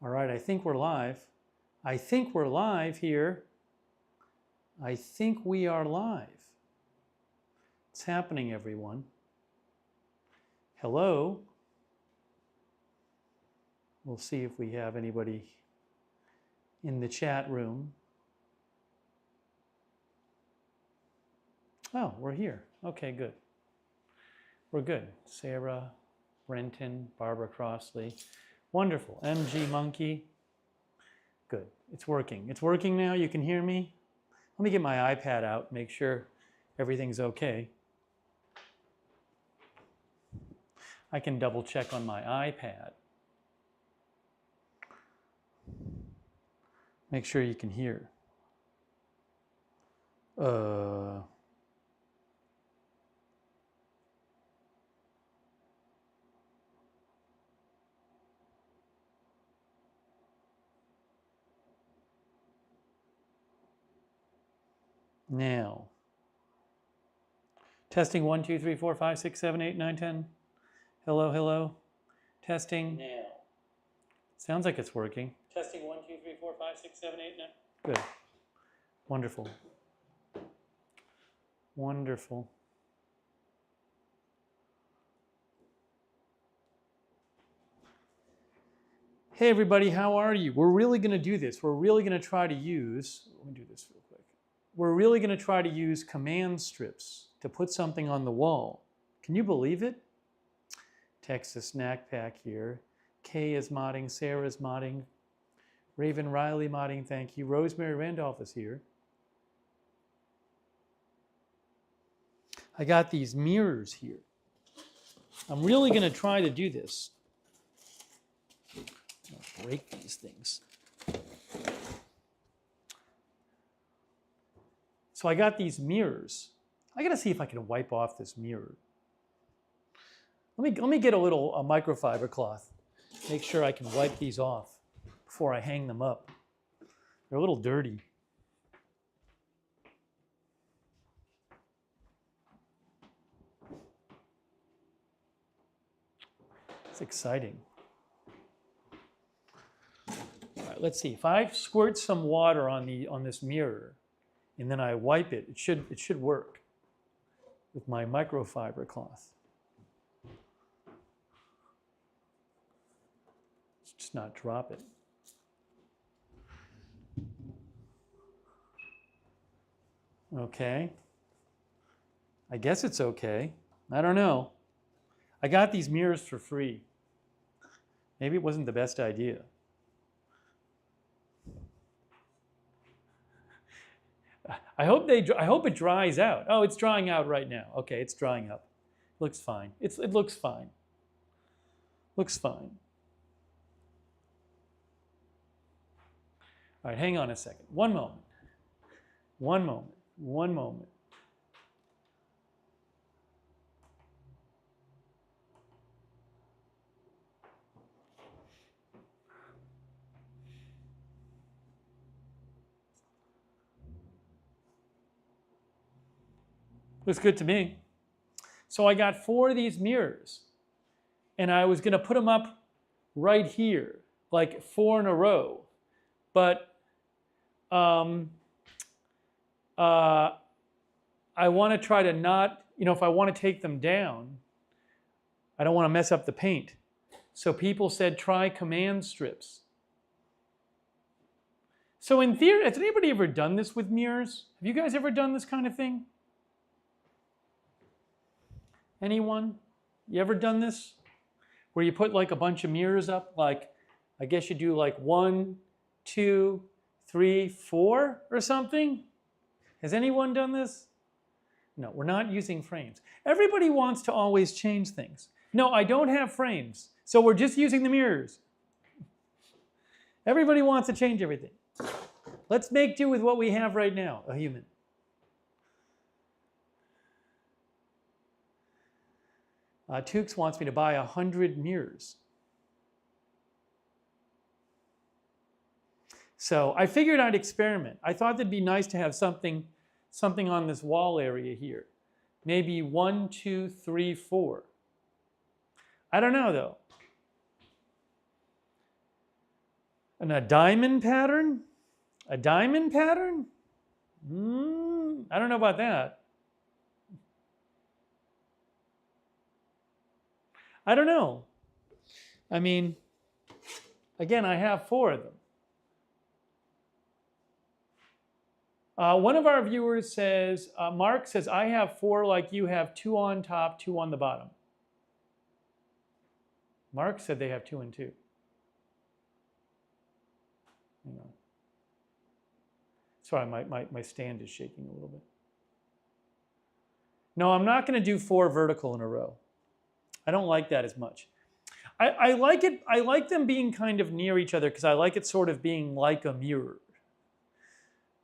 All right, I think we're live. I think we're live here. I think we are live. It's happening, everyone. Hello. We'll see if we have anybody in the chat room. Oh, we're here. Okay, good. We're good. Sarah, Brenton, Barbara Crossley. Wonderful. MG Monkey. Good. It's working. It's working now. You can hear me. Let me get my iPad out, make sure everything's okay. I can double check on my iPad. Make sure you can hear. Now, testing 1, 2, 3, 4, 5, 6, 7, 8, 9, 10. Hello, hello. Testing. Now. Sounds like it's working. Testing 1, 2, 3, 4, 5, 6, 7, 8, 9. Good. Wonderful. Wonderful. Hey everybody, how are you? We're really going to do this. We're really going to try to use, let me do this real quick. We're really going to try to use command strips to put something on the wall. Can you believe it? Texas Snack Pack here. Kay is modding, Sarah is modding, Raven Riley modding, thank you. Rosemary Randolph is here. I got these mirrors here. I'm really going to try to do this. I'll break these things. So I got these mirrors. I got to see if I can wipe off this mirror. Let me get a microfiber cloth. Make sure I can wipe these off before I hang them up. They're a little dirty. It's exciting. All right, let's see. If I squirt some water on this mirror and then I wipe it, it should work with my microfiber cloth. Let's just not drop it. Okay. I guess it's okay. I don't know. I got these mirrors for free. Maybe it wasn't the best idea. I hope it dries out. Oh, it's drying out right now. Okay, it's drying up. Looks fine. It looks fine. Looks fine. All right, hang on a second. One moment. One moment. One moment. Looks good to me. So I got 4 of these mirrors, and I was going to put them up right here, like 4 in a row. But I want to try to not, if I want to take them down, I don't want to mess up the paint. So people said, try command strips. So in theory, has anybody ever done this with mirrors? Have you guys ever done this kind of thing? Anyone? You ever done this? Where you put like a bunch of mirrors up, like, I guess you do like 1, 2, 3, 4 or something? Has anyone done this? No, we're not using frames. Everybody wants to always change things. No, I don't have frames, so we're just using the mirrors. Everybody wants to change everything. Let's make do with what we have right now, a human. Tukes wants me to buy 100 mirrors. So I figured I'd experiment. I thought it'd be nice to have something on this wall area here. Maybe 1, 2, 3, 4. I don't know though. A diamond pattern? A diamond pattern? I don't know about that. I don't know. I mean, again, I have 4 of them. One of our viewers says, Mark says, I have 4 like you have, 2 on top, 2 on the bottom. Mark said they have 2 and 2. Hang on. Sorry, my stand is shaking a little bit. No, I'm not going to do 4 vertical in a row. I don't like that as much. I like it. I like them being kind of near each other because I like it sort of being like a mirror,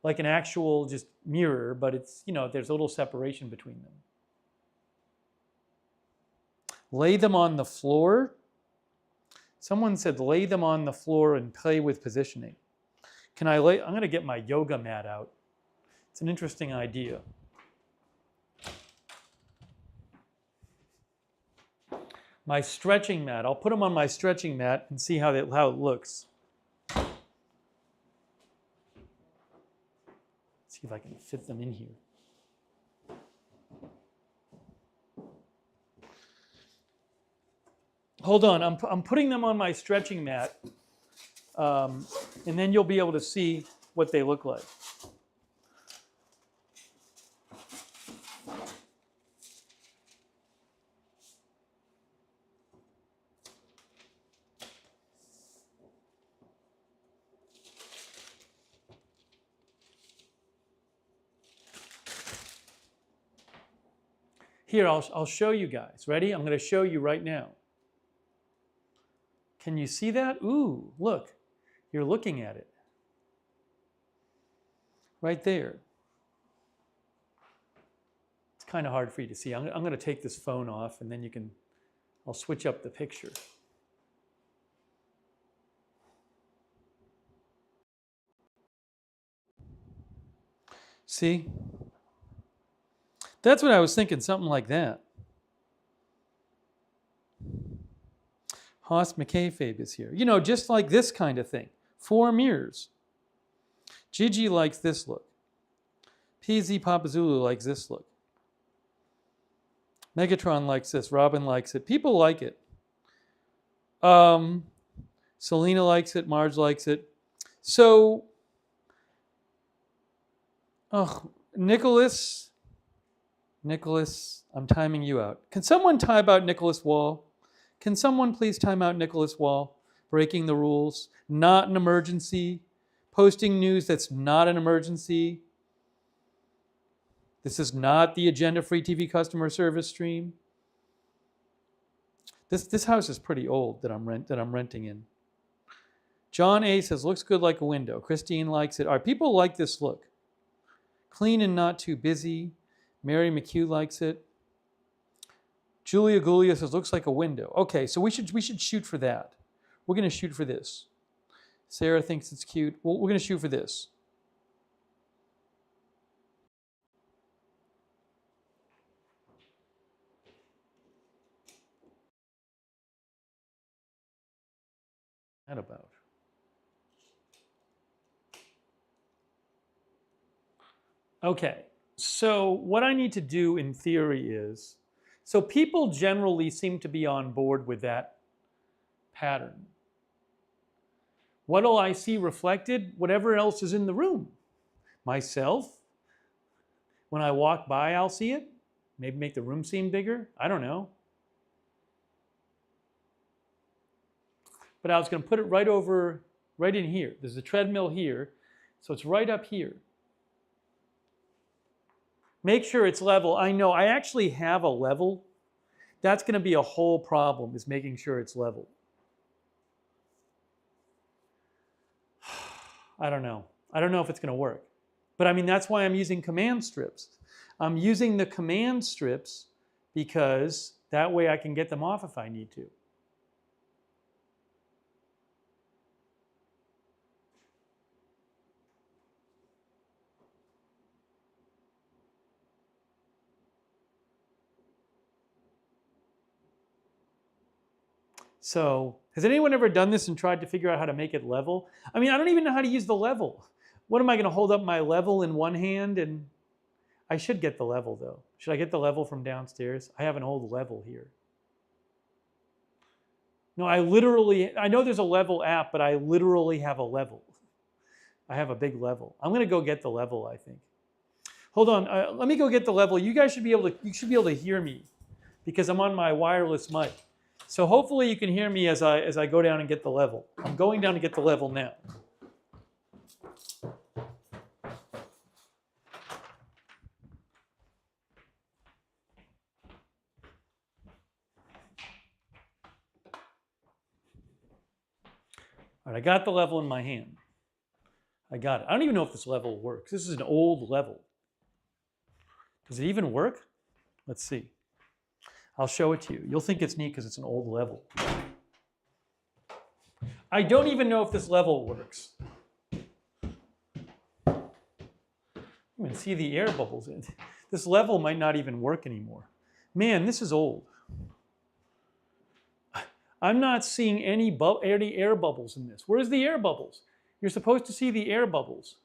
like an actual just mirror, but it's, you know, there's a little separation between them. Lay them on the floor. Someone said lay them on the floor and play with positioning. Can I lay? I'm going to get my yoga mat out. It's an interesting idea. My stretching mat. I'll put them on my stretching mat and see how it looks. See if I can fit them in here. Hold on, I'm putting them on my stretching mat, and then you'll be able to see what they look like. Here, I'll show you guys. Ready? I'm going to show you right now. Can you see that? Ooh, look. You're looking at it. Right there. It's kind of hard for you to see. I'm going to take this phone off, and then I'll switch up the picture. See? That's what I was thinking, something like that. Haas McKayfabe is here. You know, just like this kind of thing. 4 mirrors. Gigi likes this look. PZ Papazulu likes this look. Megatron likes this. Robin likes it. People like it. Selena likes it. Marge likes it. So, Nicholas, I'm timing you out. Can someone time out Nicholas Wall? Can someone please time out Nicholas Wall? Breaking the rules. Not an emergency. Posting news that's not an emergency. This is not the Agenda Free TV customer service stream. This house is pretty old that I'm renting in. John A says, looks good like a window. Christine likes it. All right, people like this look. Clean and not too busy. Mary McHugh likes it. Julia Gulia says, looks like a window. Okay, so we should shoot for that. We're going to shoot for this. Sarah thinks it's cute. Well, we're going to shoot for this. That about. Okay, so what I need to do in theory is, so people generally seem to be on board with that pattern. What'll I see reflected? Whatever else is in the room. Myself. When I walk by, I'll see it. Maybe make the room seem bigger. I don't know. But I was going to put it right in here. There's a treadmill here, so it's right up here. Make sure it's level. I know I actually have a level. That's going to be a whole problem, is making sure it's level. I don't know. I don't know if it's going to work. But I mean, that's why I'm using command strips. I'm using the command strips because that way I can get them off if I need to. So Has anyone ever done this and tried to figure out how to make it level? I mean, I don't even know how to use the level. What am I going to hold up my level in one hand? And I should get the level though. Should I get the level from downstairs? I have an old level here. No, I know there's a level app, but I literally have a level. I have a big level. I'm going to go get the level, I think. Hold on, let me go get the level. You guys should be able to hear me because I'm on my wireless mic. So hopefully you can hear me as I go down and get the level. I'm going down to get the level now. All right, I got the level in my hand. I got it. I don't even know if this level works. This is an old level. Does it even work? Let's see. I'll show it to you. You'll think it's neat because it's an old level. I don't even know if this level works. You can see the air bubbles in it. This level might not even work anymore. Man, this is old. I'm not seeing any air bubbles in this. Where's the air bubbles? You're supposed to see the air bubbles.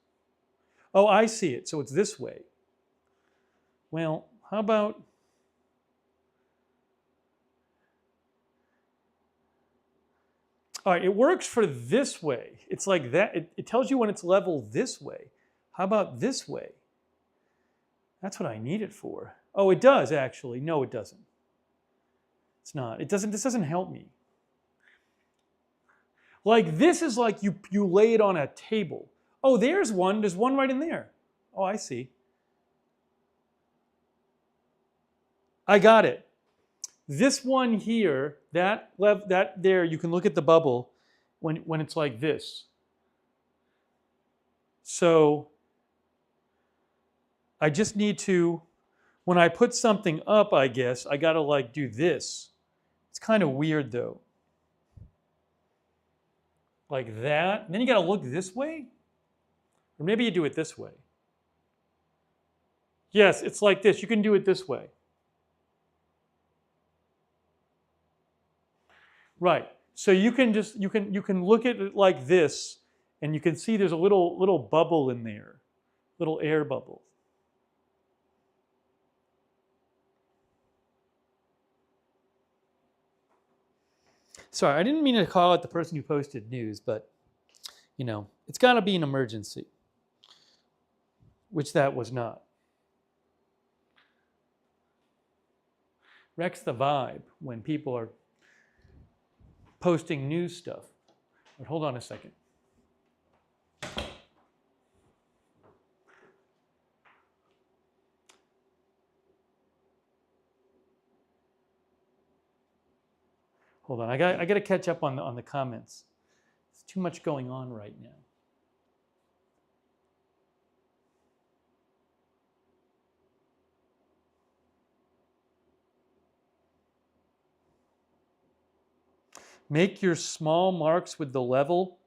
Oh, I see it. So it's this way. Well, how about... All right, it works for this way. It's like that. It tells you when it's level this way. How about this way? That's what I need it for. Oh, it does actually. No, it doesn't. It's not. It doesn't. This doesn't help me. Like this is like you lay it on a table. Oh, there's one. There's one right in there. Oh, I see. I got it. This one here, that there, you can look at the bubble when it's like this. So I just need to, when I put something up, I guess, I gotta like do this. It's kind of weird though. Like that. And then you gotta look this way. Or maybe you do it this way. Yes, it's like this. You can do it this way. Right. So you can just you can look at it like this, and you can see there's a little bubble in there, little air bubble. Sorry, I didn't mean to call out the person who posted news, but you know, it's got to be an emergency, which that was not. Wrecks the vibe when people are posting news stuff. But hold on a second. Hold on, I got to catch up on the comments. There's too much going on right now. Make your small marks with the level.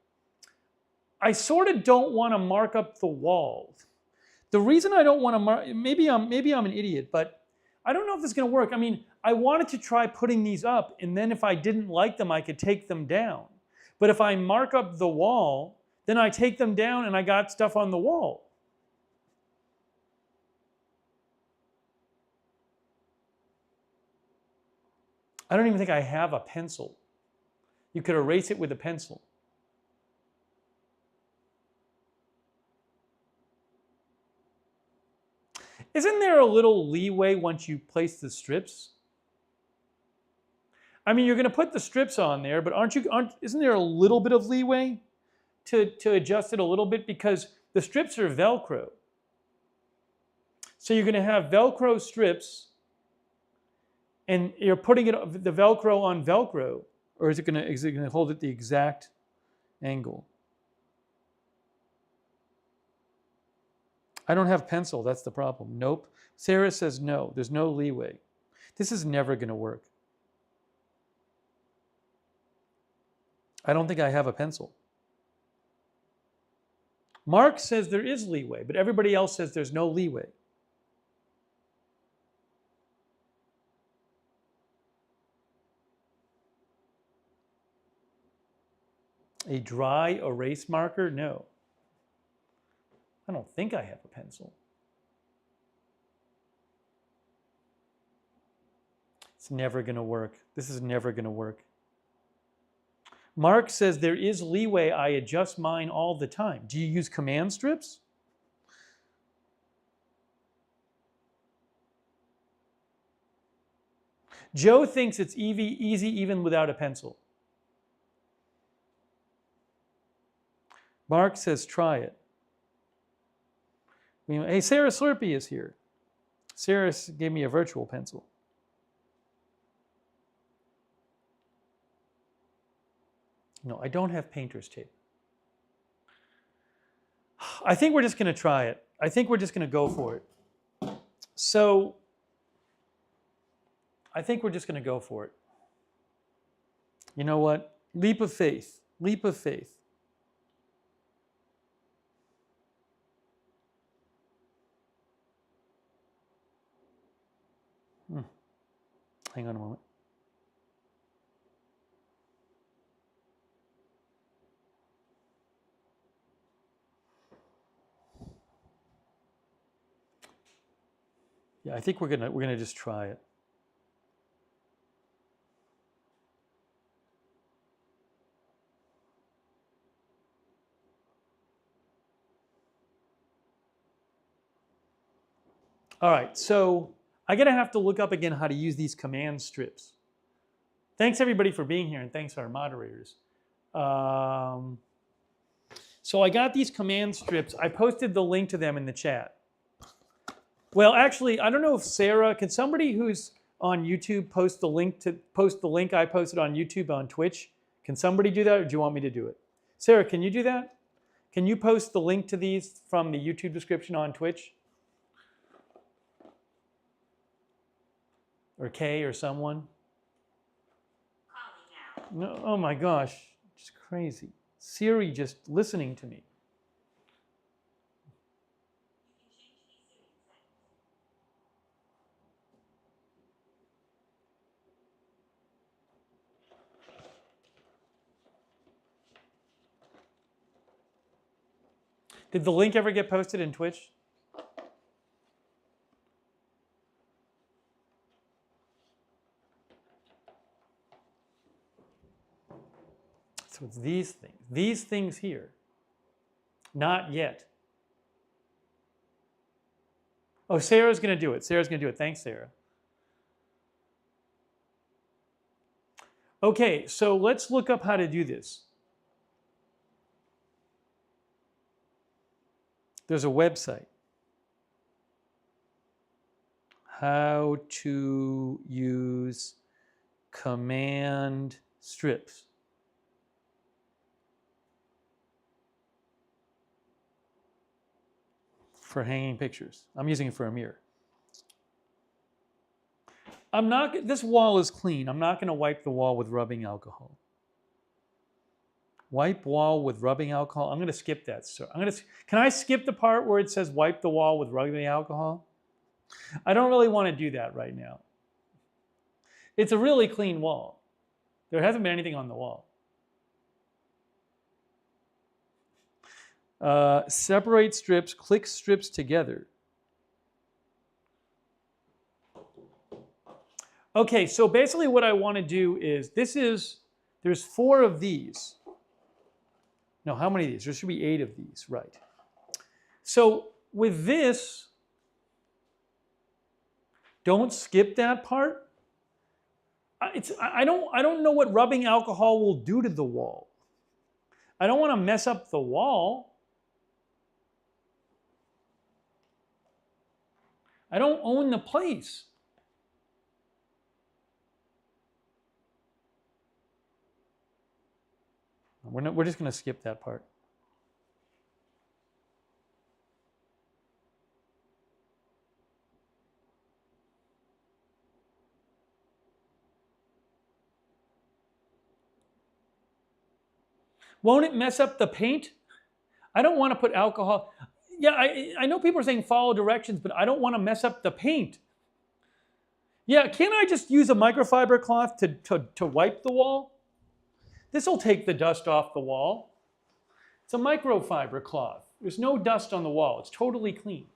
I sort of don't want to mark up the wall. The reason I don't want to mark, maybe I'm an idiot, but I don't know if this is going to work. I mean, I wanted to try putting these up, and then if I didn't like them, I could take them down. But if I mark up the wall, then I take them down and I got stuff on the wall. I don't even think I have a pencil. You could erase it with a pencil. Isn't there a little leeway once you place the strips? I mean, you're going to put the strips on there, but isn't there a little bit of leeway to adjust it a little bit? Because the strips are Velcro. So you're going to have Velcro strips, and you're putting the Velcro on Velcro, or is it going to hold it the exact angle? I don't have pencil, that's the problem. Nope. Sarah says no, there's no leeway. This is never going to work. I don't think I have a pencil. Mark says there is leeway, but everybody else says there's no leeway. A dry erase marker? No. I don't think I have a pencil. It's never going to work. This is never going to work. Mark says there is leeway. I adjust mine all the time. Do you use command strips? Joe thinks it's easy even without a pencil. Mark says try it. Hey, Sarah Slurpee is here. Sarah gave me a virtual pencil. No, I don't have painter's tape. I think we're just going to try it. I think we're just going to go for it. So, I think we're just going to go for it. You know what? Leap of faith. Leap of faith. Hang on a moment. Yeah, I think we're gonna just try it. All right, so I'm gonna have to look up again how to use these command strips. Thanks everybody for being here, and thanks to our moderators. So I got these command strips. I posted the link to them in the chat. Well, actually, I don't know if Sarah, can somebody who's on YouTube post the link I posted on YouTube on Twitch? Can somebody do that, or do you want me to do it? Sarah, can you do that? Can you post the link to these from the YouTube description on Twitch? Or Kay or someone? No, oh my gosh, it's crazy. Siri just listening to me. Did the link ever get posted in Twitch? So it's these things here. Not yet. Oh, Sarah's going to do it. Sarah's going to do it. Thanks, Sarah. Okay, so let's look up how to do this. There's a website. How to use command strips. For hanging pictures. I'm using it for a mirror. This wall is clean. I'm not going to wipe the wall with rubbing alcohol. Wipe wall with rubbing alcohol. I'm going to skip that. So can I skip the part where it says wipe the wall with rubbing alcohol? I don't really want to do that right now. It's a really clean wall. There hasn't been anything on the wall. Separate strips, click strips together. Okay, so basically what I want to do is, there's 4 of these. No, how many of these? There should be 8 of these, right. So with this, don't skip that part. I don't know what rubbing alcohol will do to the wall. I don't want to mess up the wall. I don't own the place. We're just going to skip that part. Won't it mess up the paint? I don't want to put alcohol. Yeah, I know people are saying follow directions, but I don't want to mess up the paint. Yeah, can't I just use a microfiber cloth to wipe the wall? This will take the dust off the wall. It's a microfiber cloth. There's no dust on the wall. It's totally clean.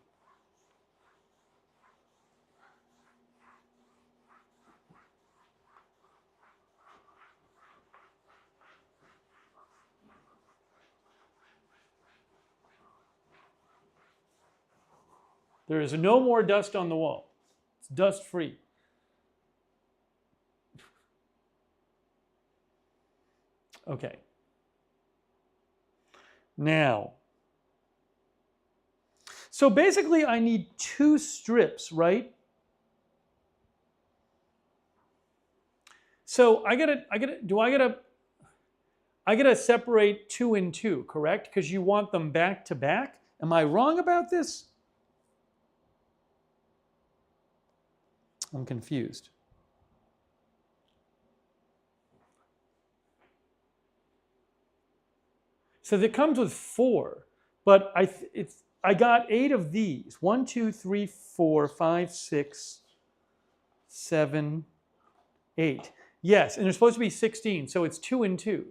There is no more dust on the wall. It's dust-free. Okay. Now, so basically I need 2 strips, right? So I gotta separate 2 and 2, correct? Because you want them back to back. Am I wrong about this? I'm confused. So that comes with 4, but I got 8 of these. 1, 2, 3, 4, 5, 6, 7, 8. Yes, and there's supposed to be 16, so it's 2 and 2.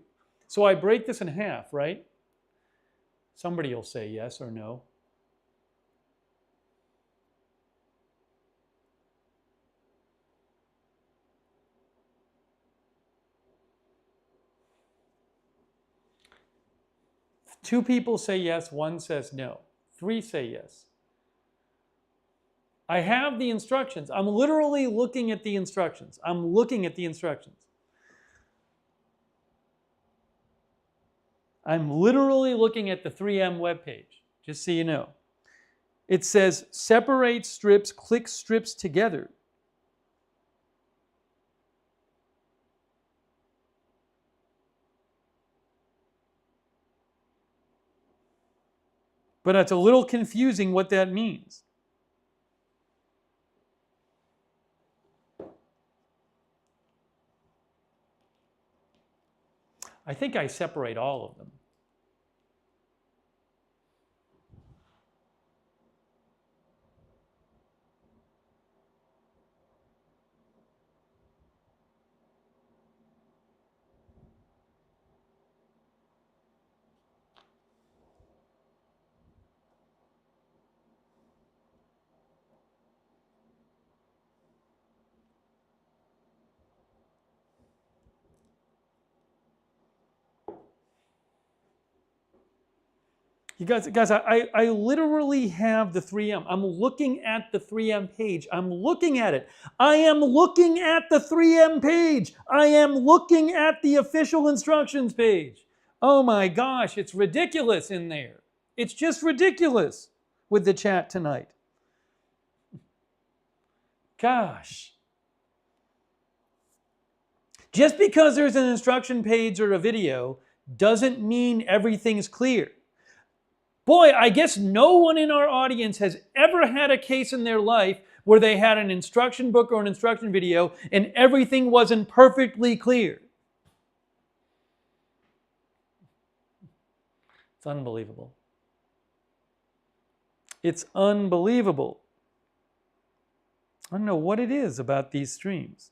So I break this in half, right? Somebody will say yes or no. Two people say yes, 1 says no. 3 say yes. I have the instructions. I'm literally looking at the instructions. I'm looking at the instructions. I'm literally looking at the 3M webpage, just so you know. It says separate strips, click strips together. But it's a little confusing what that means. I think I separate all of them. You guys, I literally have the 3M. I'm looking at the 3M page. I'm looking at it. I am looking at the 3M page. I am looking at the official instructions page. Oh my gosh, it's ridiculous in there. It's just ridiculous with the chat tonight. Gosh. Just because there's an instruction page or a video doesn't mean everything's clear. Boy, I guess no one in our audience has ever had a case in their life where they had an instruction book or an instruction video and everything wasn't perfectly clear. It's unbelievable. It's unbelievable. I don't know what it is about these streams.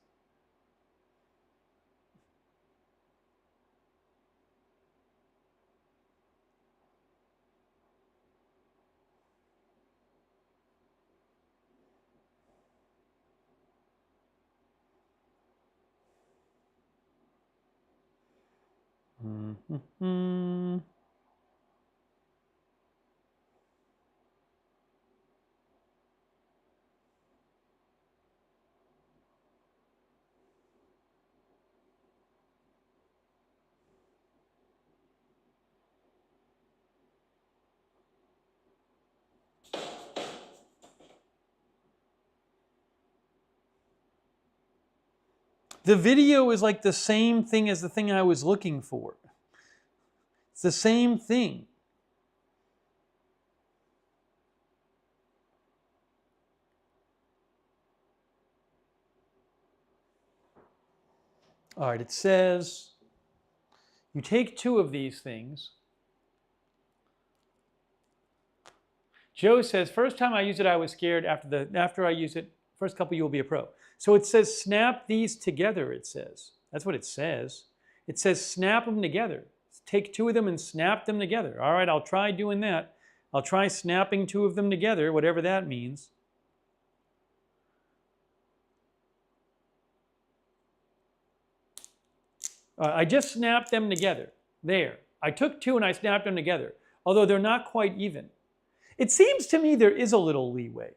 Mm-hmm. The video is like the same thing as the thing I was looking for. It's the same thing. All right, it says you take 2 of these things. Joe says, first time I used it, I was scared. After I use it, first couple, you will be a pro. So it says snap these together, it says. That's what it says. It says snap them together. Take two of them and snap them together. All right, I'll try doing that. I'll try snapping two of them together, whatever that means. I just snapped them together. There. I took two and I snapped them together, although they're not quite even. It seems to me there is a little leeway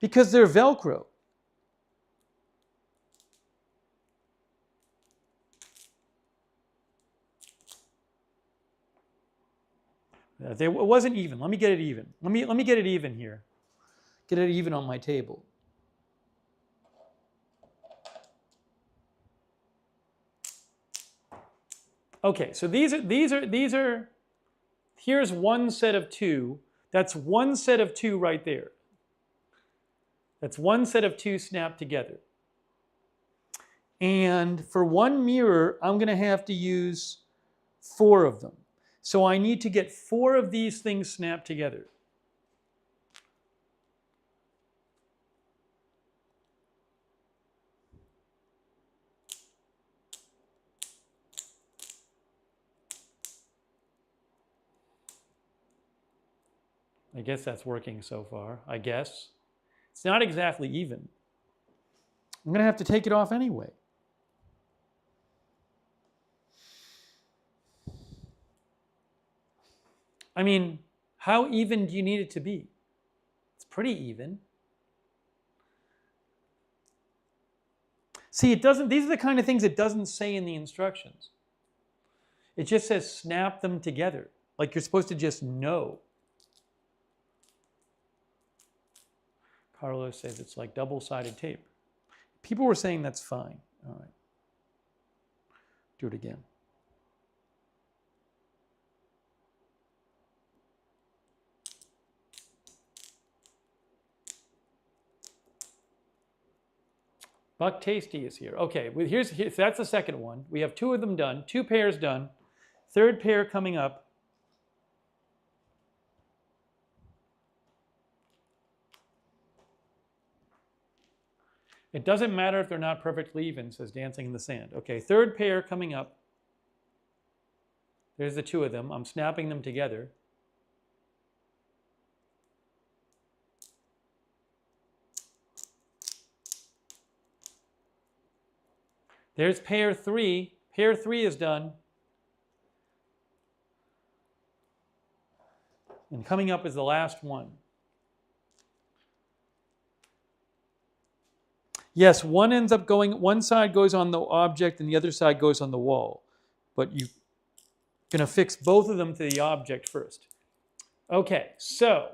because they're Velcro. It wasn't even. Let me get it even. Let me get it even here. Get it even on my table. Okay, so these are. Here's one set of two. That's one set of two right there. That's one set of two snapped together. And for one mirror, I'm going to have to use 4 of them. So I need to get 4 of these things snapped together. I guess that's working so far, I guess. It's not exactly even. I'm going to have to take it off anyway. I mean, how even do you need it to be? It's pretty even. See, it doesn't, these are the kind of things it doesn't say in the instructions. It just says snap them together, like you're supposed to just know. Carlos says it's like double-sided tape. People were saying that's fine. All right. Do it again. Buck Tasty is here. Okay, well, here's that's the second one. We have 2 of them done, 2 pairs done. Third pair coming up. It doesn't matter if they're not perfectly even, says Dancing in the Sand. Okay, third pair coming up. There's the 2 of them. I'm snapping them together. There's pair 3. Pair 3 is done. And coming up is the last one. Yes, one ends up going, one side goes on the object and the other side goes on the wall. But you're going to fix both of them to the object first. Okay, so,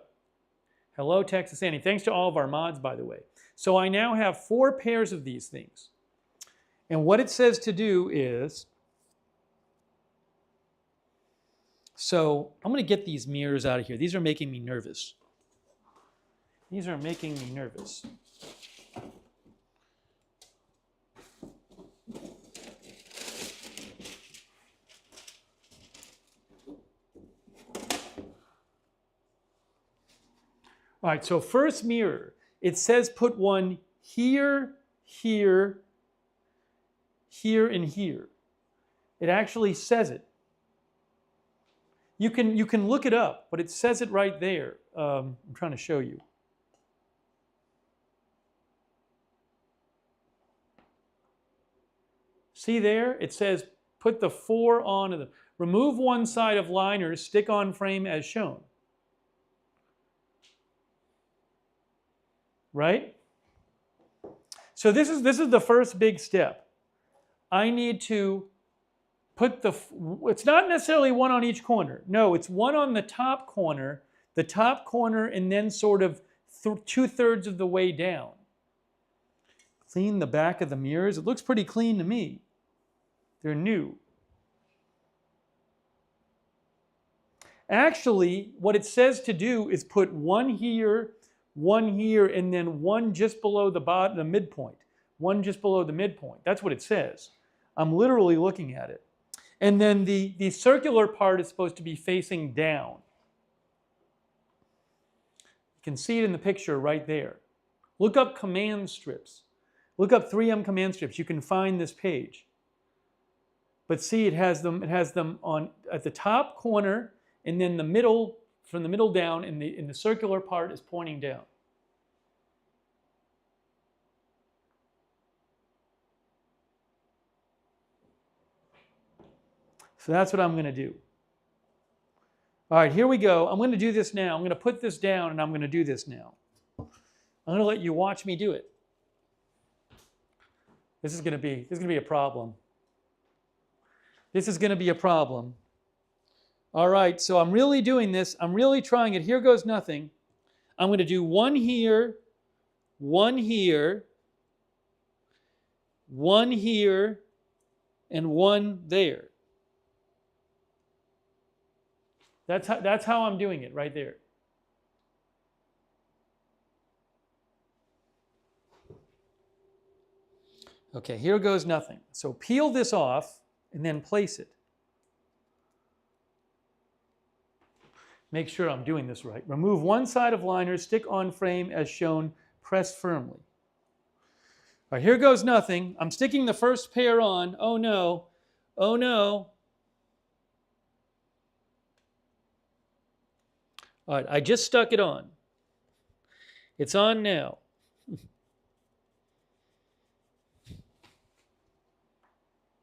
hello Texas Annie. Thanks to all of our mods, by the way. So I now have 4 pairs of these things. And what it says to do is, so I'm going to get these mirrors out of here. These are making me nervous. These are making me nervous. All right, so first mirror, it says put one here, here, here, and here. It actually says it. You can look it up, but it says it right there. I'm trying to show you. See there? It says put the 4 on them. Remove one side of liners, stick on frame as shown. Right? So this is the first big step. I need to put it's not necessarily one on each corner. No, it's one on the top corner, and then sort of 2/3 of the way down. Clean the back of the mirrors. It looks pretty clean to me. They're new. Actually, what it says to do is put one here, and then one just below the midpoint. One just below the midpoint. That's what it says. I'm literally looking at it. And then the circular part is supposed to be facing down. You can see it in the picture right there. Look up command strips. Look up 3M command strips. You can find this page. But see, it has them on at the top corner, and then the middle, from the middle down, in the circular part is pointing down. So that's what I'm going to do. All right, here we go. I'm going to do this now. I'm going to put this down, and I'm going to do this now. I'm going to let you watch me do it. This is going to be a problem. This is going to be a problem. All right, so I'm really doing this. I'm really trying it. Here goes nothing. I'm going to do one here, one here, one here, and one there. That's how I'm doing it right there. Okay, here goes nothing. So peel this off and then place it. Make sure I'm doing this right. Remove one side of liner, stick on frame as shown, press firmly. All right, here goes nothing. I'm sticking the first pair on. Oh no, oh no. All right, I just stuck it on. It's on now.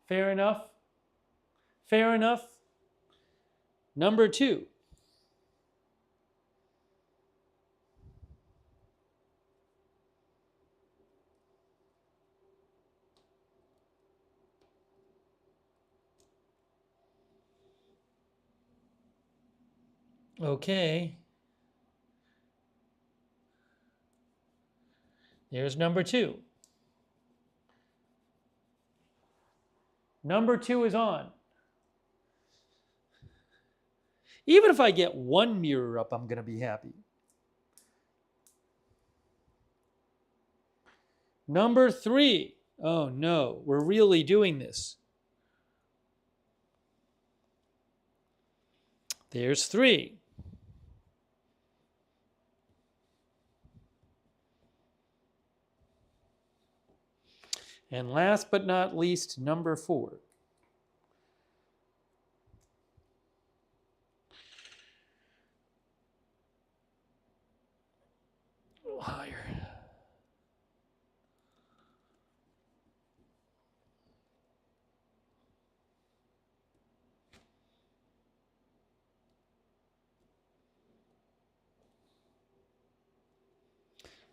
Fair enough? Fair enough? Number 2. Okay. There's number 2. Number 2 is on. Even if I get one mirror up, I'm going to be happy. Number 3. Oh no, we're really doing this. There's 3. And last but not least, number 4. A little higher.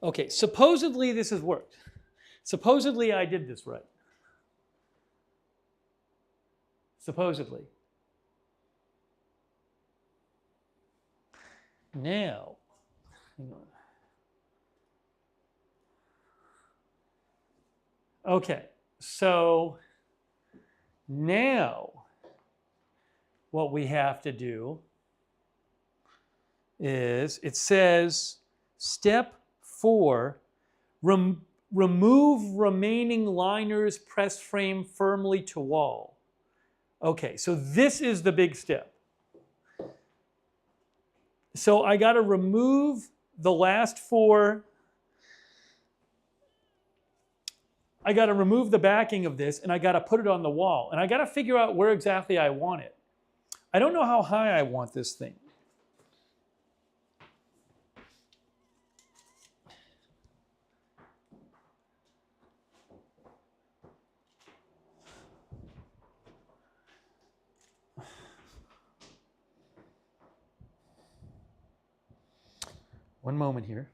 Okay, supposedly this has worked. Supposedly I did this right. Supposedly. Now, hang on. Okay, so now what we have to do is, it says step 4, remove remaining liners, press frame firmly to wall. Okay, so this is the big step. So I got to remove the last 4. I got to remove the backing of this, and I got to put it on the wall. And I got to figure out where exactly I want it. I don't know how high I want this thing. One moment here.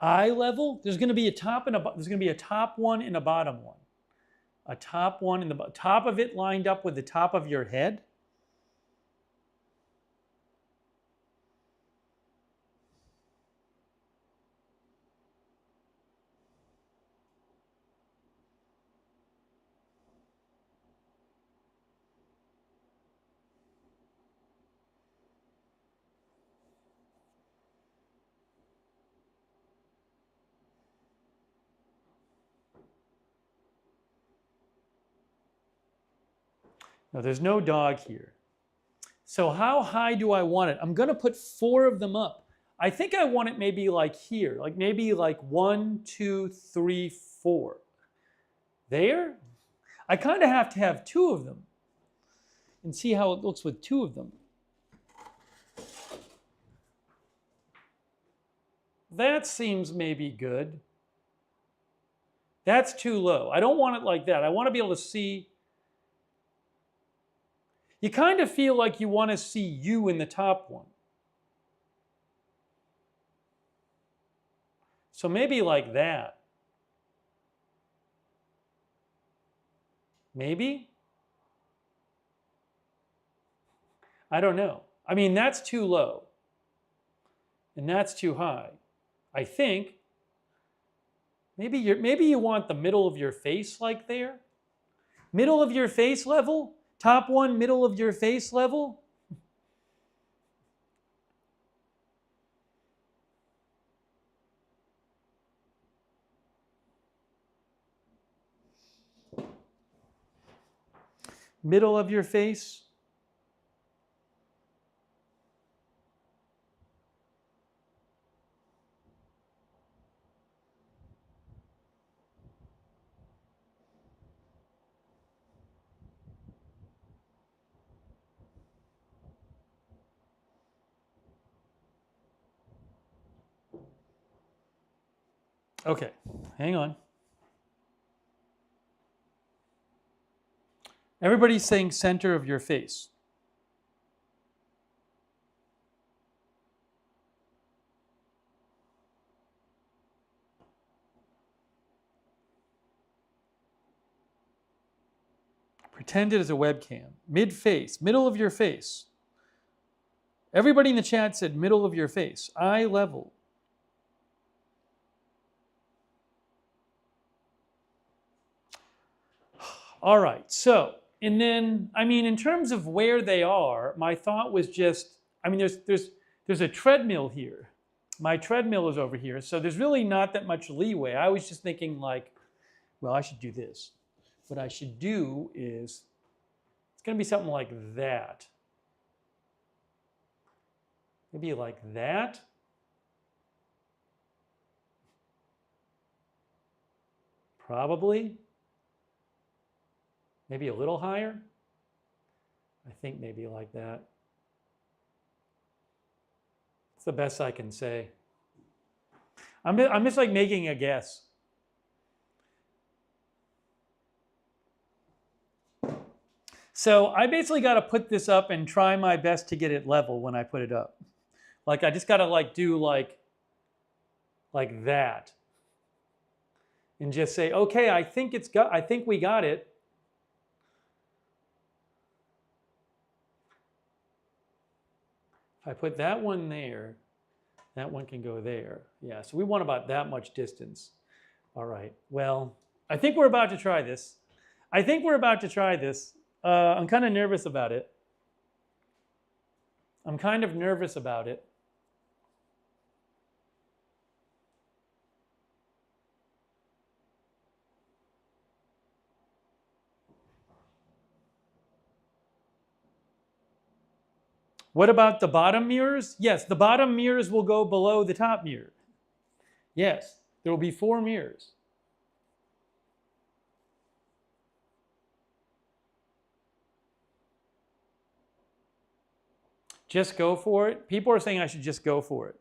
Eye level, there's going to be a top and there's going to be a top one and a bottom one. A top one and the top of it lined up with the top of your head. No, there's no dog here. So how high do I want it? I'm going to put 4 of them up. I think I want it maybe like here, like maybe like 1, 2, 3, 4. There? I kind of have to have 2 of them and see how it looks with 2 of them. That seems maybe good. That's too low. I don't want it like that. I want to be able to see. You kind of feel like you want to see you in the top one. So maybe like that. Maybe? I don't know. I mean, that's too low. And that's too high. I think. Maybe you want the middle of your face like there. Middle of your face level? Top one, middle of your face level? Middle of your face? Okay, hang on. Everybody's saying center of your face. Pretend it is a webcam. Mid-face, middle of your face. Everybody in the chat said middle of your face. Eye level. All right, so, and then, I mean, in terms of where they are, my thought was just, I mean, there's a treadmill here. My treadmill is over here, so there's really not that much leeway. I was just thinking like, well, I should do this. What I should do is, it's going to be something like that. Maybe like that. Probably. Maybe a little higher. I think maybe like that. It's the best I can say. I'm just like making a guess. So I basically got to put this up and try my best to get it level when I put it up. Like I just got to like do like that. And just say, okay, I think we got it. If I put that one there, that one can go there. Yeah, so we want about that much distance. All right, well, I think we're about to try this. I'm kind of nervous about it. What about the bottom mirrors? Yes, the bottom mirrors will go below the top mirror. Yes, there will be 4 mirrors. Just go for it. People are saying I should just go for it.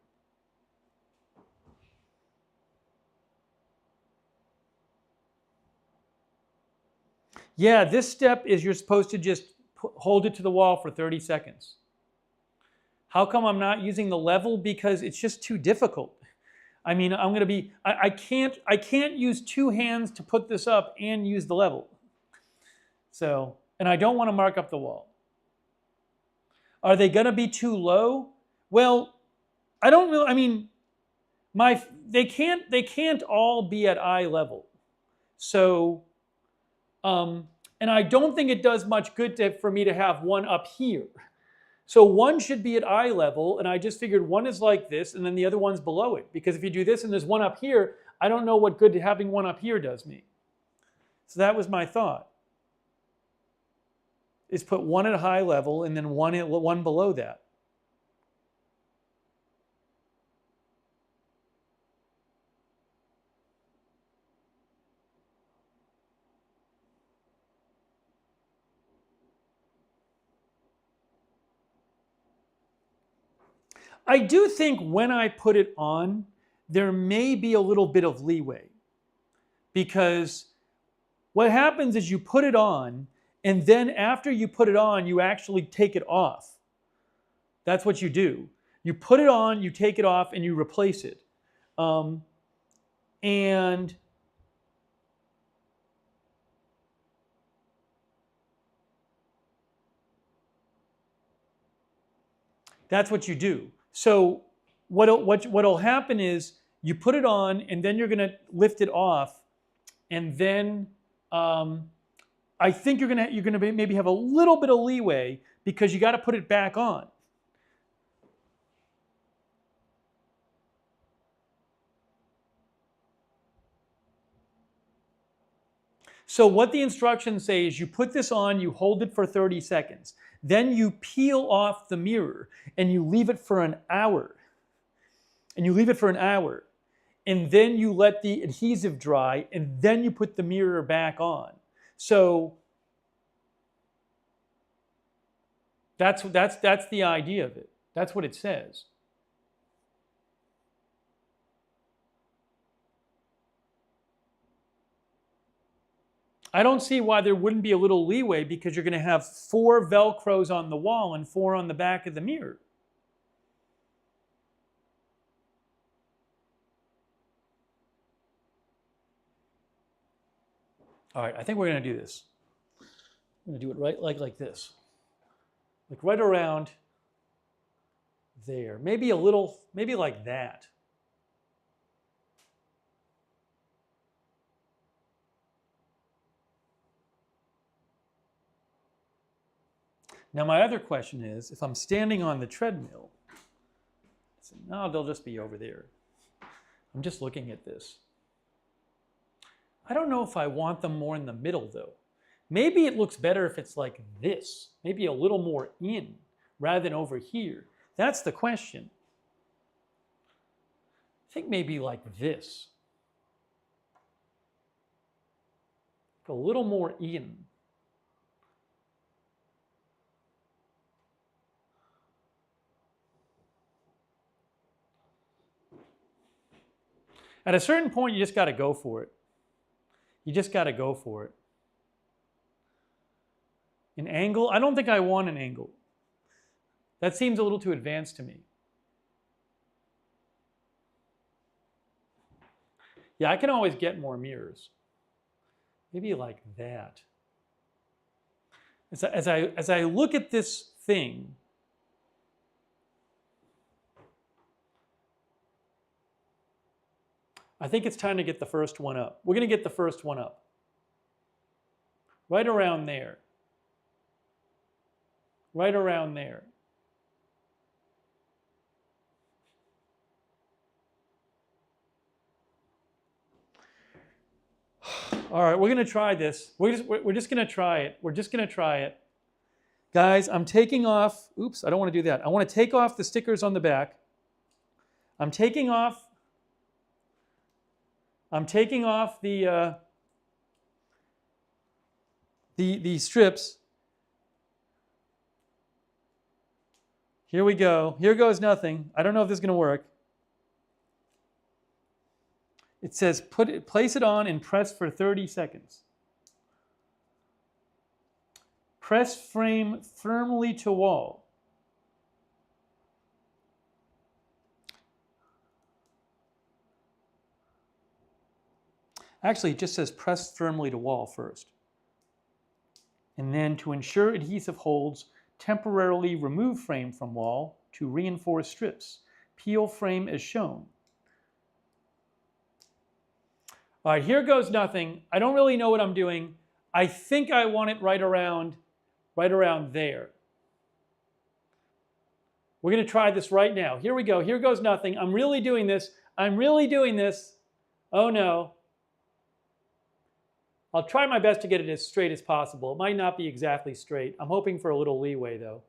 Yeah, this step is you're supposed to just hold it to the wall for 30 seconds. How come I'm not using the level? Because it's just too difficult. I mean, I can't use 2 hands to put this up and use the level. So, and I don't want to mark up the wall. Are they going to be too low? Well, I don't really, I mean, they can't all be at eye level. So, and I don't think it does much good for me to have one up here. So one should be at eye level, and I just figured one is like this, and then the other one's below it. Because if you do this and there's one up here, I don't know what good having one up here does me. So that was my thought. is put one at a high level and then one below that. I do think when I put it on, there may be a little bit of leeway, because what happens is you put it on, and then after you put it on, you actually take it off. That's what you do. You put it on, you take it off, and you replace it. And that's what you do. So what'll happen is you put it on, and then you're going to lift it off, and then I think you're gonna maybe have a little bit of leeway because you got to put it back on. So what the instructions say is you put this on, you hold it for 30 seconds. Then you peel off the mirror and you leave it for an hour. And you leave it for an hour. And then you let the adhesive dry, and then you put the mirror back on. So that's the idea of it. That's what it says. I don't see why there wouldn't be a little leeway, because you're going to have 4 Velcros on the wall and 4 on the back of the mirror. All right, I think we're going to do this. I'm going to do it right like this. Like right around there. Maybe a little, maybe like that. Now my other question is, if I'm standing on the treadmill, no, they'll just be over there. I'm just looking at this. I don't know if I want them more in the middle though. Maybe it looks better if it's like this, maybe a little more in rather than over here. That's the question. I think maybe like this. A little more in. At a certain point, you just got to go for it. You just got to go for it. An angle? I don't think I want an angle. That seems a little too advanced to me. Yeah, I can always get more mirrors. Maybe like that. As I look at this thing, I think it's time to get the first one up. We're going to get the first one up. Right around there. Right around there. All right, we're going to try this. We're just going to try it. We're just going to try it. Guys, I'm taking off. Oops, I don't want to do that. I want to take off the stickers on the back. I'm taking off the strips. Here we go. Here goes nothing. I don't know if this is going to work. It says place it on and press for 30 seconds. Press frame firmly to wall. Actually, it just says press firmly to wall first. And then to ensure adhesive holds, temporarily remove frame from wall to reinforce strips. Peel frame as shown. All right, here goes nothing. I don't really know what I'm doing. I think I want it right around there. We're going to try this right now. Here we go. Here goes nothing. I'm really doing this. I'm really doing this. Oh no. I'll try my best to get it as straight as possible. It might not be exactly straight. I'm hoping for a little leeway though.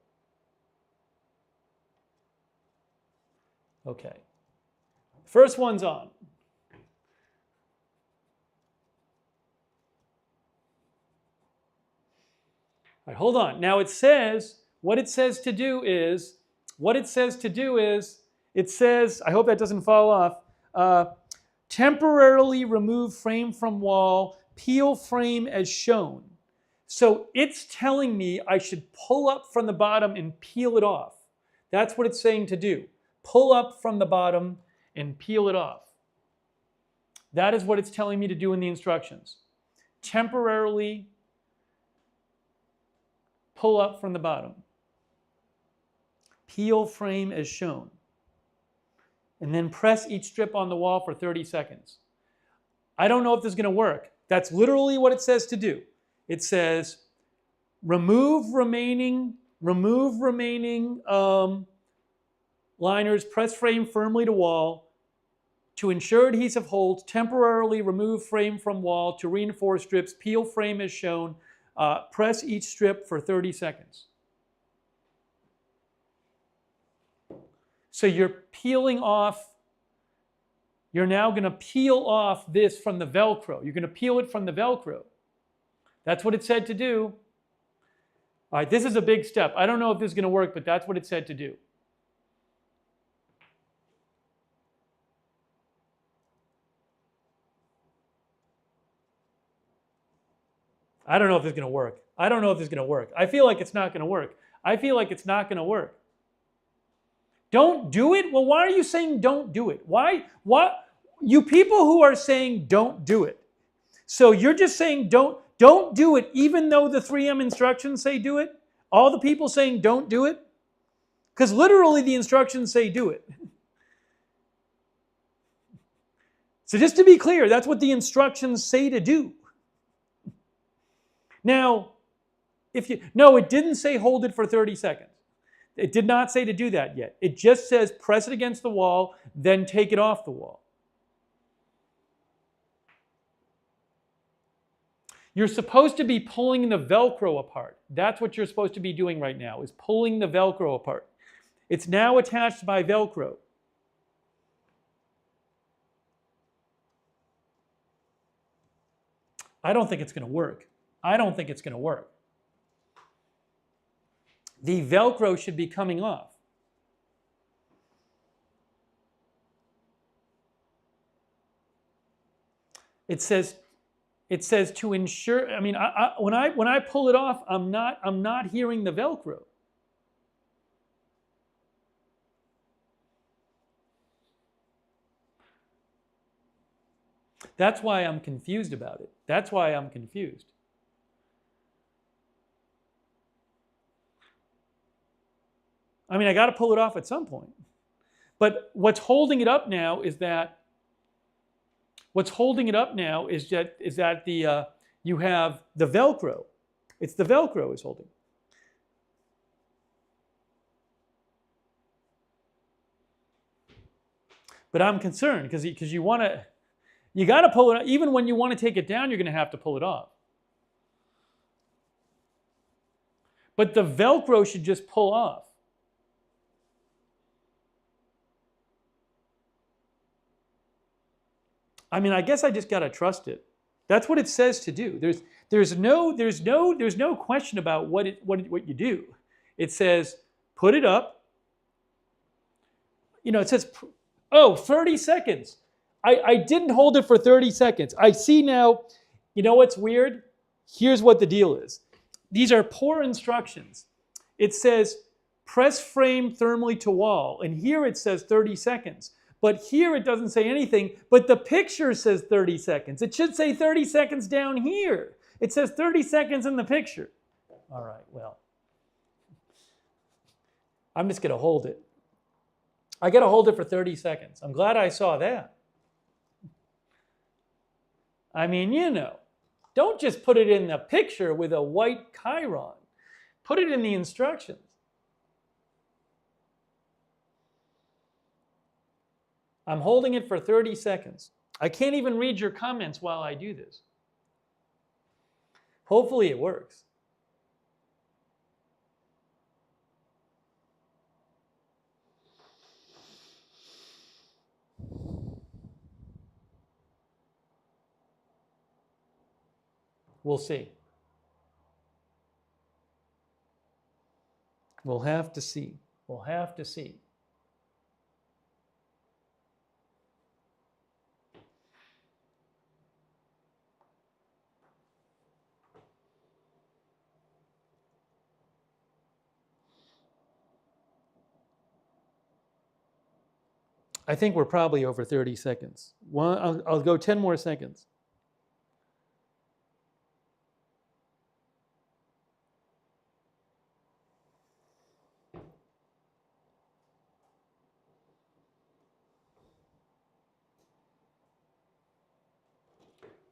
Okay. First one's on. All right, hold on. Now it says, what it says to do is, it says, I hope that doesn't fall off, temporarily remove frame from wall, peel frame as shown. So it's telling me I should pull up from the bottom and peel it off. That's what it's saying to do. Pull up from the bottom and peel it off. That is what it's telling me to do in the instructions. Temporarily pull up from the bottom. Peel frame as shown. And then press each strip on the wall for 30 seconds. I don't know if this is going to work. That's literally what it says to do. It says remove remaining liners, press frame firmly to wall. To ensure adhesive holds, temporarily remove frame from wall to reinforce strips, peel frame as shown. Press each strip for 30 seconds. So you're peeling off, you're now going to peel off this from the Velcro. You're going to peel it from the Velcro. That's what it said to do. All right, this is a big step. I don't know if this is going to work, but that's what it said to do. I don't know if this is going to work. I don't know if this is going to work. I feel like it's not going to work. I feel like it's not going to work. Don't do it? Well, why are you saying don't do it? Why? What? You people who are saying don't do it. So you're just saying don't do it even though the 3M instructions say do it? All the people saying don't do it? Because literally the instructions say do it. So just to be clear, that's what the instructions say to do. Now, no, it didn't say hold it for 30 seconds. It did not say to do that yet. It just says press it against the wall, then take it off the wall. You're supposed to be pulling the Velcro apart. That's what you're supposed to be doing right now, is pulling the Velcro apart. It's now attached by Velcro. I don't think it's going to work. I don't think it's going to work. The Velcro should be coming off. It says to ensure. I mean, when I pull it off, I'm not hearing the Velcro. That's why I'm confused about it. That's why I'm confused. I mean, I got to pull it off at some point. But what's holding it up now is that you have the Velcro. It's the Velcro is holding. But I'm concerned because you got to pull it off. Even when you want to take it down, you're going to have to pull it off. But the Velcro should just pull off. I mean, I guess I just got to trust it. That's what it says to do. There's no question about what you do. It says put it up. You know, it says 30 seconds. I didn't hold it for 30 seconds. I see now. You know what's weird? Here's what the deal is. These are poor instructions. It says press frame thermally to wall, and here it says 30 seconds. But here it doesn't say anything, but the picture says 30 seconds. It should say 30 seconds down here. It says 30 seconds in the picture. All right, well, I'm just going to hold it. I got to hold it for 30 seconds. I'm glad I saw that. I mean, you know, don't just put it in the picture with a white chyron. Put it in the instructions. I'm holding it for 30 seconds. I can't even read your comments while I do this. Hopefully it works. We'll see. We'll have to see. We'll have to see. I think we're probably over 30 seconds. I'll go 10 more seconds.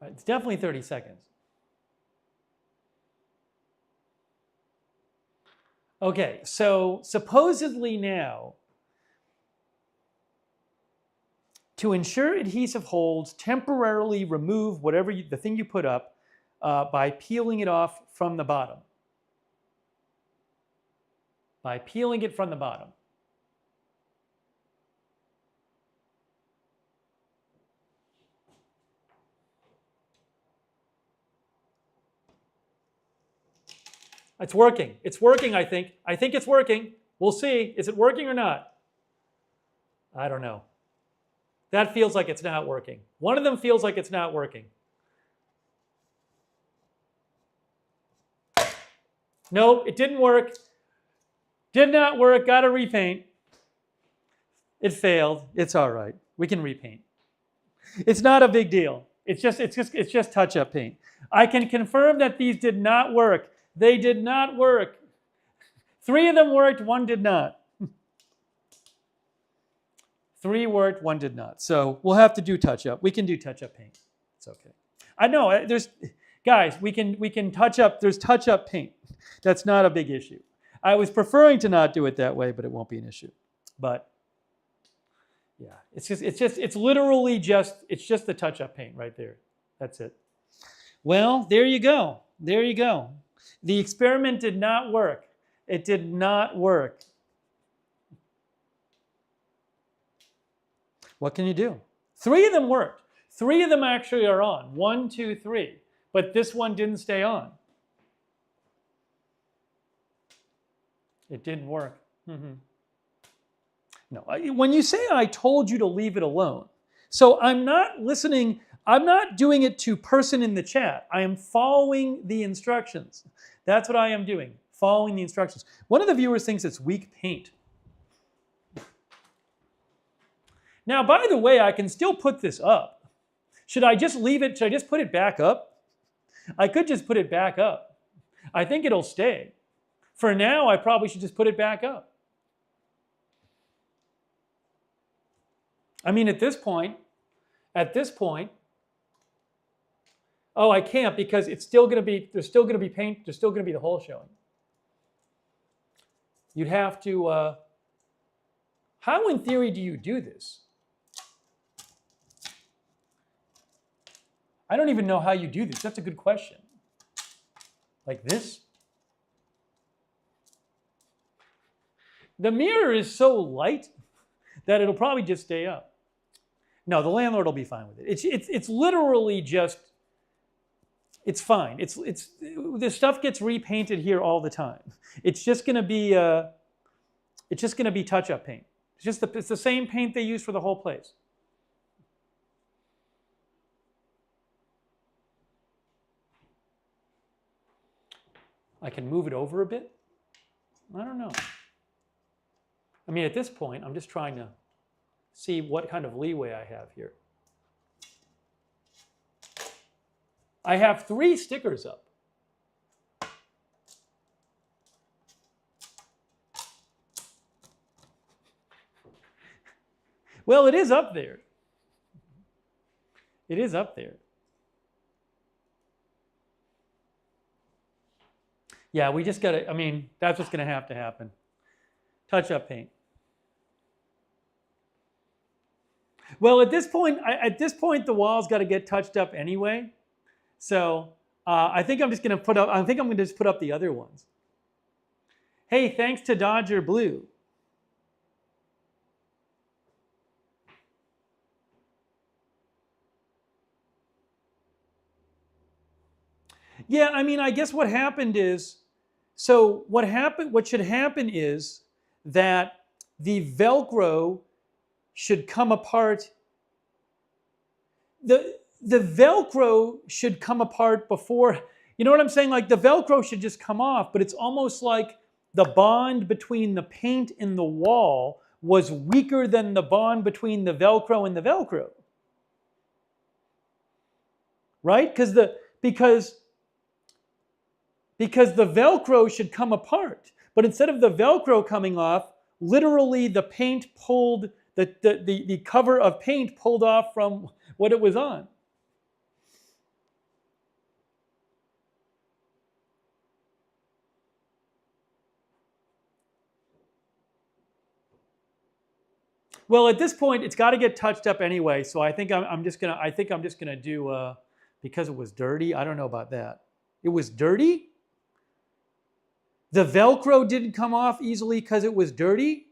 It's definitely 30 seconds. Okay, so supposedly now, to ensure adhesive holds, temporarily remove the thing you put up by peeling it off from the bottom. By peeling it from the bottom. It's working. It's working, I think. I think it's working. We'll see. Is it working or not? I don't know. That feels like it's not working. One of them feels like it's not working. Nope, it didn't work. Did not work. Got to repaint. It failed. It's all right. We can repaint. It's not a big deal. It's just touch-up paint. I can confirm that these did not work. They did not work. 3 of them worked, 1 did not. 3 worked, 1 did not. So we'll have to do touch-up. We can do touch-up paint. It's okay. I know, guys, we can touch up, there's touch-up paint. That's not a big issue. I was preferring to not do it that way, but it won't be an issue. But yeah, it's literally just the touch-up paint right there. That's it. Well, there you go. There you go. The experiment did not work. It did not work. What can you do? 3 of them worked. 3 of them actually are on. 1, 2, 3. But this one didn't stay on. It didn't work. No, when you say I told you to leave it alone, so I'm not listening, I'm not doing it to person in the chat. I am following the instructions. That's what I am doing, following the instructions. One of the viewers thinks it's weak paint. Now, by the way, I can still put this up. Should I just leave it? Should I just put it back up? I could just put it back up. I think it'll stay. For now, I probably should just put it back up. I mean, at this point, oh, I can't because it's still going to be, there's still going to be paint, there's still going to be the hole showing. You'd have to, how in theory do you do this? I don't even know how you do this. That's a good question. Like this? The mirror is so light that it'll probably just stay up. No, the landlord will be fine with it. It's literally just, it's fine. The stuff gets repainted here all the time. It's just going to be touch-up paint. It's the same paint they use for the whole place. I can move it over a bit. I don't know. I mean, at this point, I'm just trying to see what kind of leeway I have here. I have 3 stickers up. Well, it is up there. It is up there. Yeah, we just got to, I mean, that's what's going to happen. Touch-up paint. Well, at this point, the wall's got to get touched up anyway. So I think I'm just going to put up. I think I'm going to just put up the other ones. Hey, thanks to Dodger Blue. Yeah, I mean, I guess what happened is, so what should happen is that the Velcro should come apart. The Velcro should come apart before, you know what I'm saying? Like the Velcro should just come off, but it's almost like the bond between the paint and the wall was weaker than the bond between the Velcro and the Velcro. Right? Because the Velcro should come apart. But instead of the Velcro coming off, literally the paint pulled, the cover of paint pulled off from what it was on. Well, at this point, it's got to get touched up anyway. So I think I'm just gonna do because it was dirty. I don't know about that. It was dirty. The Velcro didn't come off easily because it was dirty.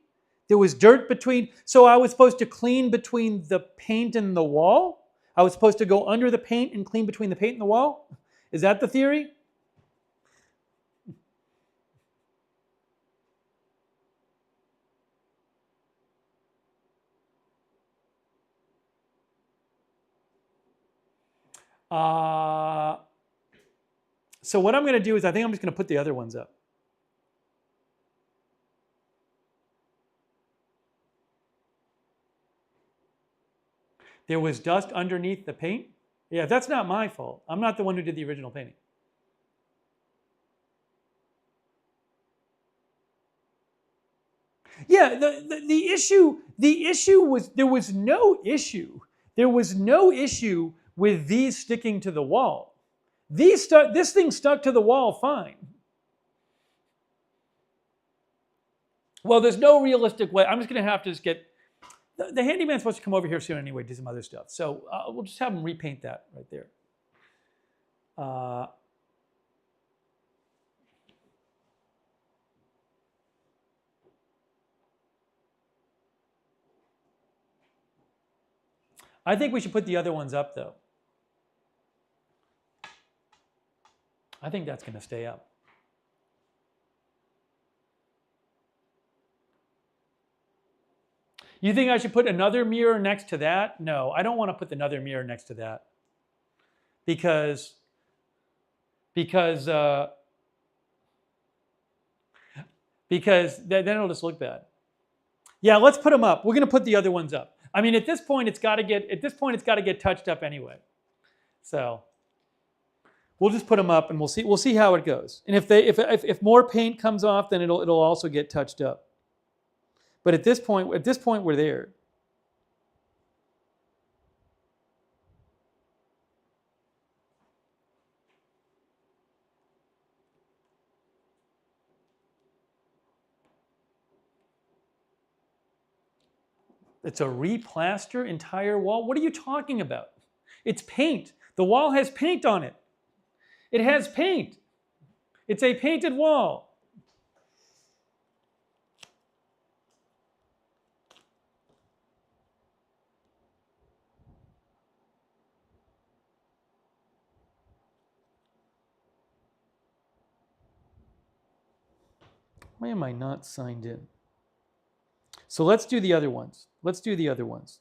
There was dirt between. So I was supposed to clean between the paint and the wall. I was supposed to go under the paint and clean between the paint and the wall. Is that the theory? So what I'm going to do is I think I'm just going to put the other ones up. There was dust underneath the paint. Yeah, that's not my fault. I'm not the one who did the original painting. Yeah, the issue was there was no issue. There was no issue with these sticking to the wall. This thing stuck to the wall fine. Well, there's no realistic way. I'm just going to have to just get the handyman's supposed to come over here soon anyway, do some other stuff. So we'll just have him repaint that right there. I think we should put the other ones up, though. I think that's going to stay up. You think I should put another mirror next to that? No, I don't want to put another mirror next to that. Because then it'll just look bad. Yeah, let's put them up. We're going to put the other ones up. I mean, at this point, it's got to get touched up anyway. So we'll just put them up, and we'll see how it goes. And if more paint comes off, then it'll also get touched up. But at this point, we're there. It's a replaster entire wall? What are you talking about? It's paint. The wall has paint on it. It has paint. It's a painted wall. Why am I not signed in? So let's do the other ones. Let's do the other ones.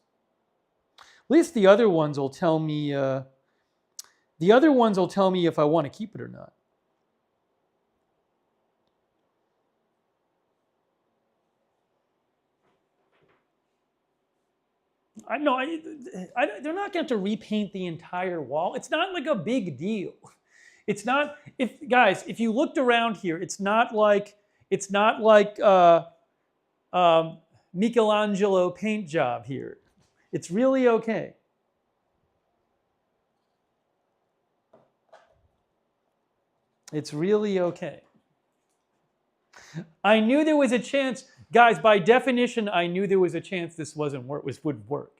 At least the other ones will tell me. The other ones will tell me if I want to keep it or not. I know they're not going to repaint the entire wall. It's not like a big deal. It's not. If you looked around here, it's not like Michelangelo paint job here. It's really okay. It's really okay. I knew there was a chance, guys, by definition, I knew there was a chance this wouldn't work.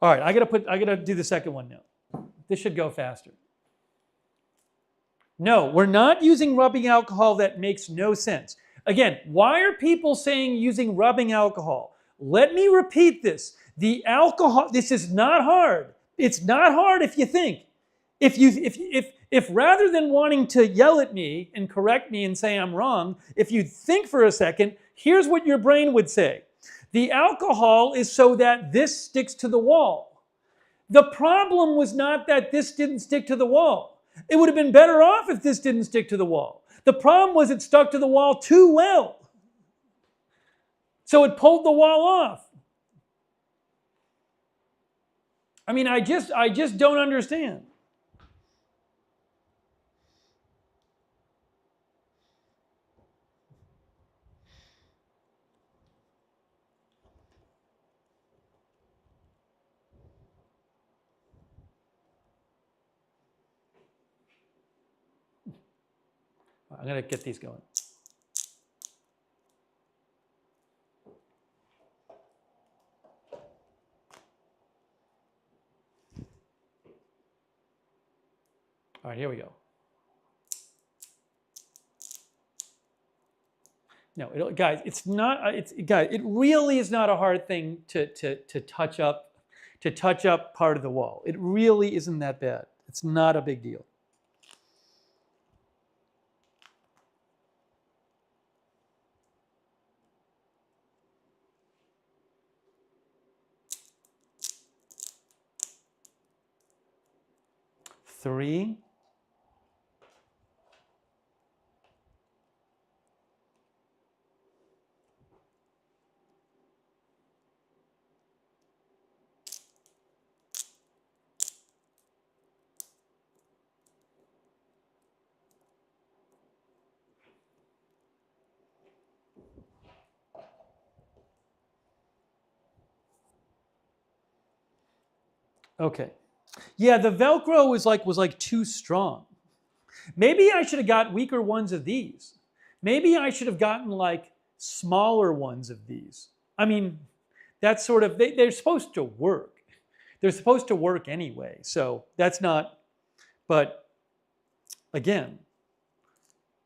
All right, I gotta do the second one now. This should go faster. No, we're not using rubbing alcohol. That makes no sense. Again, why are people saying using rubbing alcohol? Let me repeat this. The alcohol, this is not hard. It's not hard if you think. If rather than wanting to yell at me and correct me and say I'm wrong, if you think for a second, here's what your brain would say. The alcohol is so that this sticks to the wall. The problem was not that this didn't stick to the wall. It would have been better off if this didn't stick to the wall. The problem was it stuck to the wall too well. So it pulled the wall off. I mean, I just don't understand. I'm going to get these going. All right, here we go. No, guys, it's not. Guys, it really is not a hard thing to touch up, part of the wall. It really isn't that bad. It's not a big deal. Three. Okay. Yeah, the Velcro was like too strong. Maybe I should have got weaker ones of these. Maybe I should have gotten like smaller ones of these. I mean, that's sort of, they're supposed to work. They're supposed to work anyway. So that's not, but again,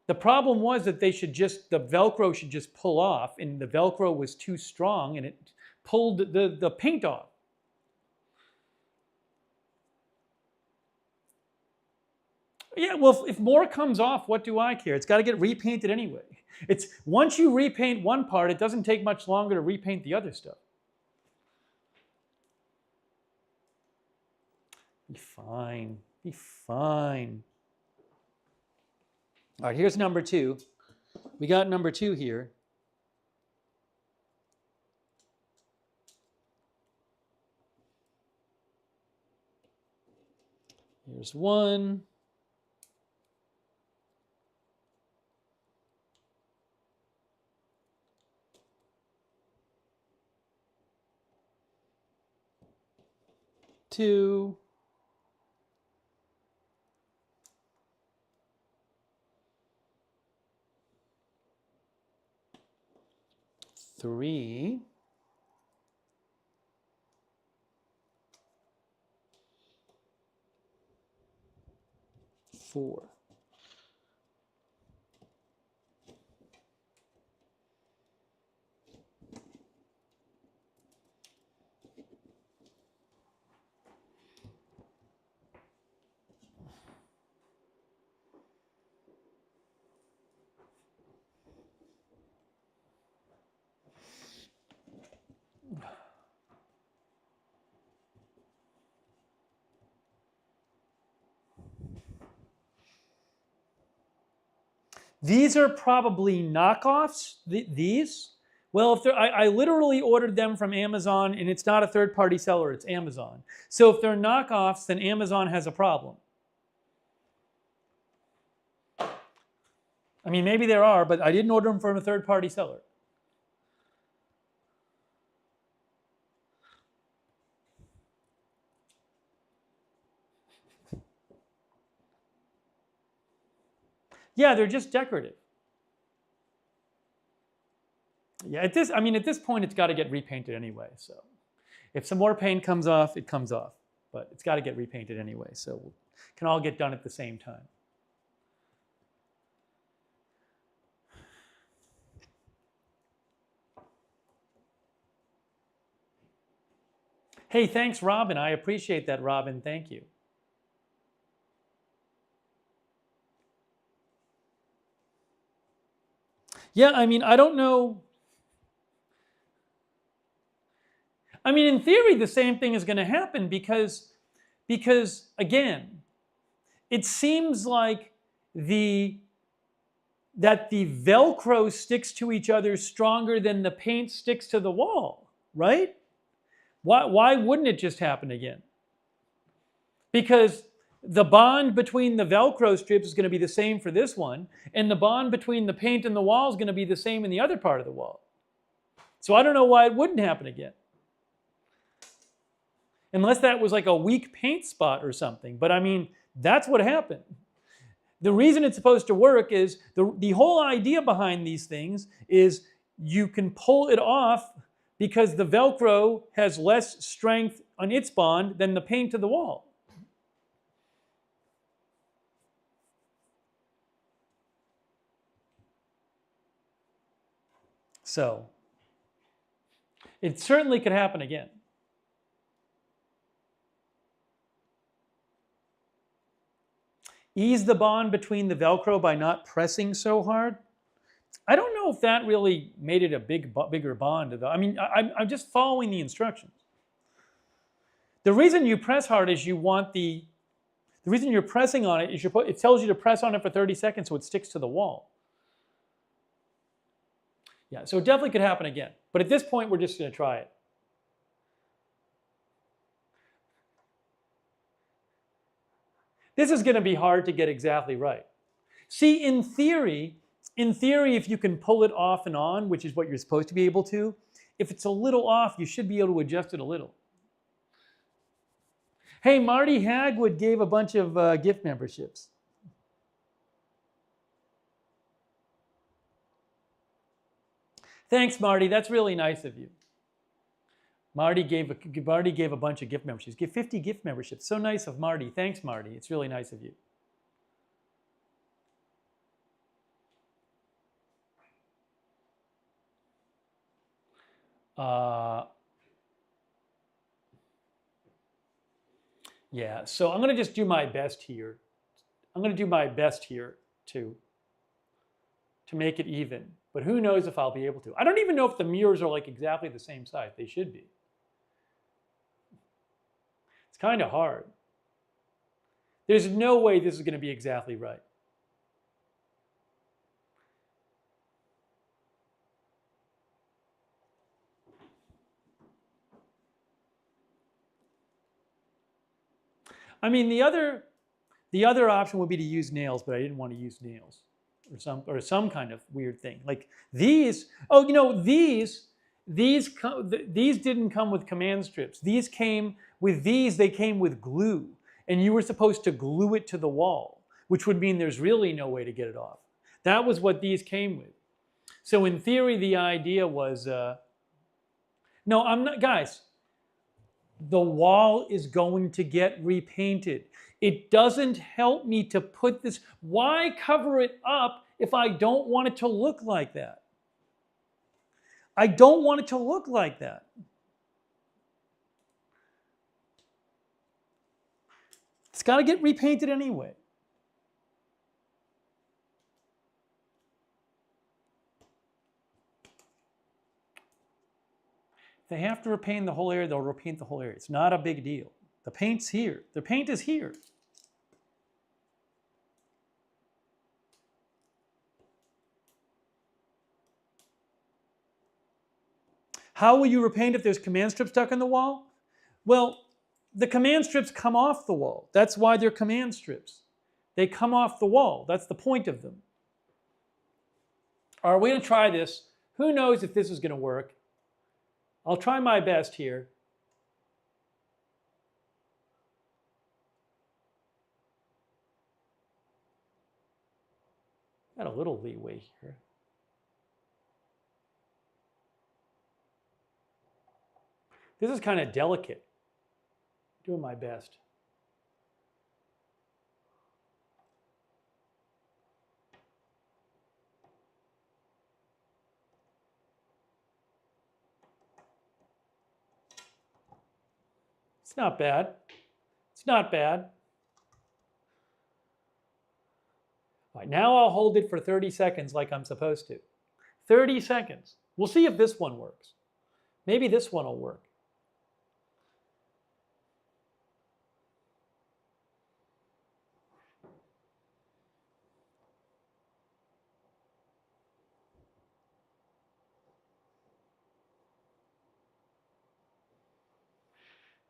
the problem was that the Velcro should just pull off, and the Velcro was too strong and it pulled the paint off. Yeah, well, if more comes off, what do I care? It's got to get repainted anyway. It's once you repaint one part, it doesn't take much longer to repaint the other stuff. Be fine. Be fine. All right, here's number 2. We got number 2 here. Here's 1. Two. 3. 4. These are probably knockoffs, these. Well, if I literally ordered them from Amazon, and it's not a third-party seller, it's Amazon. So if they're knockoffs, then Amazon has a problem. I mean, maybe there are, but I didn't order them from a third-party seller. Yeah, they're just decorative. Yeah, at this point, it's got to get repainted anyway. So, If some more paint comes off, it comes off. But it's got to get repainted anyway, so it can all get done at the same time. Hey, thanks, Robin. I appreciate that, Robin. Thank you. Yeah, I mean, I don't know. I mean, in theory, the same thing is going to happen because again, it seems like that the Velcro sticks to each other stronger than the paint sticks to the wall, right? Why wouldn't it just happen again? Because the bond between the Velcro strips is going to be the same for this one, and the bond between the paint and the wall is going to be the same in the other part of the wall. So I don't know why it wouldn't happen again. Unless that was like a weak paint spot or something. But I mean, that's what happened. The reason it's supposed to work is the whole idea behind these things is you can pull it off because the Velcro has less strength on its bond than the paint to the wall. So it certainly could happen again. Ease the bond between the Velcro by not pressing so hard. I don't know if that really made it a bigger bond. I mean, I'm just following the instructions. The reason you press hard is you want the reason you're pressing on it is it tells you to press on it for 30 seconds so it sticks to the wall. Yeah, so it definitely could happen again. But at this point, we're just going to try it. This is going to be hard to get exactly right. See, in theory, if you can pull it off and on, which is what you're supposed to be able to, if it's a little off, you should be able to adjust it a little. Hey, Marty Hagwood gave a bunch of gift memberships. Thanks, Marty. That's really nice of you. Marty gave a bunch of gift memberships. Give 50 gift memberships. So nice of Marty. Thanks, Marty. It's really nice of you. Yeah, so I'm going to just do my best here. I'm going to do my best here to make it even. But who knows if I'll be able to. I don't even know if the mirrors are like exactly the same size. They should be. It's kind of hard. There's no way this is going to be exactly right. I mean, the other option would be to use nails, but I didn't want to use nails or some kind of weird thing. Like these, oh, you know, these didn't come with command strips. These came with they came with glue, and you were supposed to glue it to the wall, which would mean there's really no way to get it off. That was what these came with. So in theory, the idea was, no, I'm not, guys, the wall is going to get repainted. It doesn't help me to put this, why cover it up if I don't want it to look like that? I don't want it to look like that. It's got to get repainted anyway. If they have to repaint the whole area, they'll repaint the whole area. It's not a big deal. The paint's here. The paint is here. How will you repaint if there's command strips stuck in the wall? Well, the command strips come off the wall. That's why they're command strips. They come off the wall. That's the point of them. All right, we're going to try this. Who knows if this is going to work? I'll try my best here. Got a little leeway here. This is kind of delicate. Doing my best. It's not bad. It's not bad. All right, now I'll hold it for 30 seconds like I'm supposed to. 30 seconds. We'll see if this one works. Maybe this one will work.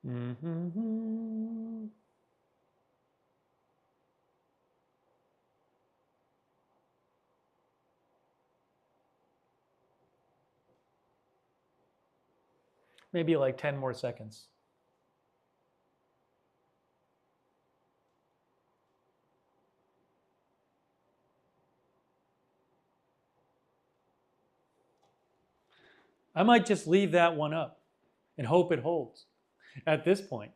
Mm-hmm. Maybe like 10 more seconds. I might just leave that one up and hope it holds at this point.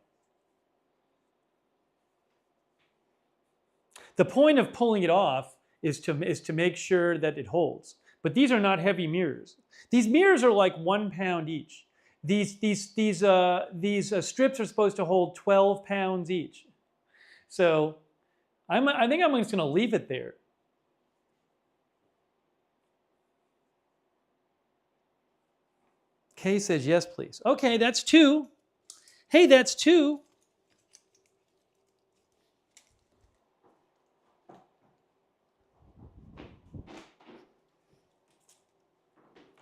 The point of pulling it off is to make sure that it holds. But these are not heavy mirrors. These mirrors are like 1 pound each. These strips are supposed to hold 12 pounds each. So I think I'm just going to leave it there. Kay says yes, please. Okay, that's 2. Hey, that's 2.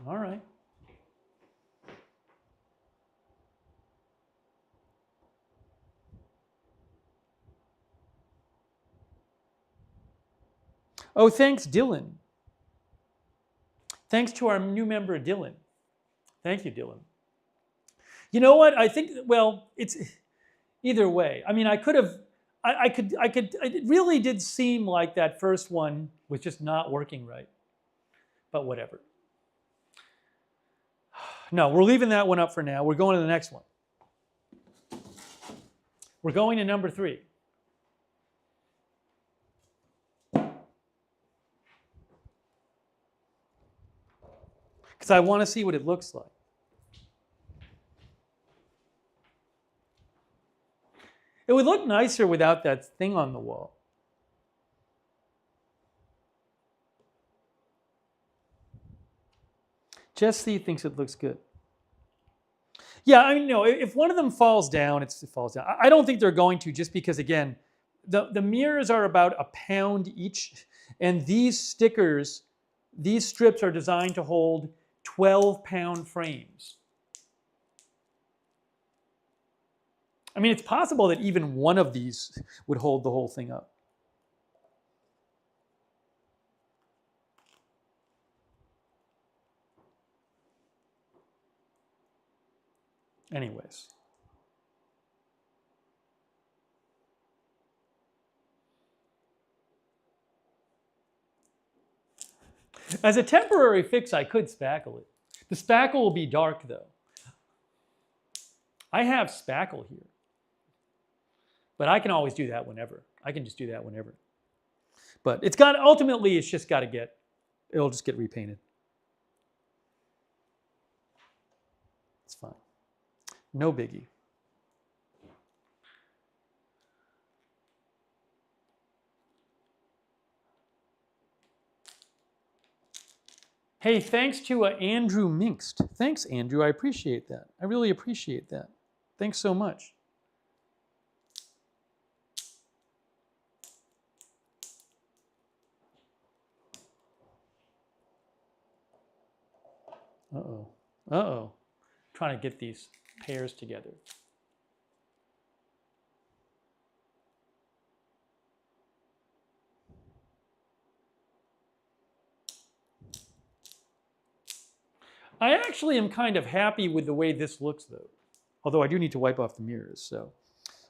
All right. Oh, thanks, Dylan. Thanks to our new member, Dylan. Thank you, Dylan. You know what? I think, well, it's either way. I mean, I could have, it really did seem like that first one was just not working right. But whatever. No, we're leaving that one up for now. We're going to the next one. We're going to number 3. Because I want to see what it looks like. It would look nicer without that thing on the wall. Jesse thinks it looks good. Yeah, I mean, no, if one of them falls down, it falls down. I don't think they're going to, just because, again, the mirrors are about 1 pound each, and these stickers, these strips are designed to hold 12-pound frames. I mean, it's possible that even one of these would hold the whole thing up. Anyways. As a temporary fix, I could spackle it. The spackle will be dark, though. I have spackle here. But I can always do that whenever. I can just do that whenever. But it's got, ultimately, it's just got to get, it'll just get repainted. It's fine. No biggie. Hey, thanks to Andrew Minkst. Thanks, Andrew. I appreciate that. I really appreciate that. Thanks so much. Uh-oh. Uh-oh. Trying to get these pairs together. I actually am kind of happy with the way this looks, though. Although I do need to wipe off the mirrors, so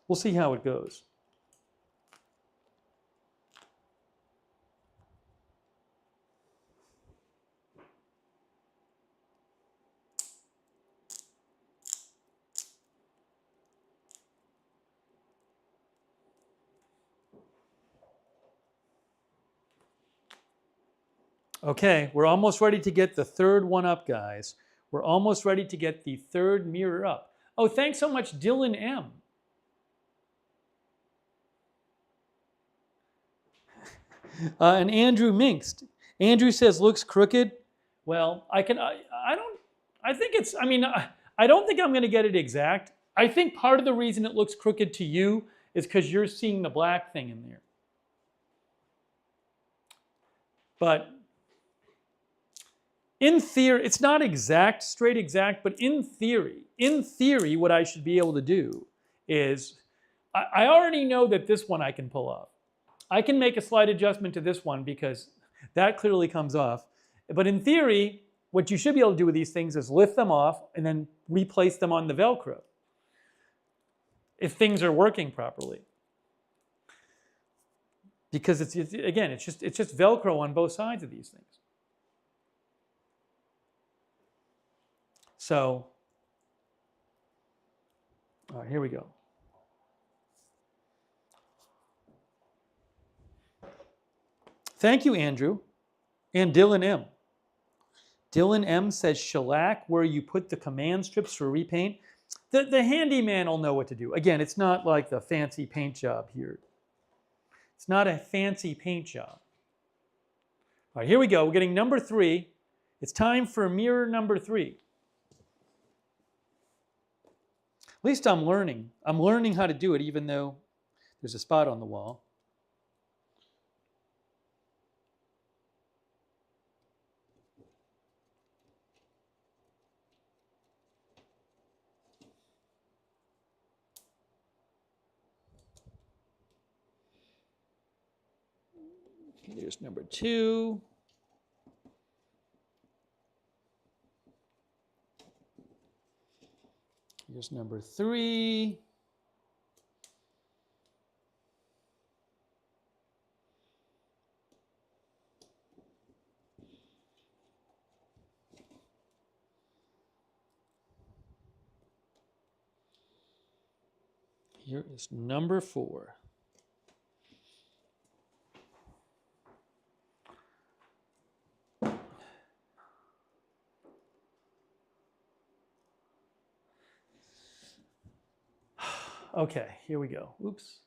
we'll see how it goes. Okay, we're almost ready to get the third one up, guys. We're almost ready to get the third mirror up. Oh, thanks so much, Dylan M. And Andrew Minkst. Andrew says looks crooked. Well, I don't. I think it's. I mean, I don't think I'm going to get it exact. I think part of the reason it looks crooked to you is because you're seeing the black thing in there. But in theory, it's not exact, straight exact, but in theory, what I should be able to do is, I already know that this one I can pull off. I can make a slight adjustment to this one because that clearly comes off. But in theory, what you should be able to do with these things is lift them off and then replace them on the Velcro, if things are working properly. Because it's just Velcro on both sides of these things. So, all right, here we go. Thank you, Andrew. And Dylan M. Dylan M says shellac where you put the command strips for repaint. The handyman will know what to do. Again, it's not like the fancy paint job here. It's not a fancy paint job. All right, here we go. We're getting number 3. It's time for mirror number 3. At least I'm learning. I'm learning how to do it even though there's a spot on the wall. Here's number 2. Here's number 3. Here is number 4. Okay, here we go. Oops.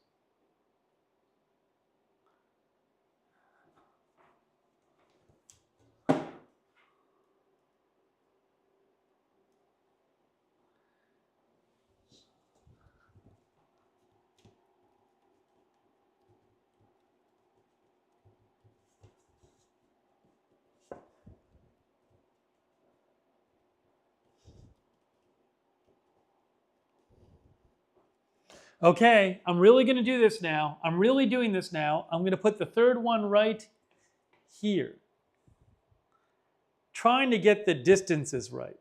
Okay, I'm really going to do this now. I'm really doing this now. I'm going to put the third one right here. Trying to get the distances right.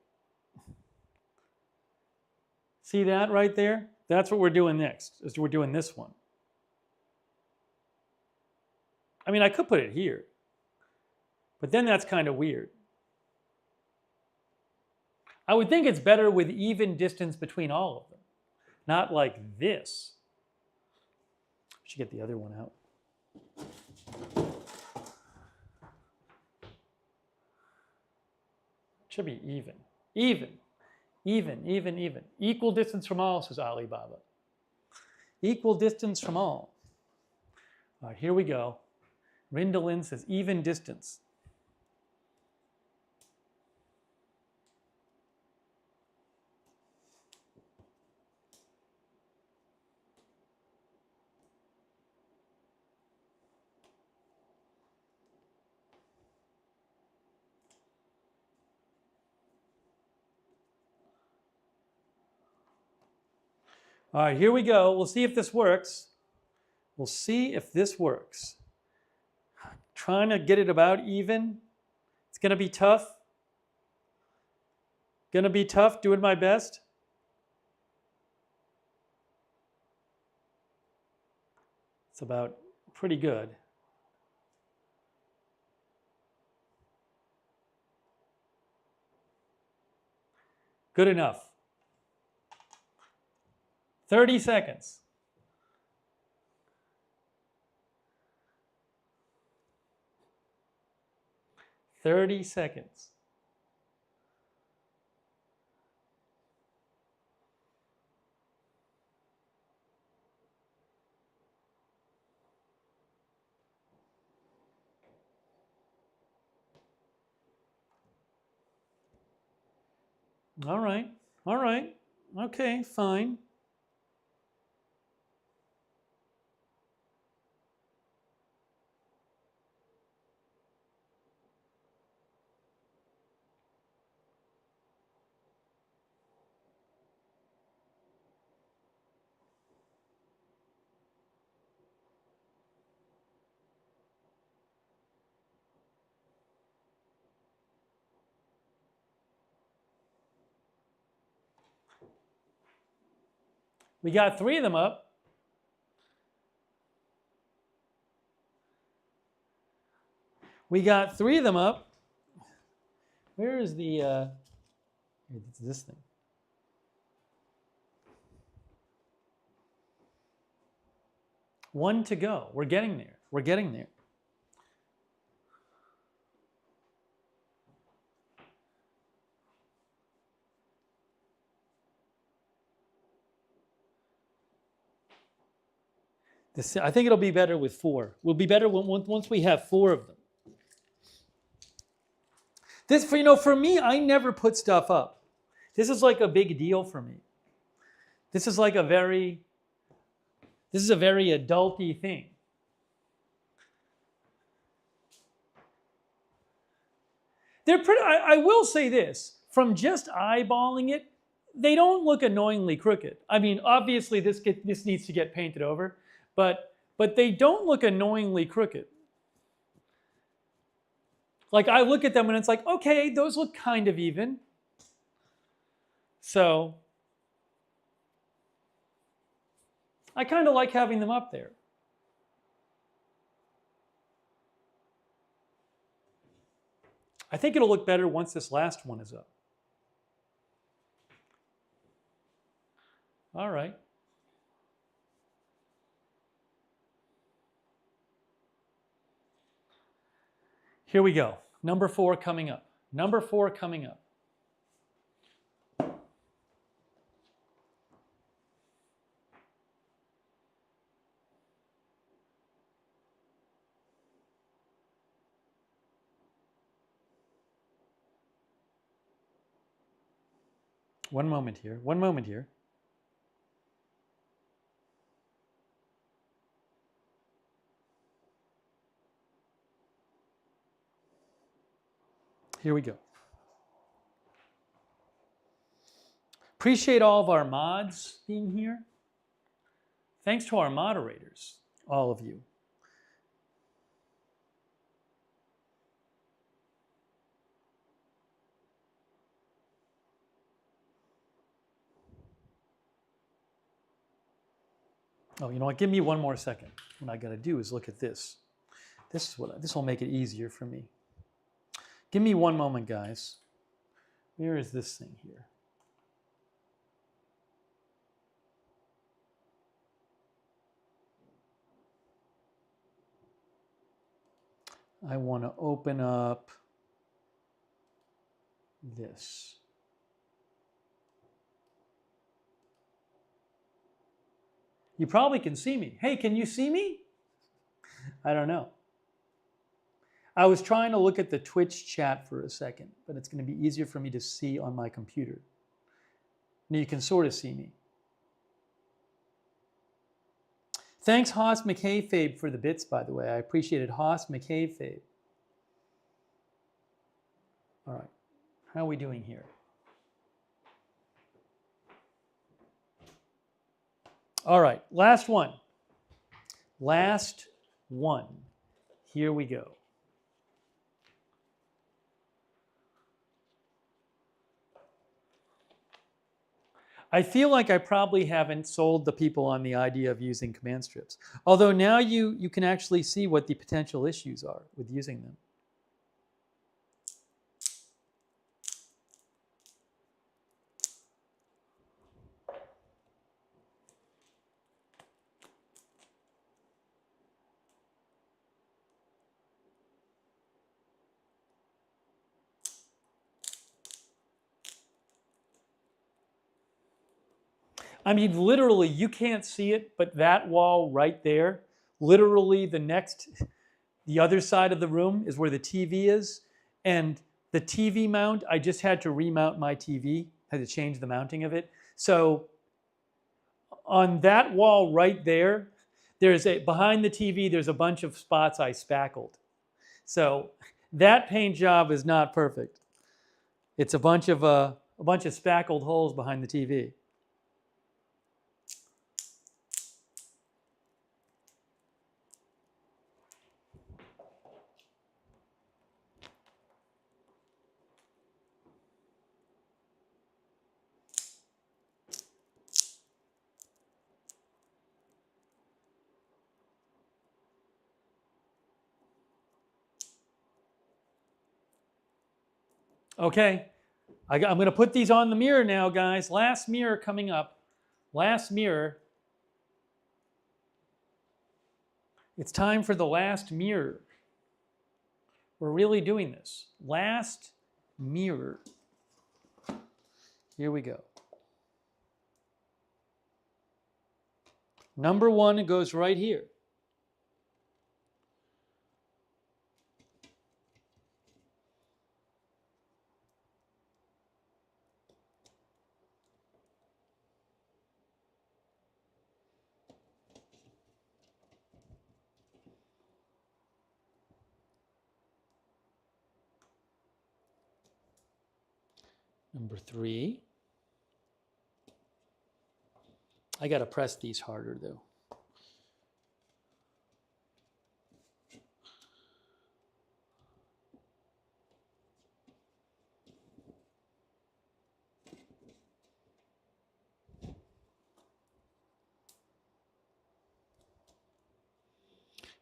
See that right there? That's what we're doing next, is we're doing this one. I mean, I could put it here, but then that's kind of weird. I would think it's better with even distance between all of them. Not like this. I should get the other one out. It should be even. Even. Equal distance from all, says Alibaba. Equal distance from all. All right, here we go. Rindalin says even distance. All right, here we go. We'll see if this works. We'll see if this works. Trying to get it about even. It's going to be tough. Doing my best. It's about pretty good. Good enough. 30 seconds. 30 seconds. All right. All right. Okay, fine. We got 3 of them up. We got 3 of them up. Where is the, it's this thing. One to go. We're getting there. We're getting there. This, I think it'll be better with 4. We'll be better once we have 4 of them. This, for me, I never put stuff up. This is like a big deal for me. This is like a very adulty thing. They're pretty, I will say this, from just eyeballing it, they don't look annoyingly crooked. I mean, obviously this needs to get painted over, but they don't look annoyingly crooked. Like I look at them and it's like, okay, those look kind of even. So I kind of like having them up there. I think it'll look better once this last one is up. All right. Here we go. Number 4 coming up. Number 4 coming up. One moment here. One moment here. Here we go. Appreciate all of our mods being here. Thanks to our moderators, all of you. Oh, you know what? Give me one more second. What I got to do is look at this. This will make it easier for me. Give me one moment, guys. Where is this thing here? I want to open up this. You probably can see me. Hey, can you see me? I don't know. I was trying to look at the Twitch chat for a second, but it's going to be easier for me to see on my computer. Now you can sort of see me. Thanks, Haas McKayfabe, for the bits, by the way. I appreciate it, Haas McKayfabe. All right. How are we doing here? All right. Last one. Last one. Here we go. I feel like I probably haven't sold the people on the idea of using command strips. Although now you can actually see what the potential issues are with using them. I mean, literally, you can't see it, but that wall right there, literally the other side of the room is where the TV is. And the TV mount, I just had to remount my TV, had to change the mounting of it. So on that wall right there, behind the TV, there's a bunch of spots I spackled. So that paint job is not perfect. It's a bunch of spackled holes behind the TV. Okay, I'm going to put these on the mirror now, guys. Last mirror coming up. Last mirror. It's time for the last mirror. We're really doing this. Last mirror. Here we go. Number one, it goes right here. Number three. I got to press these harder though.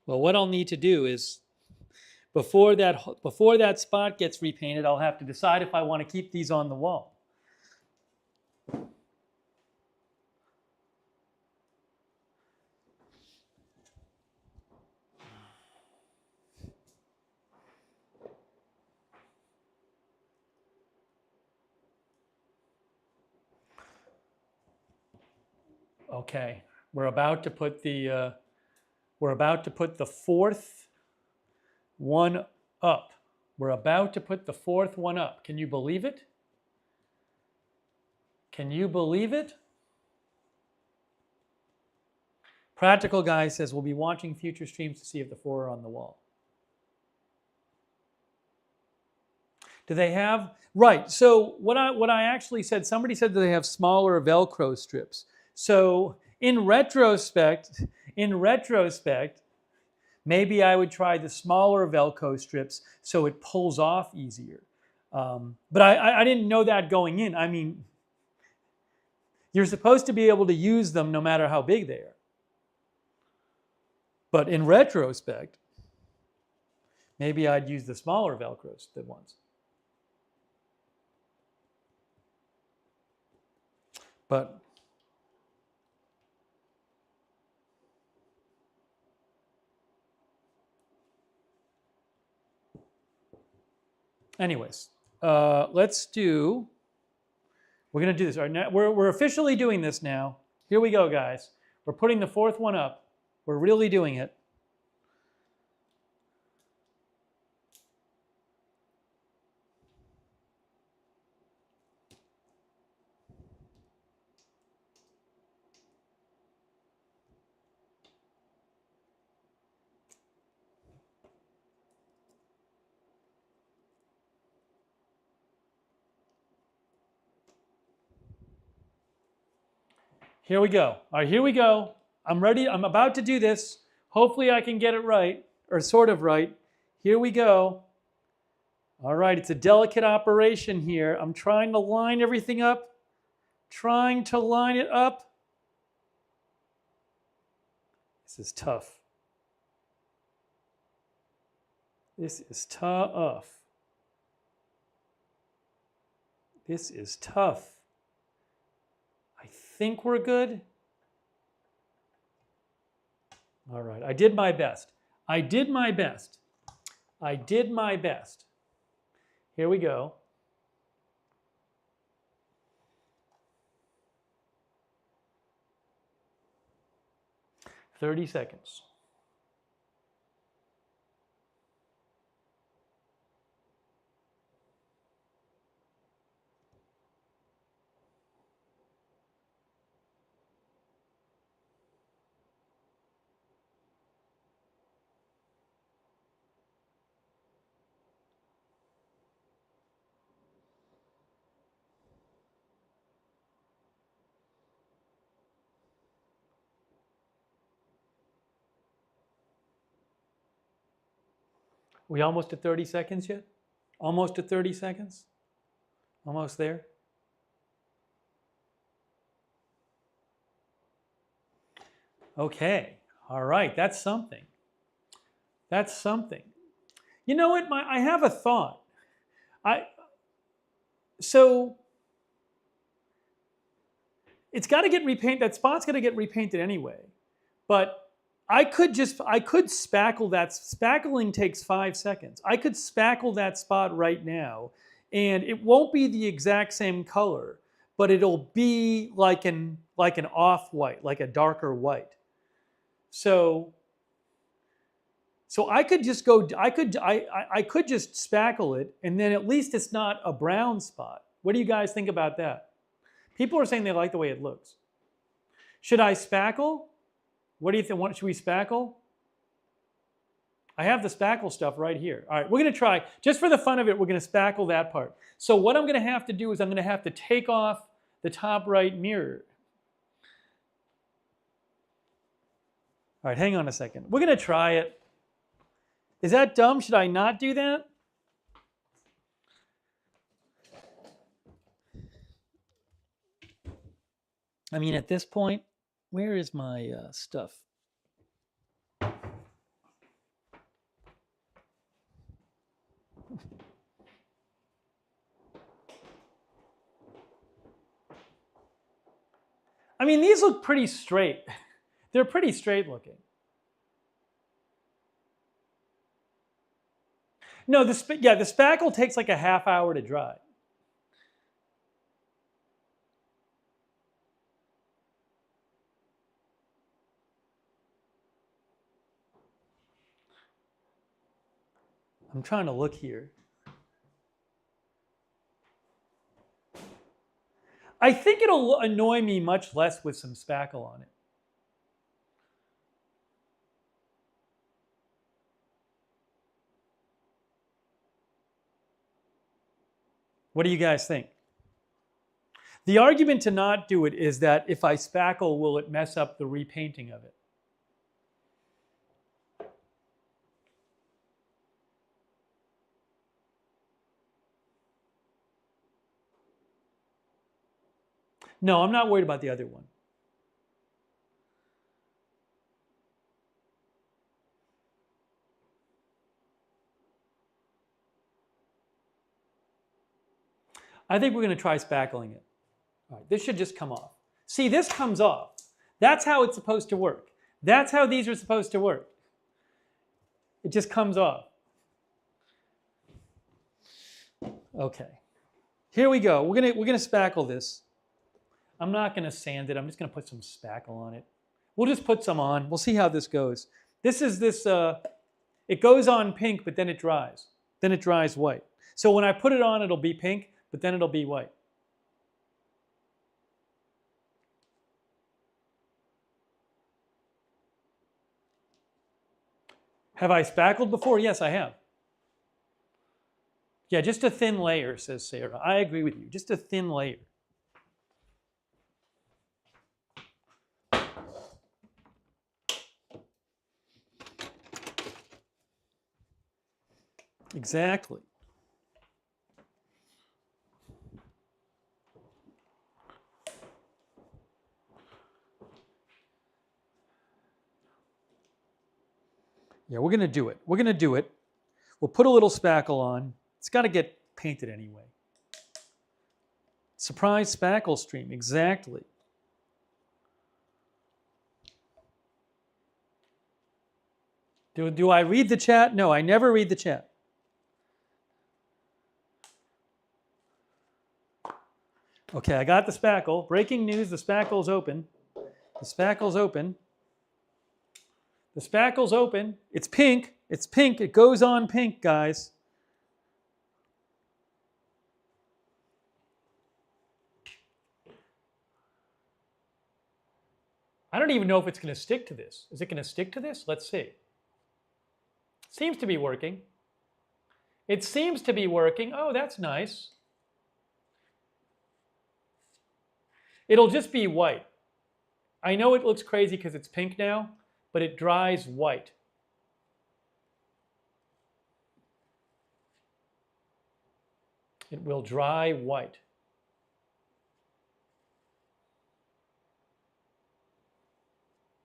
Well, what I'll need to do is before that spot gets repainted, I'll have to decide if I want to keep these on the wall. Okay, we're about to put the fourth one up. We're about to put the fourth one up. Can you believe it? Can you believe it? Practical Guy says we'll be watching future streams to see if the four are on the wall. Do they have? Right. So what I actually said, somebody said that they have smaller Velcro strips. So in retrospect, maybe I would try the smaller Velcro strips so it pulls off easier. But I didn't know that going in. I mean, you're supposed to be able to use them no matter how big they are. But in retrospect, maybe I'd use the smaller Velcro ones. But anyways, we're going to do this. We're officially doing this now. Here we go, guys. We're putting the fourth one up. We're really doing it. Here we go. All right, here we go. I'm ready. I'm about to do this. Hopefully I can get it right, or sort of right. Here we go. All right, it's a delicate operation here. I'm trying to line everything up. Trying to line it up. This is tough. This is tough. This is tough. I think we're good. All right, I did my best. I did my best. I did my best. Here we go. 30 seconds. We almost at 30 seconds yet? Almost at 30 seconds? Almost there? Okay, all right, that's something. That's something. You know what, I have a thought. So it's got to get repainted, that spot's got to get repainted anyway. But I could spackle that. Spackling takes 5 seconds. I could spackle that spot right now, and it won't be the exact same color, but it'll be like an off-white, like a darker white. So I could just go. I could just spackle it, and then at least it's not a brown spot. What do you guys think about that? People are saying they like the way it looks. Should I spackle? What do you think? Should we spackle? I have the spackle stuff right here. All right, we're going to try, just for the fun of it, we're going to spackle that part. So what I'm going to have to do is I'm going to have to take off the top right mirror. All right, hang on a second. We're going to try it. Is that dumb? Should I not do that? I mean, at this point, where is my stuff? I mean, these look pretty straight. They're pretty straight looking. No, the spackle takes like a half hour to dry. I'm trying to look here. I think it'll annoy me much less with some spackle on it. What do you guys think? The argument to not do it is that if I spackle, will it mess up the repainting of it? No, I'm not worried about the other one. I think we're going to try spackling it. All right, this should just come off. See, this comes off. That's how it's supposed to work. That's how these are supposed to work. It just comes off. Okay. Here we go. We're gonna spackle this. I'm not going to sand it. I'm just going to put some spackle on it. We'll just put some on. We'll see how this goes. It goes on pink, but then it dries. Then it dries white. So when I put it on, it'll be pink, but then it'll be white. Have I spackled before? Yes, I have. Yeah, just a thin layer, says Sarah. I agree with you. Just a thin layer. Exactly. Yeah, we're going to do it. We're going to do it. We'll put a little spackle on. It's got to get painted anyway. Surprise spackle stream, exactly. Do I read the chat? No, I never read the chat. Okay, I got the spackle. Breaking news, the spackle's open. The spackle's open. The spackle's open. It's pink. It's pink. It goes on pink, guys. I don't even know if it's going to stick to this. Is it going to stick to this? Let's see. Seems to be working. It seems to be working. Oh, that's nice. It'll just be white. I know it looks crazy because it's pink now, but it dries white. It will dry white.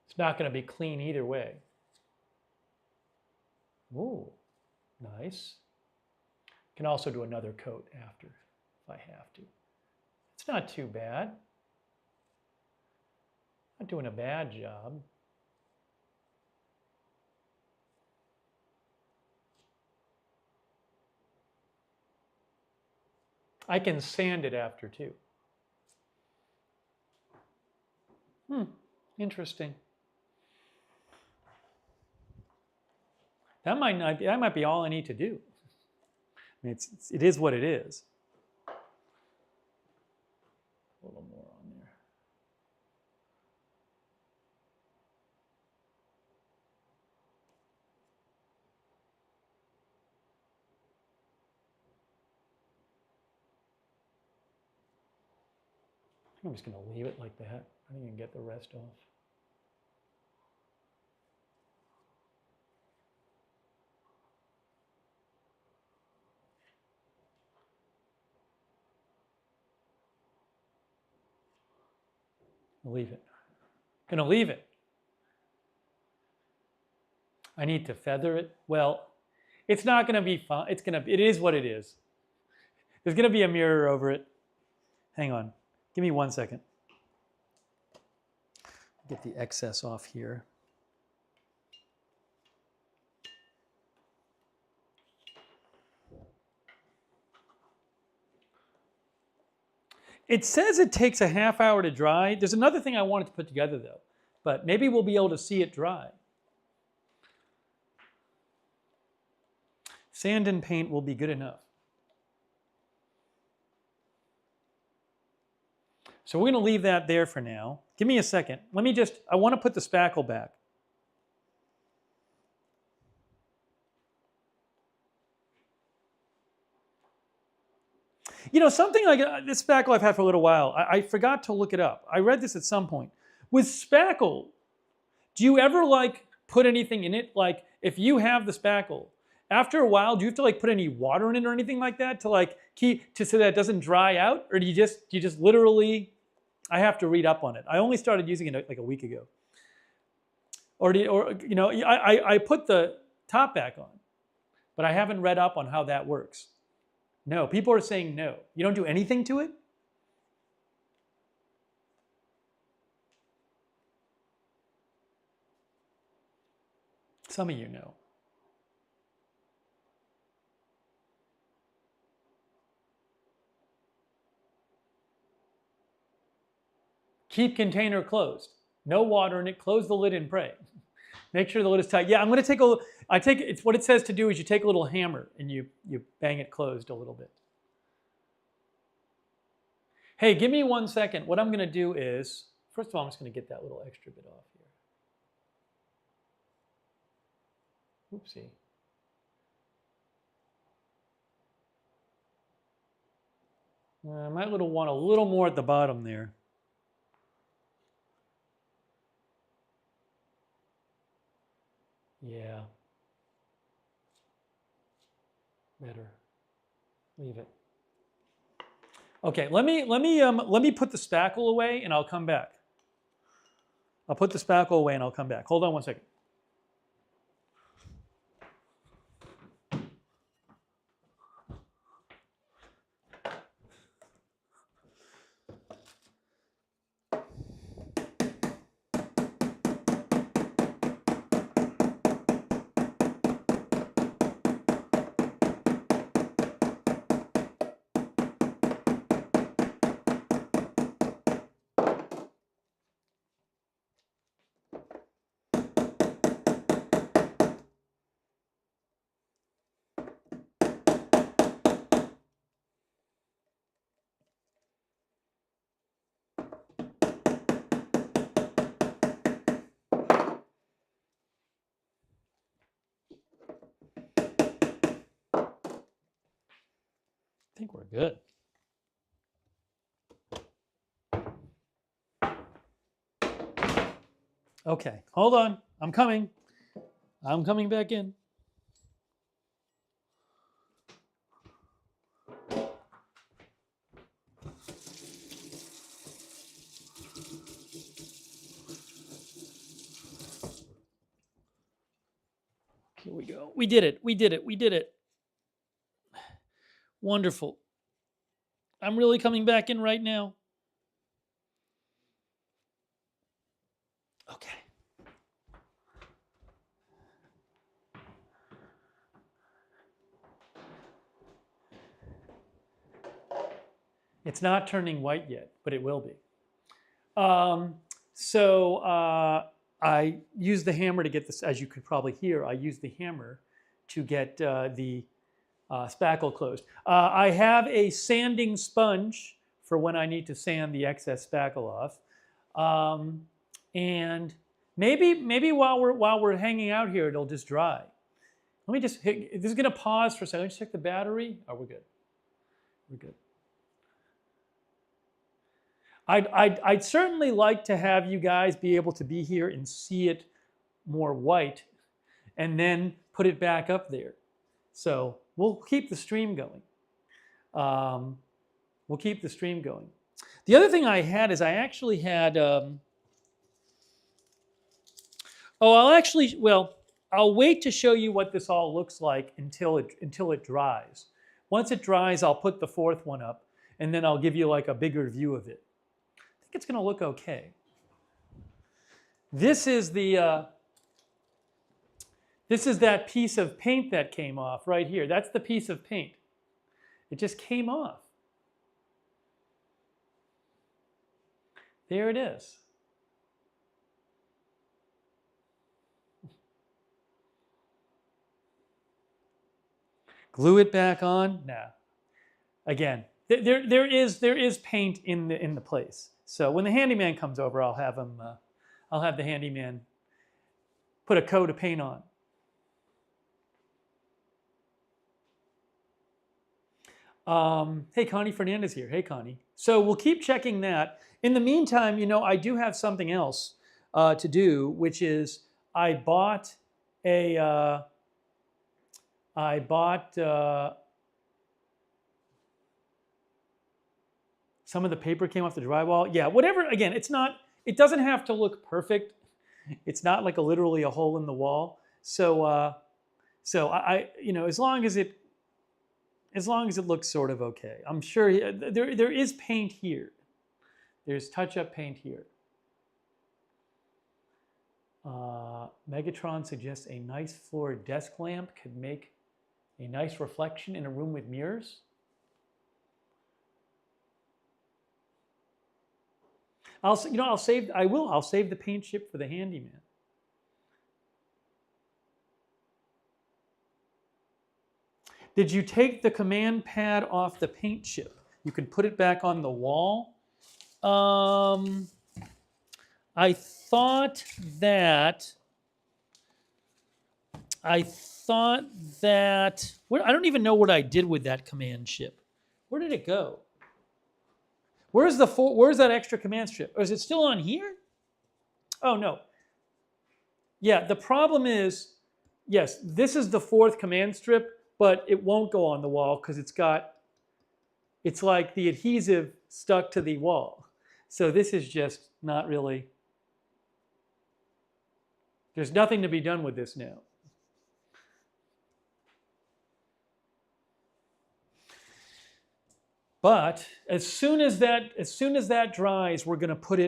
It's not going to be clean either way. Ooh, nice. Can also do another coat after if I have to. It's not too bad. Not doing a bad job. I can sand it after too. Interesting. That might be all I need to do. I mean, it is what it is. A little more on there. I'm just going to leave it like that. I think I can get the rest off. Leave it. Gonna leave it. I need to feather it. Well, it's not gonna be fun. It is what it is. There's gonna be a mirror over it. Hang on. Give me 1 second. Get the excess off here. It says it takes a half hour to dry. There's another thing I wanted to put together though, but maybe we'll be able to see it dry. Sand and paint will be good enough. So we're going to leave that there for now. Give me a second. I want to put the spackle back. You know, something like this spackle I've had for a little while, I forgot to look it up. I read this at some point. With spackle, do you ever like put anything in it? Like if you have the spackle, after a while, do you have to like put any water in it or anything like that to like so that it doesn't dry out? Or do you just literally, I have to read up on it. I only started using it like a week ago. I put the top back on, but I haven't read up on how that works. No, people are saying no. You don't do anything to it? Some of you know. Keep container closed. No water in it. Close the lid and pray. Make sure the lid is tight. Yeah, I'm going to it's what it says to do is you take a little hammer and you bang it closed a little bit. Hey, give me 1 second. What I'm going to do is, first of all, I'm just going to get that little extra bit off here. Oopsie. I might want a little more at the bottom there. Yeah. Better. Leave it. Okay, let me put the spackle away and I'll come back. I'll put the spackle away and I'll come back. Hold on 1 second. think we're good. Okay, hold on. I'm coming. I'm coming back in. Here we go. We did it. We did it. We did it. Wonderful. I'm really coming back in right now. Okay. It's not turning white yet, but it will be. I used the hammer to get this, as you could probably hear, I used the hammer to get the spackle closed. I have a sanding sponge for when I need to sand the excess spackle off. And maybe while we're hanging out here, it'll just dry. Let me just hit, this is gonna pause for a second. Let's check the battery. Oh, we're good. We're good. I'd certainly like to have you guys be able to be here and see it more white and then put it back up there. So we'll keep the stream going. We'll keep the stream going. The other thing I had is I actually had, I'll wait to show you what this all looks like until it dries. Once it dries, I'll put the fourth one up and then I'll give you like a bigger view of it. I think it's going to look okay. This is that piece of paint that came off right here. That's the piece of paint. It just came off. There it is. Glue it back on? Nah. Again, there is paint in the place. So when the handyman comes over, I'll have the handyman put a coat of paint on. Hey, Connie Fernandez here. Hey, Connie. So we'll keep checking that. In the meantime, you know, I do have something else to do, which is I bought some of the paper came off the drywall. Yeah, whatever. Again, it doesn't have to look perfect. It's not like literally a hole in the wall. So I you know, as long as it looks sort of okay. I'm sure there is paint here. There's touch-up paint here. Megatron suggests a nice floor desk lamp could make a nice reflection in a room with mirrors. I'll save the paint chip for the handyman. Did you take the command pad off the paint chip? You can put it back on the wall. I thought that I don't even know what I did with that command chip. Where did it go? Where's that extra command strip? Or is it still on here? Oh no. Yeah, the problem is, yes, this is the fourth command strip, but it won't go on the wall because it's like the adhesive stuck to the wall. So this is just not really, there's nothing to be done with this now. But as soon as that dries, we're going to put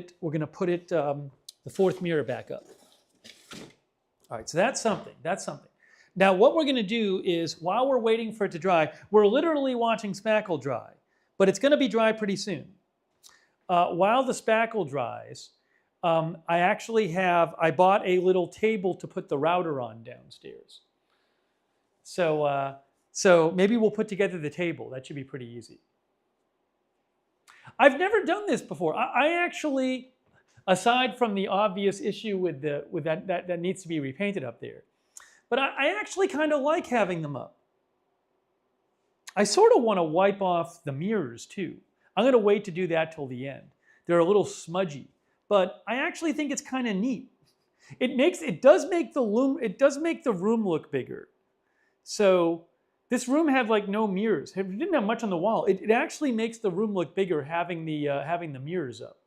the fourth mirror back up. All right, so that's something. Now what we're going to do is, while we're waiting for it to dry, we're literally watching spackle dry, but it's going to be dry pretty soon. While the spackle dries, I bought a little table to put the router on downstairs. So maybe we'll put together the table. That should be pretty easy. I've never done this before. I actually, aside from the obvious issue with that needs to be repainted up there, but I actually kind of like having them up. I sort of want to wipe off the mirrors too. I'm going to wait to do that till the end. They're a little smudgy, but I actually think it's kind of neat. It does make the room look bigger. So this room had like no mirrors. It didn't have much on the wall. It actually makes the room look bigger having the mirrors up.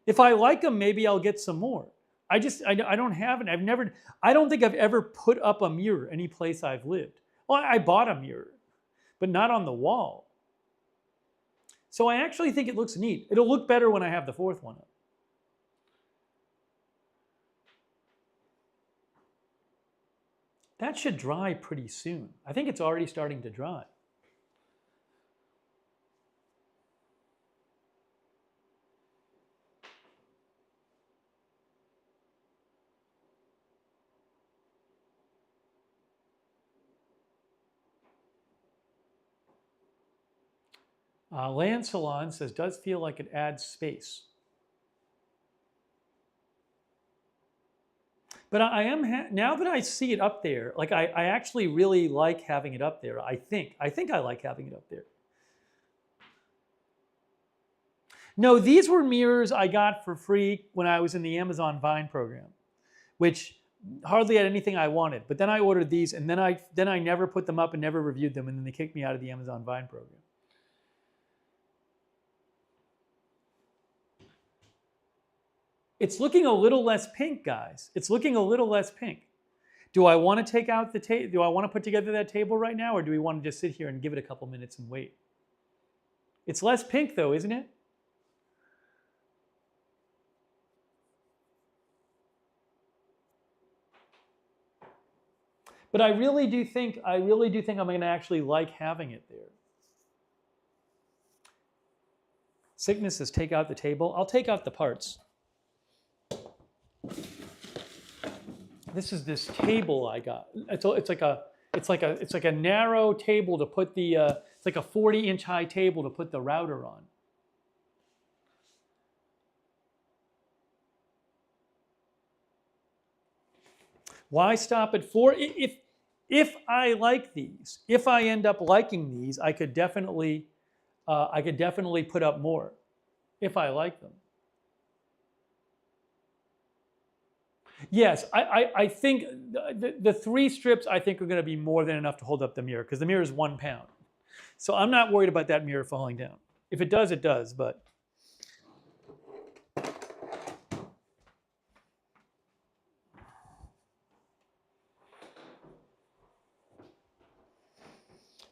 If I like them, maybe I'll get some more. I don't have it. I don't think I've ever put up a mirror any place I've lived. Well, I bought a mirror, but not on the wall. So I actually think it looks neat. It'll look better when I have the fourth one up. That should dry pretty soon. I think it's already starting to dry. Land Salon says, does feel like it adds space. But I am, now that I see it up there, like I actually really like having it up there. I think I like having it up there. No, these were mirrors I got for free when I was in the Amazon Vine program, which hardly had anything I wanted. But then I ordered these, and then I never put them up and never reviewed them, and then they kicked me out of the Amazon Vine program. It's looking a little less pink, guys. It's looking a little less pink. Do I want to take out the table? Do I want to put together that table right now, or do we want to just sit here and give it a couple minutes and wait? It's less pink though, isn't it? But I really do think I'm going to actually like having it there. Sickness says take out the table. I'll take out the parts. This is this table I got. It's like a narrow table to put the it's like a 40-inch high table to put the router on. Why stop at 4? If I like these, if I end up liking these, I could definitely put up more if I like them. Yes, I think the 3 strips I think are going to be more than enough to hold up the mirror because the mirror is 1 pound. So I'm not worried about that mirror falling down. If it does, it does, but.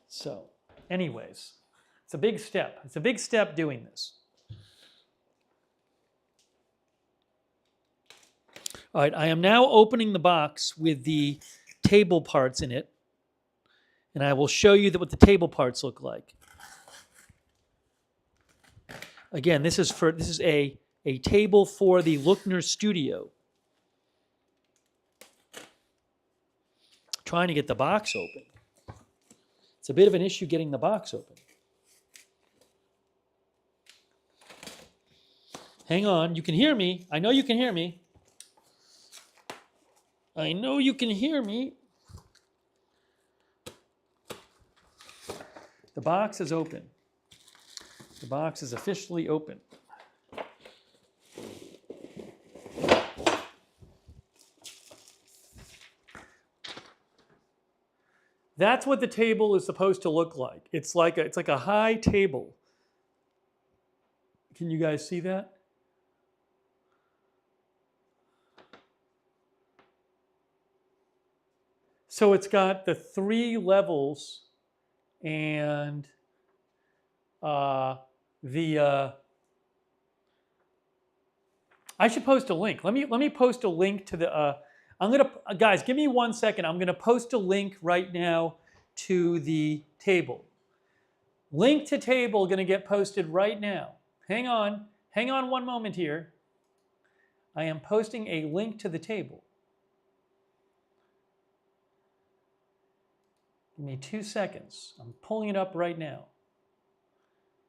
So anyways, it's a big step. It's a big step doing this. All right, I am now opening the box with the table parts in it, and I will show you what the table parts look like. Again, this is a table for the Lookner Studio. Trying to get the box open. It's a bit of an issue getting the box open. Hang on, you can hear me. I know you can hear me. I know you can hear me. The box is open. The box is officially open. That's what the table is supposed to look like. It's like a high table. Can you guys see that? So it's got the 3 levels and I should post a link. Let me post a link to the. Guys, give me 1 second. I'm gonna post a link right now to the table. Link to table gonna get posted right now. Hang on 1 moment here. I am posting a link to the table. Give me 2 seconds. I'm pulling it up right now.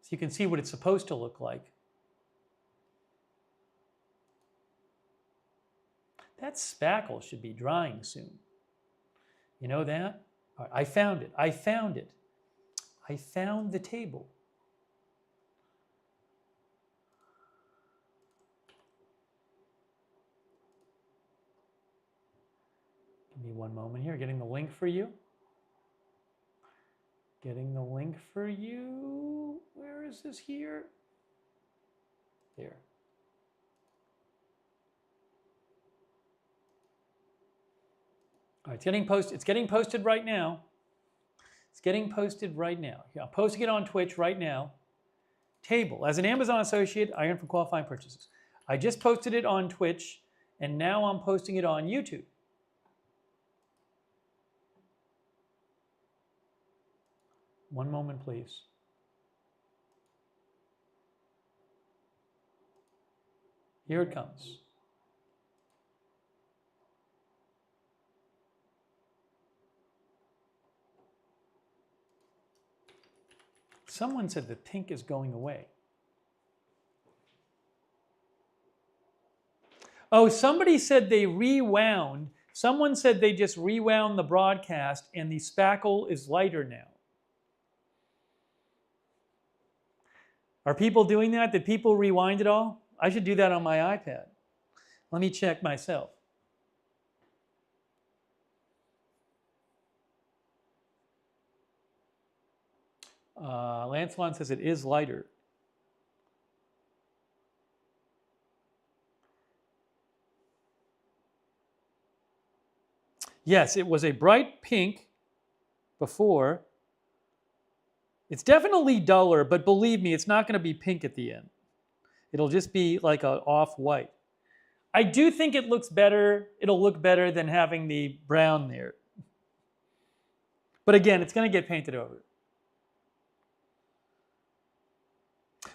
So you can see what it's supposed to look like. That spackle should be drying soon. You know that? All right, I found it. I found it. I found the table. Give me one moment here. Getting the link for you. Getting the link for you. Where is this here? There. All right, it's getting posted. It's getting posted right now. It's getting posted right now. Yeah, I'm posting it on Twitch right now. Table. As an Amazon associate, I earn from qualifying purchases. I just posted it on Twitch, and now I'm posting it on YouTube. One moment, please. Here it comes. Someone said the pink is going away. Oh, somebody said they rewound. Someone said they just rewound the broadcast and the spackle is lighter now. Are people doing that? Did people rewind it all? I should do that on my iPad. Let me check myself. Lancelot says it is lighter. Yes, it was a bright pink before. It's definitely duller, but believe me, it's not going to be pink at the end. It'll just be like an off-white. I do think it looks better. It'll look better than having the brown there. But again, it's going to get painted over.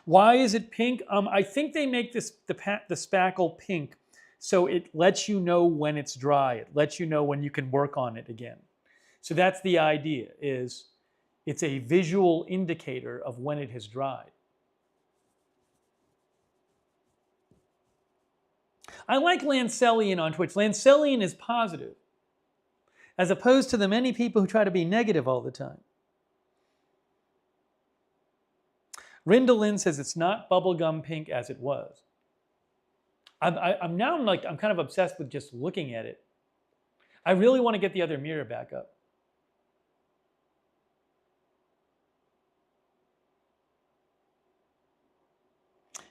Why is it pink? I think they make the spackle pink so it lets you know when it's dry. It lets you know when you can work on it again. So that's the idea, is it's a visual indicator of when it has dried. I like Lancellian on Twitch. Lancellian is positive, as opposed to the many people who try to be negative all the time. Rindalin says it's not bubblegum pink as it was. I'm kind of obsessed with just looking at it. I really want to get the other mirror back up.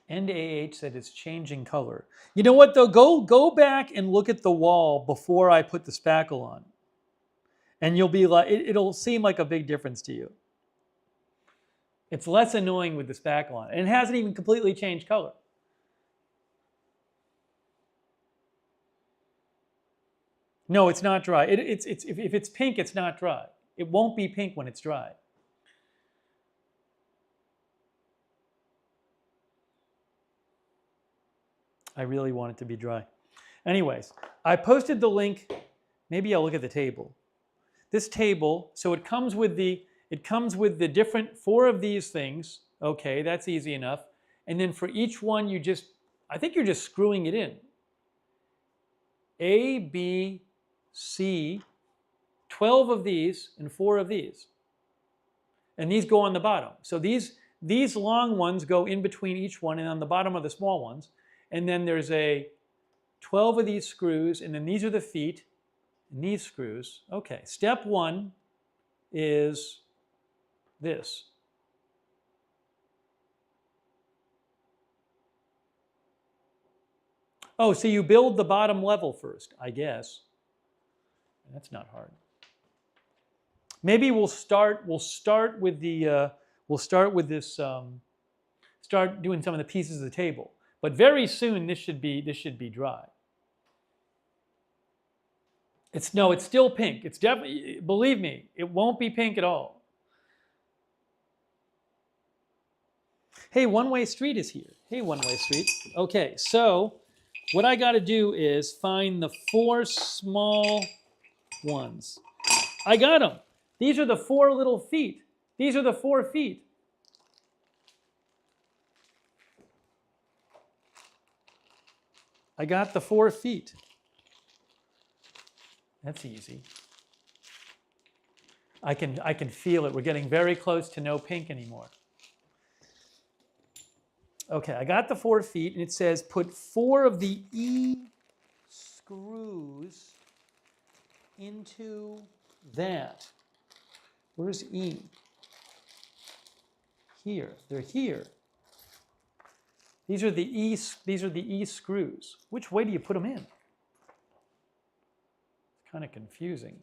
NAH said it's changing color. You know what though? Go back and look at the wall before I put the spackle on. And you'll be like, it'll seem like a big difference to you. It's less annoying with the spackle on. And it hasn't even completely changed color. No, it's not dry. If it's pink, it's not dry. It won't be pink when it's dry. I really want it to be dry. Anyways, I posted the link. Maybe I'll look at the table. This table, so it comes with the different 4 of these things. Okay, that's easy enough. And then for each one, I think you're just screwing it in. A, B, C, 12 of these and 4 of these. And these go on the bottom. So these long ones go in between each one, and on the bottom are the small ones. And then there's 12 of these screws, and then these are the feet, and these screws. Okay, step 1 is this. Oh, so you build the bottom level first, I guess. That's not hard. Maybe we'll start with this. Start doing some of the pieces of the table. But very soon this should be dry. It's still pink. It's definitely, believe me, it won't be pink at all. Hey, One Way Street is here. Hey, One Way Street. Okay, so what I got to do is find the 4 small ones. I got them. These are the 4 little feet. These are the 4 feet. I got the 4 feet. That's easy. I can feel it. We're getting very close to no pink anymore. Okay, I got the 4 feet, and it says put 4 of the E screws into that. Where's E? Here. They're here. These are the E screws. Which way do you put them in? It's kind of confusing.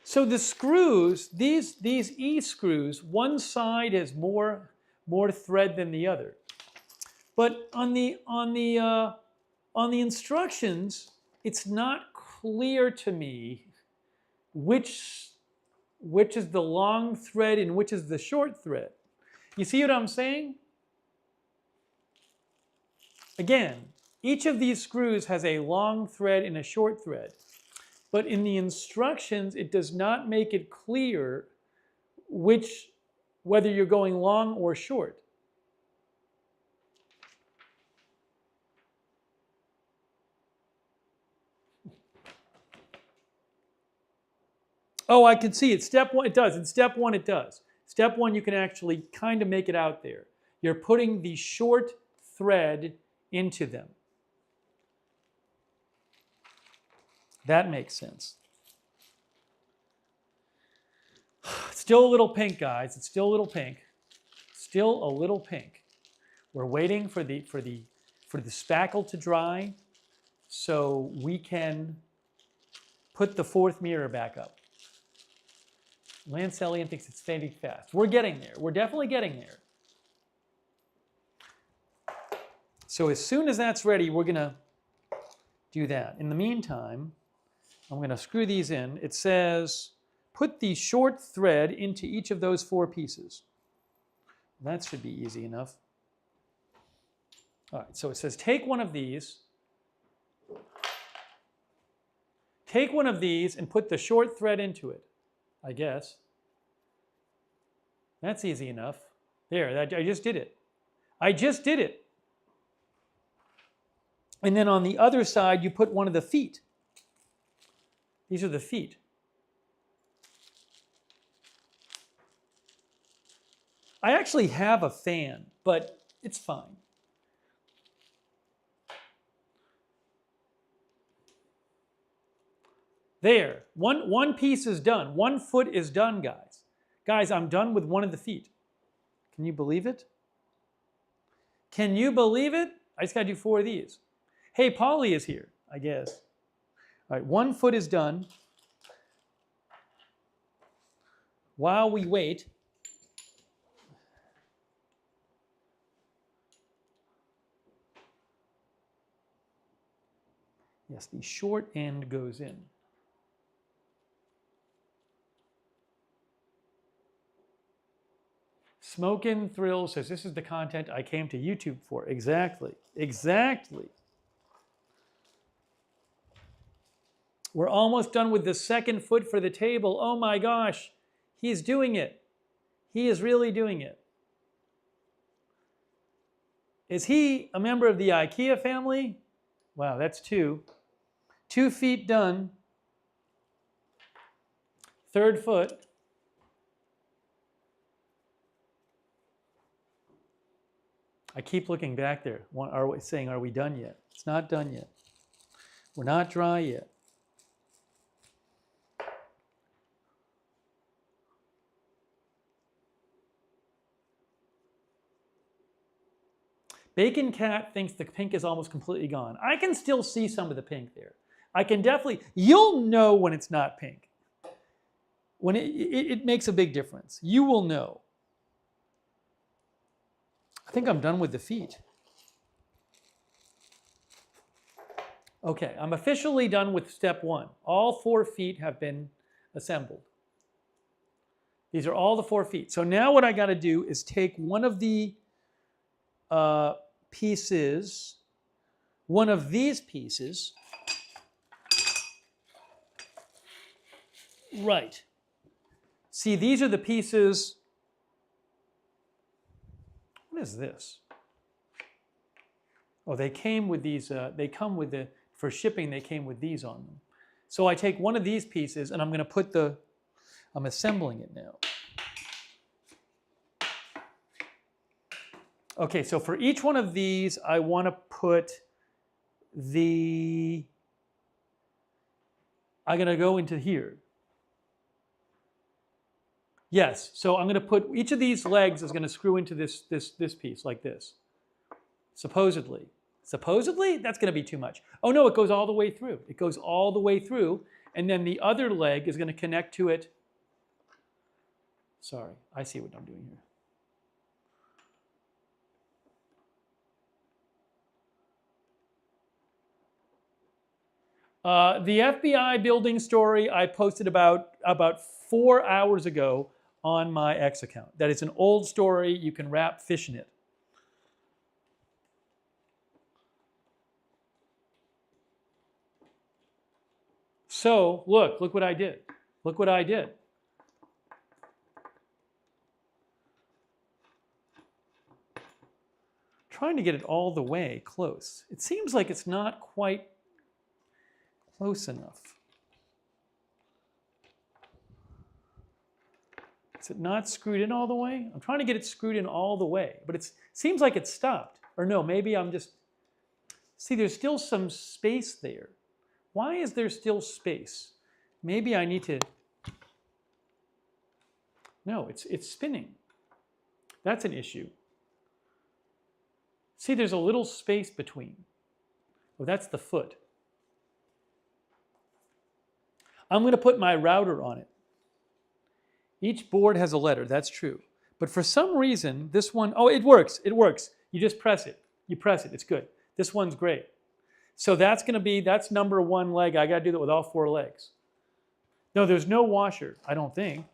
So the screws, these E screws, one side has more thread than the other. But on the instructions, it's not clear to me which is the long thread and which is the short thread. You see what I'm saying? Again, each of these screws has a long thread and a short thread. But in the instructions, it does not make it clear whether you're going long or short. Oh, I can see it. Step 1, it does. In step 1, it does. Step 1, you can actually kind of make it out there. You're putting the short thread into them. That makes sense. It's still a little pink, guys. It's still a little pink. Still a little pink. We're waiting for the spackle to dry so we can put the 4th mirror back up. Lance Elliott thinks it's fading fast. We're getting there. We're definitely getting there. So as soon as that's ready, we're going to do that. In the meantime, I'm going to screw these in. It says, put the short thread into each of those 4 pieces. That should be easy enough. All right, so it says, take one of these. Take one of these and put the short thread into it, I guess. That's easy enough. There, I just did it. I just did it. And then on the other side, you put one of the feet. These are the feet. I actually have a fan, but it's fine. There, one piece is done. 1 foot is done, guys. Guys, I'm done with one of the feet. Can you believe it? Can you believe it? I just got to do 4 of these. Hey, Polly is here, I guess. All right, 1 foot is done. While we wait, yes, the short end goes in. Smokin' Thrill says, this is the content I came to YouTube for. Exactly. Exactly. We're almost done with the 2nd foot for the table. Oh my gosh. He's doing it. He is really doing it. Is he a member of the IKEA family? Wow, that's 2. 2 feet done. 3rd foot. I keep looking back there, saying, are we done yet? It's not done yet. We're not dry yet. Bacon Cat thinks the pink is almost completely gone. I can still see some of the pink there. I can definitely, you'll know when it's not pink. When it makes a big difference. You will know. I think I'm done with the feet. Okay, I'm officially done with step 1. All 4 feet have been assembled. These are all the 4 feet. So now what I got to do is take one of the pieces, one of these pieces, right. See, these are the pieces. What is this? Oh, they came with these, they come with the, for shipping, they came with these on them. So I take one of these pieces and I'm going to put the, I'm assembling it now. Okay, so for each one of these, I want to put the, I'm going to go into here. Yes, so I'm going to put, each of these legs is going to screw into this piece like this. Supposedly. Supposedly? That's going to be too much. Oh no, it goes all the way through. It goes all the way through, and then the other leg is going to connect to it. Sorry, I see what I'm doing here. The FBI building story I posted about 4 hours ago on my X account. That is an old story. You can wrap fish in it. So look what I did. Look what I did. Trying to get it all the way close. It seems like it's not quite close enough. Is it not screwed in all the way? I'm trying to get it screwed in all the way, but it seems like it's stopped. Or no, maybe I'm just, see, there's still some space there. Why is there still space? Maybe I need to, no, it's spinning. That's an issue. See, there's a little space between. Oh, that's the foot. I'm going to put my router on it. Each board has a letter, that's true. But for some reason, this one, oh, it works, it works. You just press it. You press it, it's good. This one's great. So that's going to be, that's number one leg. I got to do that with all 4 legs. No, there's no washer, I don't think.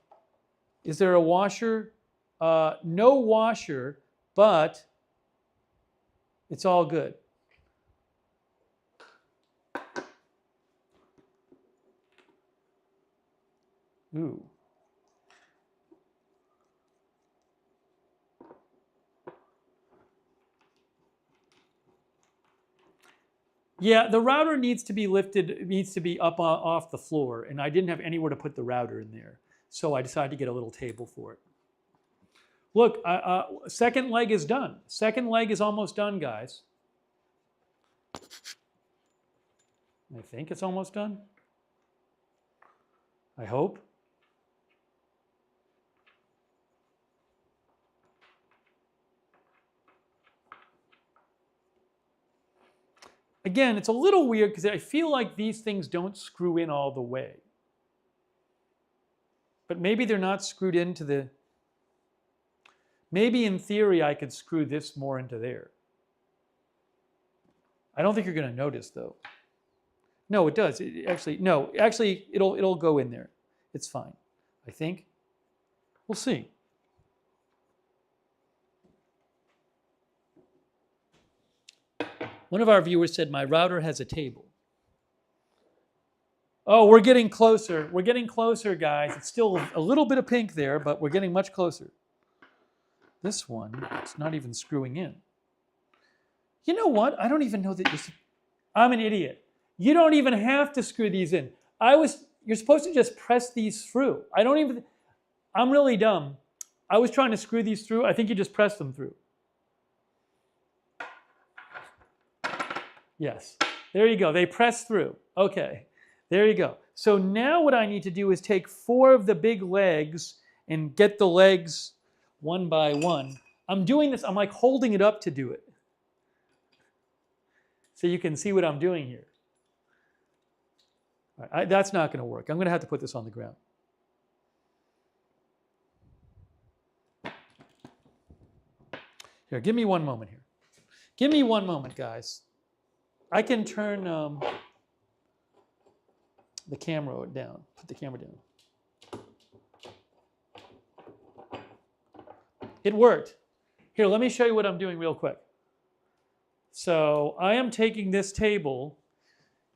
Is there a washer? No washer, but it's all good. Ooh. Yeah, the router needs to be lifted, it needs to be up off the floor, and I didn't have anywhere to put the router in there. So I decided to get a little table for it. Look, second leg is done. Second leg is almost done, guys. I think it's almost done. I hope. Again, it's a little weird because I feel like these things don't screw in all the way. But maybe they're not screwed into the... Maybe in theory I could screw this more into there. I don't think you're going to notice though. No, it does. Actually, it'll go in there. It's fine, I think. We'll see. One of our viewers said, my router has a table. Oh, we're getting closer. We're getting closer, guys. It's still a little bit of pink there, but we're getting much closer. This one, it's not even screwing in. You know what? I don't even know that I'm an idiot. You don't even have to screw these in. You're supposed to just press these through. I'm really dumb. I was trying to screw these through. I think you just press them through. Yes, there you go. They press through. Okay, there you go. So now what I need to do is take 4 of the big legs and get the legs one by one. I'm doing this, I'm like holding it up to do it. So you can see what I'm doing here. All right, that's not going to work. I'm going to have to put this on the ground. Here, give me one moment here. Give me one moment, guys. I can turn the camera down. Put the camera down. It worked. Here, let me show you what I'm doing real quick. So I am taking this table.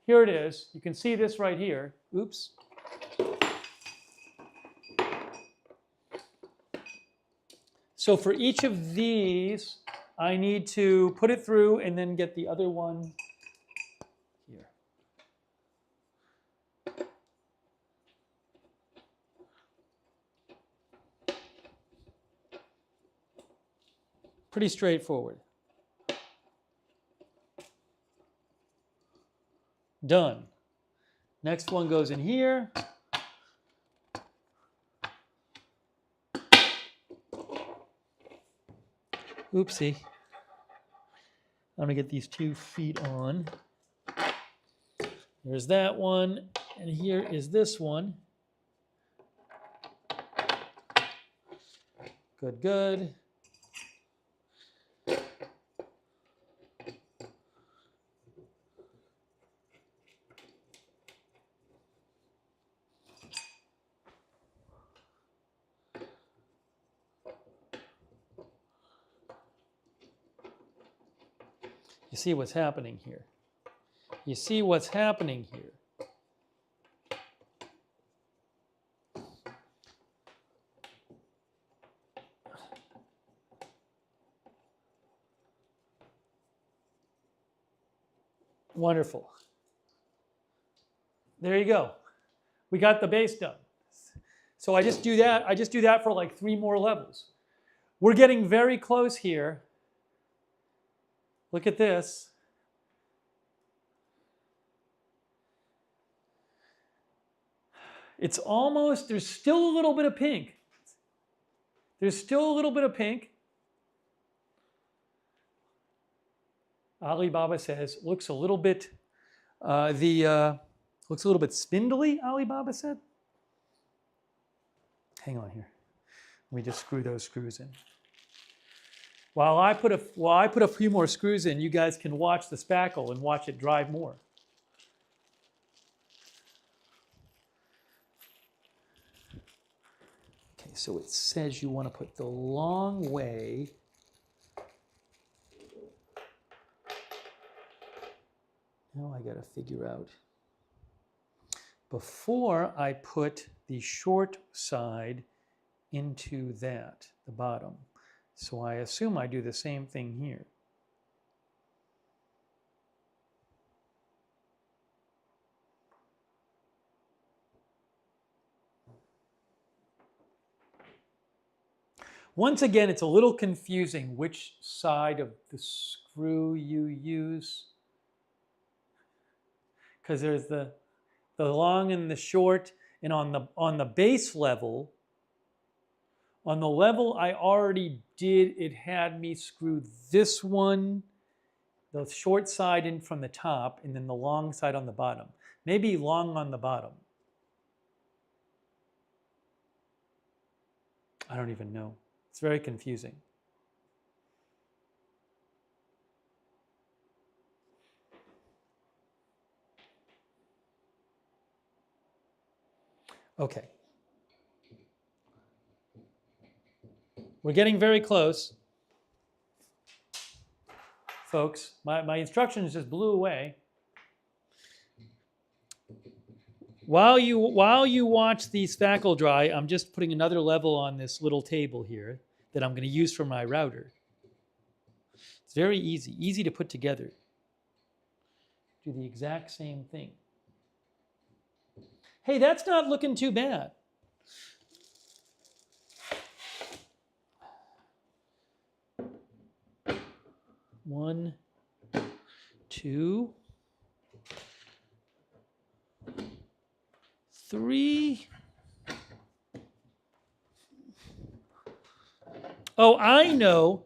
Here it is. You can see this right here. Oops. So for each of these, I need to put it through and then get the other one here. Pretty straightforward. Done. Next one goes in here. Oopsie. I'm gonna get these 2 feet on. There's that one, and here is this one. Good, good. You see what's happening here. You see what's happening here. Wonderful. There you go. We got the base done. So I just do that. I just do that for like 3 more levels. We're getting very close here. Look at this. It's almost, there's still a little bit of pink. There's still a little bit of pink. Alibaba says, looks a little bit, looks a little bit spindly, Alibaba said. Hang on here. Let me just screw those screws in. While I put a few more screws in, you guys can watch the spackle and watch it drive more. Okay, so it says you want to put the long way. Now I got to figure out. Before I put the short side into that, the bottom. So I assume I do the same thing here. Once again, it's a little confusing which side of the screw you use. Because there's the long and the short, and on the base level, on the level I already did, it had me screw this one, the short side in from the top, and then the long side on the bottom. Maybe long on the bottom. I don't even know. It's very confusing. Okay. We're getting very close. Folks, my instructions just blew away. While you watch the spackle dry, I'm just putting another level on this little table here that I'm going to use for my router. It's very easy to put together. Do the exact same thing. Hey, that's not looking too bad. One, two, three. Oh, I know.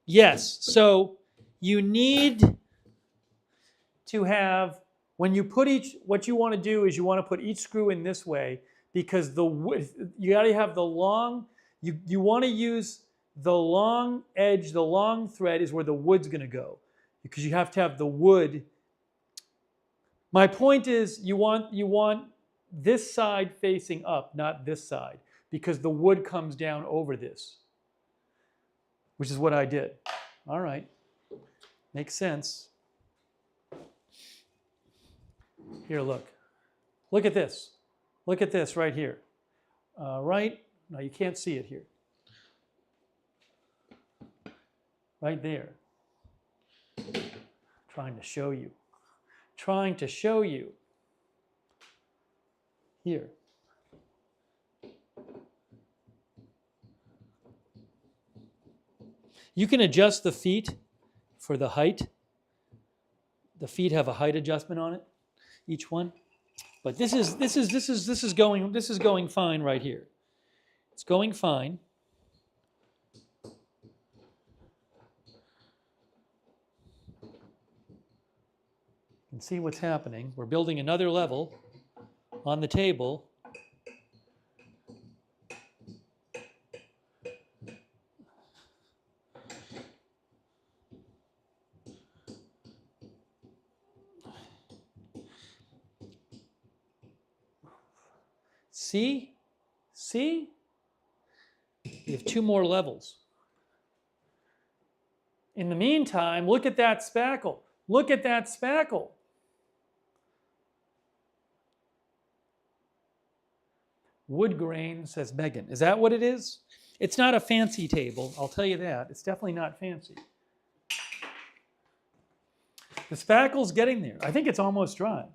Yes, so you need to have, when you put what you want to do is you want to put each screw in this way, because you got to have the long, you want to use the long edge, the long thread is where the wood's going to go, because you have to have the wood. My point is you want this side facing up, not this side, because the wood comes down over this, which is what I did. All right, makes sense. Here, look at this. Look at this right here. Right, no, you can't see it here. right there. Trying to show you. Trying to show you. Here. You can adjust the feet for the height. The feet have a height adjustment on it, each one. But this is going fine right here. It's going fine. You can see what's happening. We're building another level on the table. See? See? We have 2 more levels. In the meantime, look at that spackle. Look at that spackle. Wood grain, says Megan. Is that what it is? It's not a fancy table, I'll tell you that. It's definitely not fancy. The spackle's getting there. I think it's almost dry.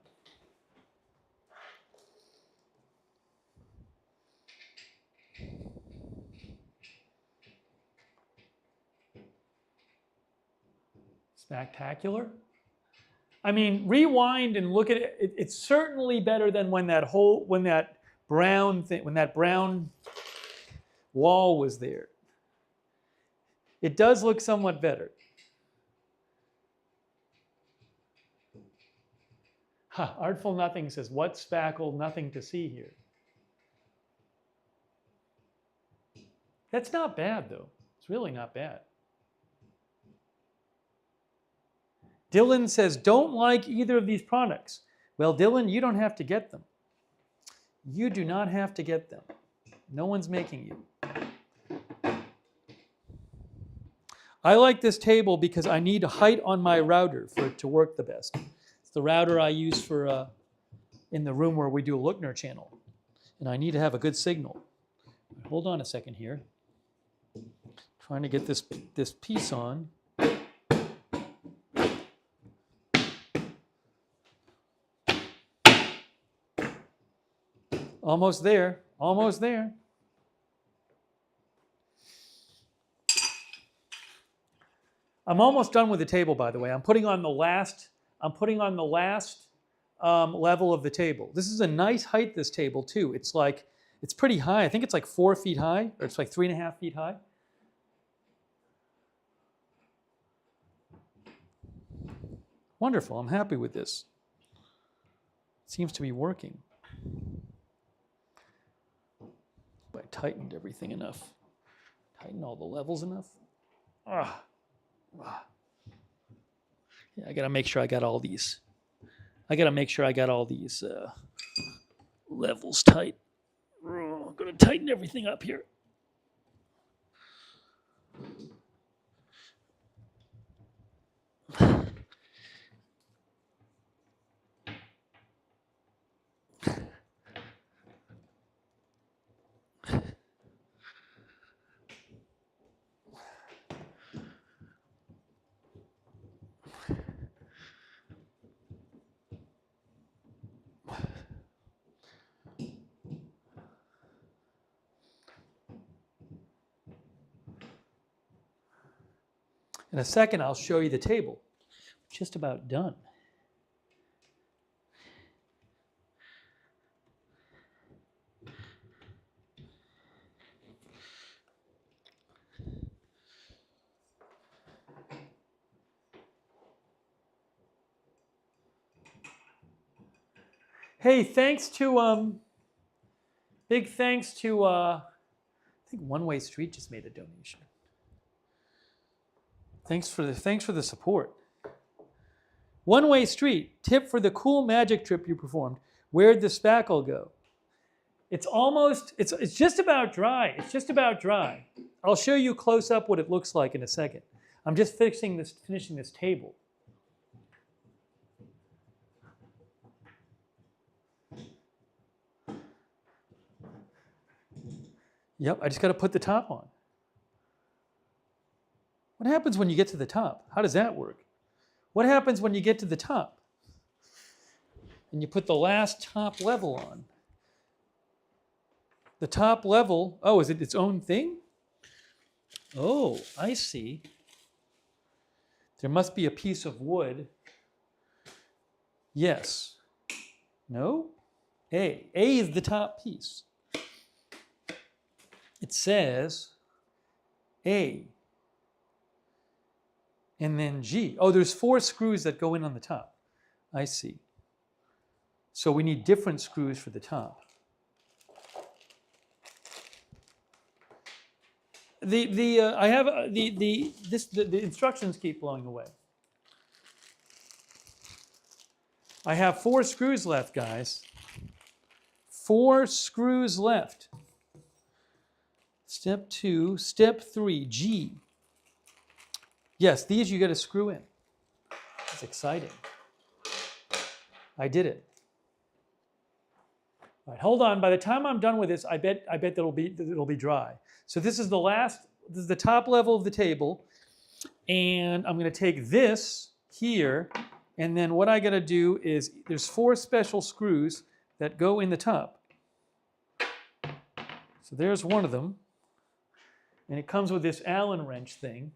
Spectacular. I mean, rewind and look at it. It's certainly better than when that brown wall was there. It does look somewhat better. Artful Nothing says, what spackle, nothing to see here. That's not bad, though. It's really not bad. Dylan says, don't like either of these products. Well, Dylan, you don't have to get them. You do not have to get them. No one's making you. I like this table because I need height on my router for it to work the best. It's the router I use for in the room where we do a Lookner channel. And I need to have a good signal. Hold on a second here. Trying to get this piece on. Almost there, almost there. I'm almost done with the table, by the way. I'm putting on the last level of the table. This is a nice height, this table, too. It's pretty high. I think it's like 4 feet high, or it's like 3.5 feet high. Wonderful, I'm happy with this. It seems to be working. I tightened everything enough. Tighten all the levels enough. Yeah, I gotta make sure I got all these. Levels tight. I'm gonna tighten everything up here. In a second, I'll show you the table. Just about done. Hey, big thanks to, I think One Way Street just made a donation. Thanks for the support. One Way Street, tip for the cool magic trip you performed. Where'd the spackle go? It's just about dry. It's just about dry. I'll show you close up what it looks like in a second. I'm just finishing this table. Yep, I just got to put the top on. What What happens when you get to the top? How does that work? What happens when you get to the top? And you put the last top level on. The top level, oh, is it its own thing? Oh, I see. There must be a piece of wood. Yes. No? A. A is the top piece. It says A. And then G. Oh, there's 4 screws that go in on the top. I see. So we need different screws for the top. The instructions keep blowing away. I have 4 screws left, guys. 4 screws left. Step 2, step 3, G. Yes, these you got to screw in. It's exciting. I did it. All right, hold on. By the time I'm done with this, I bet that it'll be dry. So this is the top level of the table, and I'm going to take this here, and then what I got to do is there's 4 special screws that go in the top. So there's one of them, and it comes with this Allen wrench thing.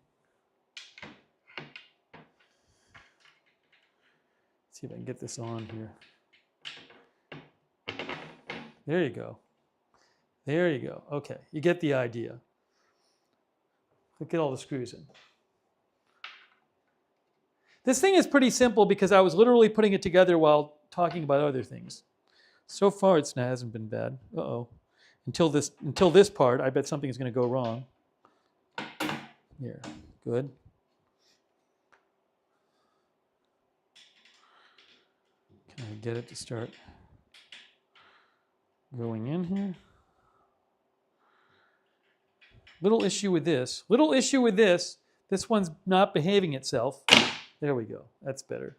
Let's see if I can get this on here. There you go. There you go. Okay, you get the idea. Get all the screws in. This thing is pretty simple because I was literally putting it together while talking about other things. So far, it hasn't been bad. Uh-oh. Until this part, I bet something is going to go wrong. Here, good. Can I get it to start going in here? Little issue with this. This one's not behaving itself. There we go. That's better.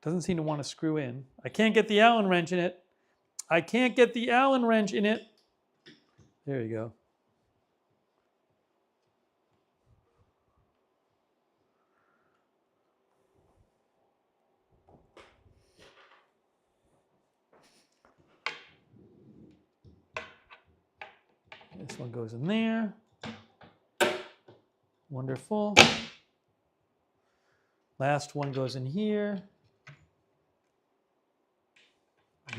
Doesn't seem to want to screw in. I can't get the Allen wrench in it. There you go. This one goes in there. Wonderful. Last one goes in here.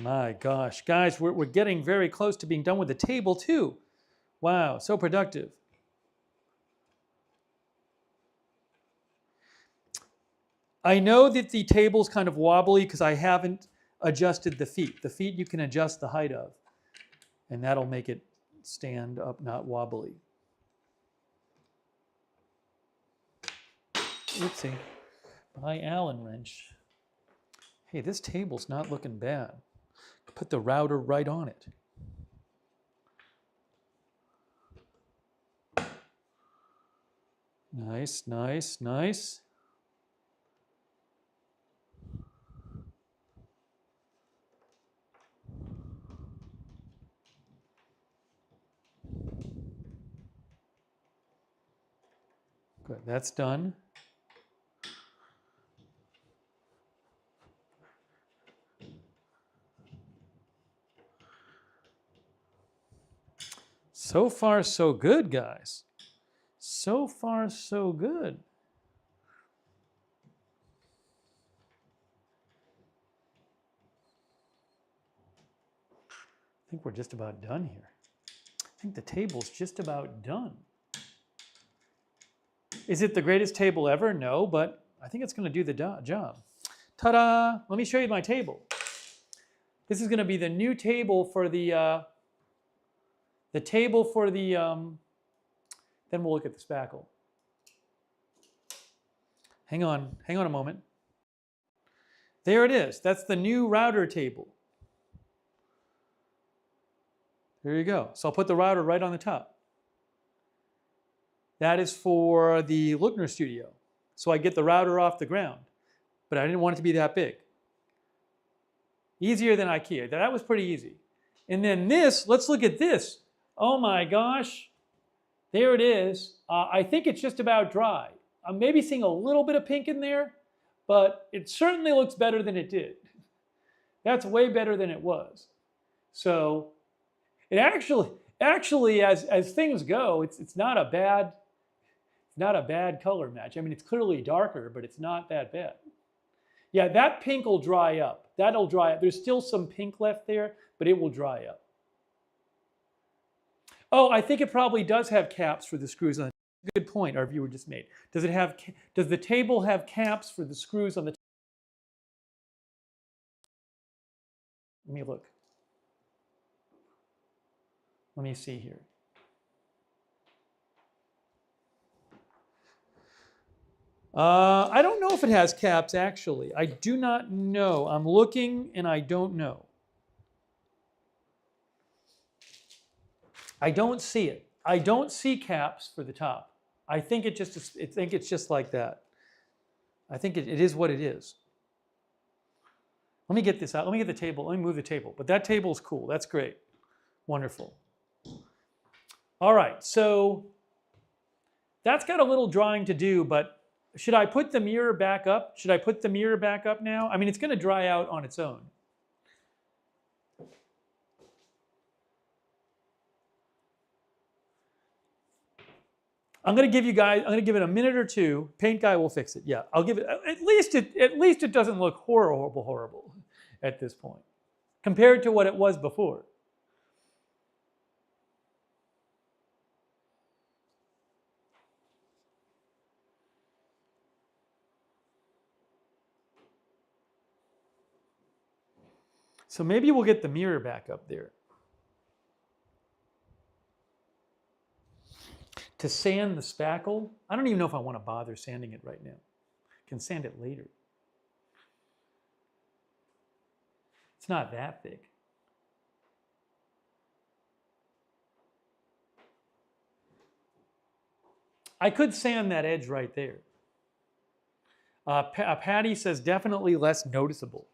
My gosh, guys, we're getting very close to being done with the table too. Wow, so productive. I know that the table's kind of wobbly because I haven't adjusted the feet. The feet you can adjust the height of, and that'll make it stand up, not wobbly. Oopsie. My Allen wrench. Hey, this table's not looking bad. Put the router right on it. Nice, nice, nice. Good, that's done. So far, so good, guys. So far, so good. I think we're just about done here. I think the table's just about done. Is it the greatest table ever? No, but I think it's going to do the job. Ta-da! Let me show you my table. This is going to be the new table for the then we'll look at the spackle. Hang on a moment. There it is. That's the new router table. There you go. So I'll put the router right on the top. That is for the Lookner Studio. So I get the router off the ground. But I didn't want it to be that big. Easier than IKEA. That was pretty easy. And then this, let's look at this. Oh my gosh. There it is. I think it's just about dry. I'm maybe seeing a little bit of pink in there, but it certainly looks better than it did. That's way better than it was. So it actually as things go, it's not a bad color match. I mean, it's clearly darker, but it's not that bad. Yeah, that pink will dry up. That'll dry up. There's still some pink left there, but it will dry up. Oh, I think it probably does have caps for the screws on the. Good point our viewer just made. Does the table have caps for the screws on the. Let me look. Let me see here. I don't know if it has caps, actually. I do not know. I'm looking, and I don't know. I don't see it. I don't see caps for the top. I think it's just like that. I think it is what it is. Let me get this out. Let me get the table. Let me move the table. But that table is cool. That's great. Wonderful. All right, so that's got a little drawing to do, but should I put the mirror back up? Should I put the mirror back up now? I mean, it's going to dry out on its own. I'm going to give it a minute or two. Paint guy will fix it. Yeah, I'll give it, at least it doesn't look horrible at this point compared to what it was before. So maybe we'll get the mirror back up there. To sand the spackle, I don't even know if I want to bother sanding it right now. I can sand it later. It's not that thick. I could sand that edge right there. Patty says definitely less noticeable.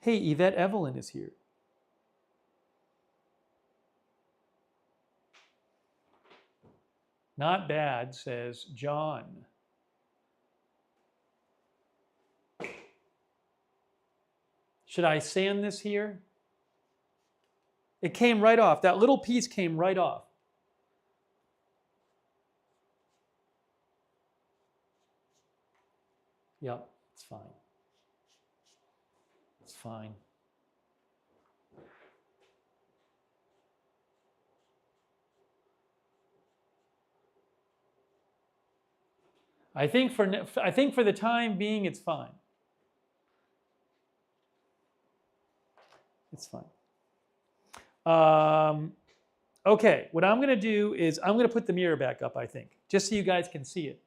Hey, Yvette Evelyn is here. Not bad, says John. Should I sand this here? It came right off. That little piece came right off. Yep, it's fine. It's fine. I think for the time being, it's fine. It's fine. Okay, what I'm going to do is I'm going to put the mirror back up, I think, just so you guys can see it.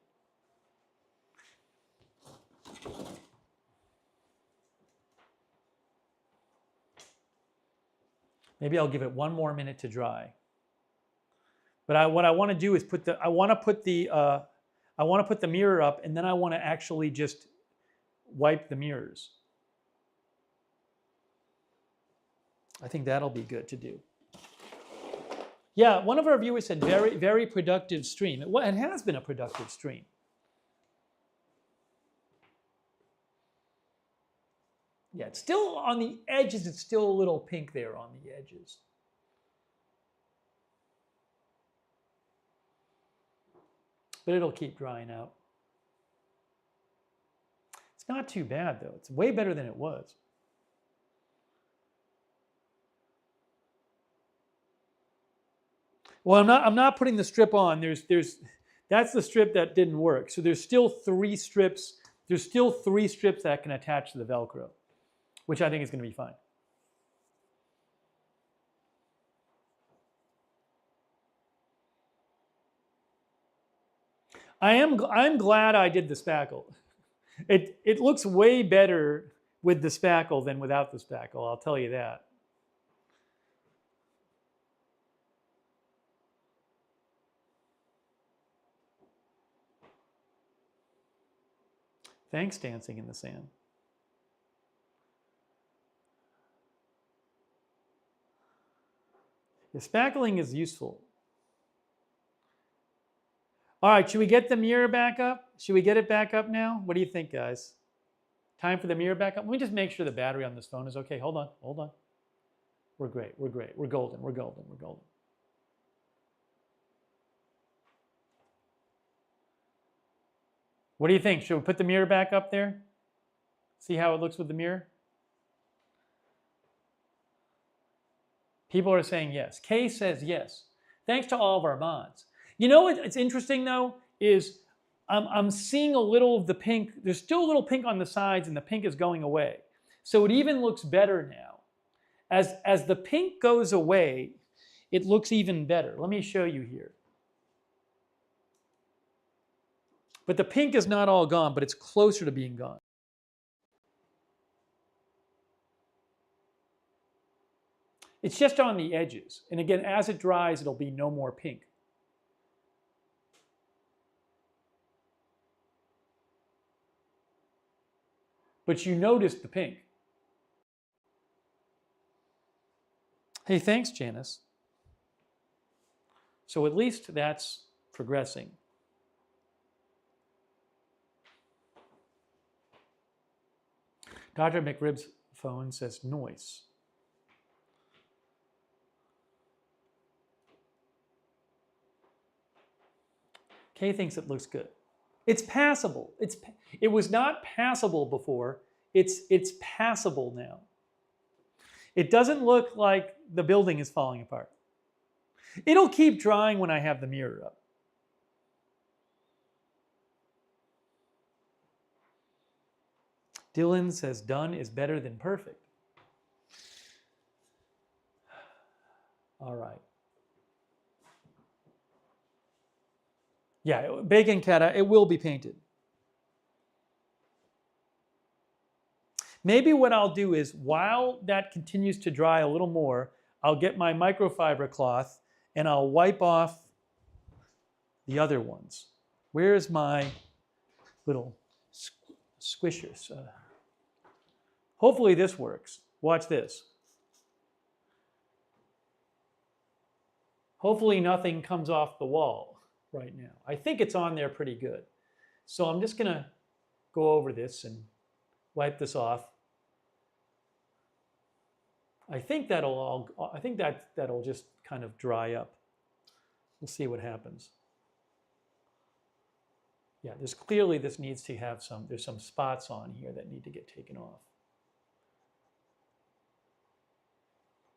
Maybe I'll give it one more minute to dry. But what I want to do is I want to put the mirror up, and then I want to actually just wipe the mirrors. I think that'll be good to do. Yeah, one of our viewers said very, very productive stream. It has been a productive stream. Yeah, it's still on the edges. It's still a little pink there on the edges. But it'll keep drying out. It's not too bad, though. It's way better than it was. Well, I'm not putting the strip on. That's the strip that didn't work. So there's still 3 strips. There's still 3 strips that can attach to the Velcro, which I think is going to be fine. I'm glad I did the spackle. It looks way better with the spackle than without the spackle, I'll tell you that. Thanks, Dancing in the Sand. The spackling is useful. All right, should we get the mirror back up? Should we get it back up now? What do you think, guys? Time for the mirror back up? Let me just make sure the battery on this phone is okay. Hold on, hold on. We're great, we're great. We're golden, we're golden, we're golden. What do you think? Should we put the mirror back up there? See how it looks with the mirror? People are saying yes. Kay says yes. Thanks to all of our mods. You know what's interesting though is I'm seeing a little of the pink. There's still a little pink on the sides and the pink is going away. So it even looks better now. As the pink goes away, it looks even better. Let me show you here. But the pink is not all gone, but it's closer to being gone. It's just on the edges. And again, as it dries, it'll be no more pink. But you notice the pink. Hey, thanks, Janice. So at least that's progressing. Dr. McRib's phone says noise. Kay thinks it looks good. It's passable. It was not passable before. It's passable now. It doesn't look like the building is falling apart. It'll keep drying when I have the mirror up. Dylan says done is better than perfect. All right. Yeah, Bacon Cat, it will be painted. Maybe what I'll do is, while that continues to dry a little more, I'll get my microfiber cloth and I'll wipe off the other ones. Where's my little squishers? Hopefully this works. Watch this. Hopefully nothing comes off the wall right now. I think it's on there pretty good. So I'm just going to go over this and wipe this off. I think that'll just kind of dry up. We'll see what happens. Yeah, this needs to have there's some spots on here that need to get taken off.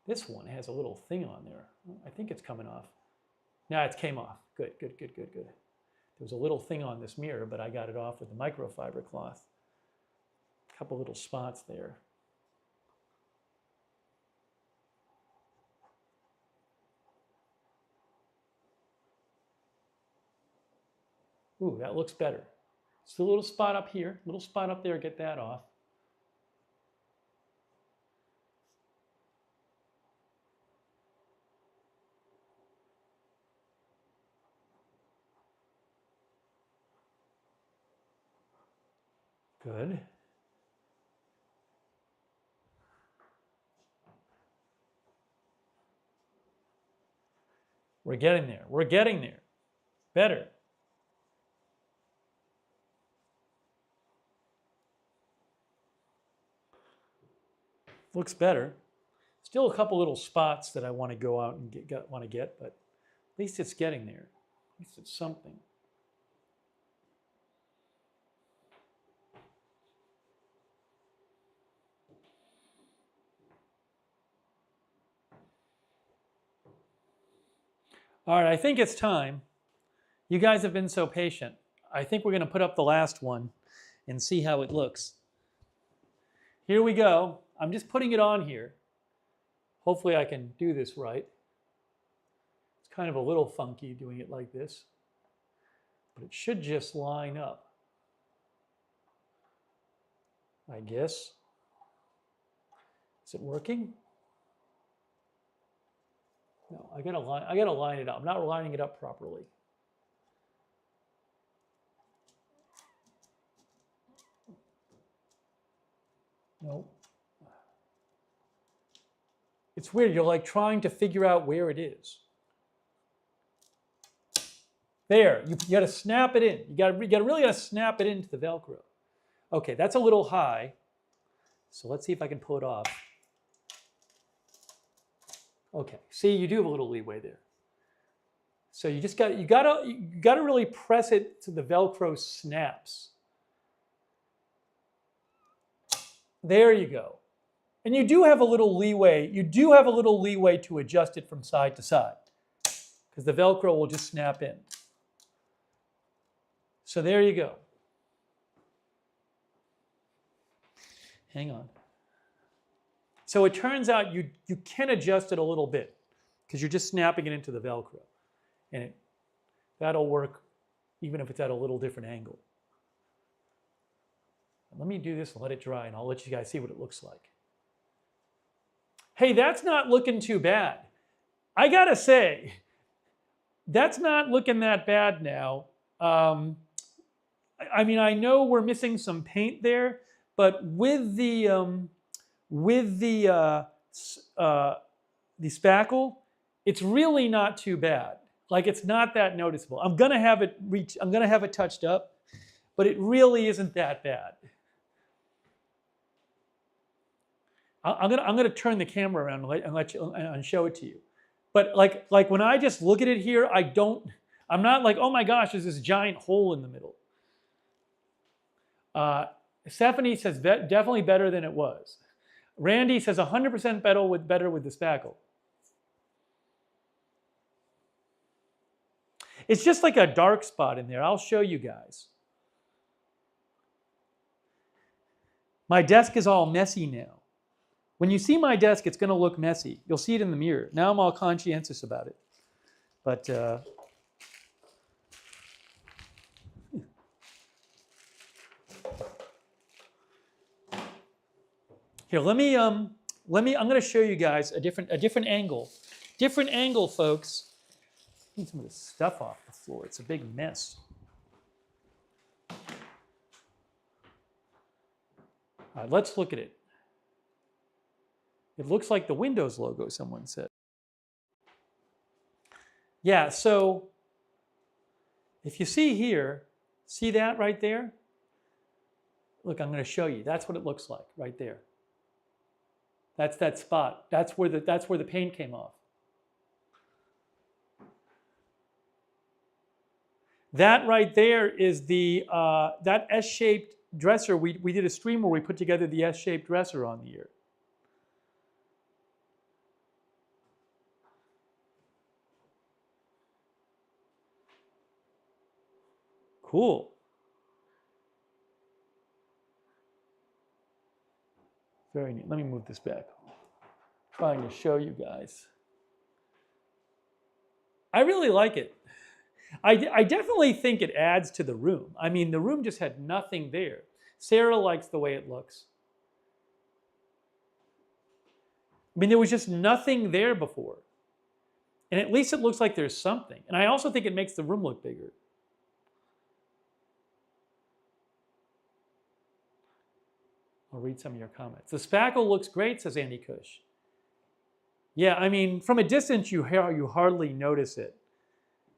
This one has a little thing on there. I think it's coming off. No, it came off. Good, good, good, good, good. There was a little thing on this mirror, but I got it off with the microfiber cloth. A couple little spots there. Ooh, that looks better. Still a little spot up here, little spot up there, get that off. Good. We're getting there. We're getting there. Better. Looks better. Still a couple little spots that I want to go out and get, but at least it's getting there. At least it's something. All right, I think it's time. You guys have been so patient. I think we're going to put up the last one and see how it looks. Here we go. I'm just putting it on here. Hopefully I can do this right. It's kind of a little funky doing it like this, but it should just line up, I guess. Is it working? No, I gotta line it up. I'm not lining it up properly. No. It's weird. You're like trying to figure out where it is. There, you got to snap it in. You really got to snap it into the Velcro. Okay, that's a little high. So let's see if I can pull it off. Okay, see, you do have a little leeway there. So you gotta really press it so the Velcro snaps. There you go. And you do have a little leeway. You do have a little leeway to adjust it from side to side, because the Velcro will just snap in. So there you go. Hang on. So it turns out you can adjust it a little bit, because you're just snapping it into the Velcro. And that'll work even if it's at a little different angle. Let me do this and let it dry, and I'll let you guys see what it looks like. Hey, that's not looking too bad. I gotta say, that's not looking that bad now. I mean, I know we're missing some paint there, but with the spackle, it's really not too bad. Like, it's not that noticeable. I'm gonna have it touched up, but it really isn't that bad. I'm gonna turn the camera around and show it to you. But like when I just look at it here, I'm not like, oh my gosh, there's this giant hole in the middle. Stephanie says definitely better than it was. Randy says 100% better with the spackle. It's just like a dark spot in there. I'll show you guys. My desk is all messy now. When you see my desk, it's going to look messy. You'll see it in the mirror. Now I'm all conscientious about it. But here, I'm going to show you guys a different angle. Different angle, folks. Get some of this stuff off the floor. It's a big mess. All right, let's look at it. It looks like the Windows logo, someone said. Yeah, so if you see here, see that right there? Look, I'm going to show you. That's what it looks like right there. That's that spot. That's where the paint came off. That right there is that S-shaped dresser. We did a stream where we put together the S-shaped dresser on the ear. Cool. Very neat. Let me move this back. Trying to show you guys. I really like it. I definitely think it adds to the room. I mean, the room just had nothing there. Sarah likes the way it looks. I mean, there was just nothing there before. And at least it looks like there's something. And I also think it makes the room look bigger. I'll read some of your comments. The spackle looks great, says Andy Cush. Yeah, I mean, from a distance, you hardly notice it.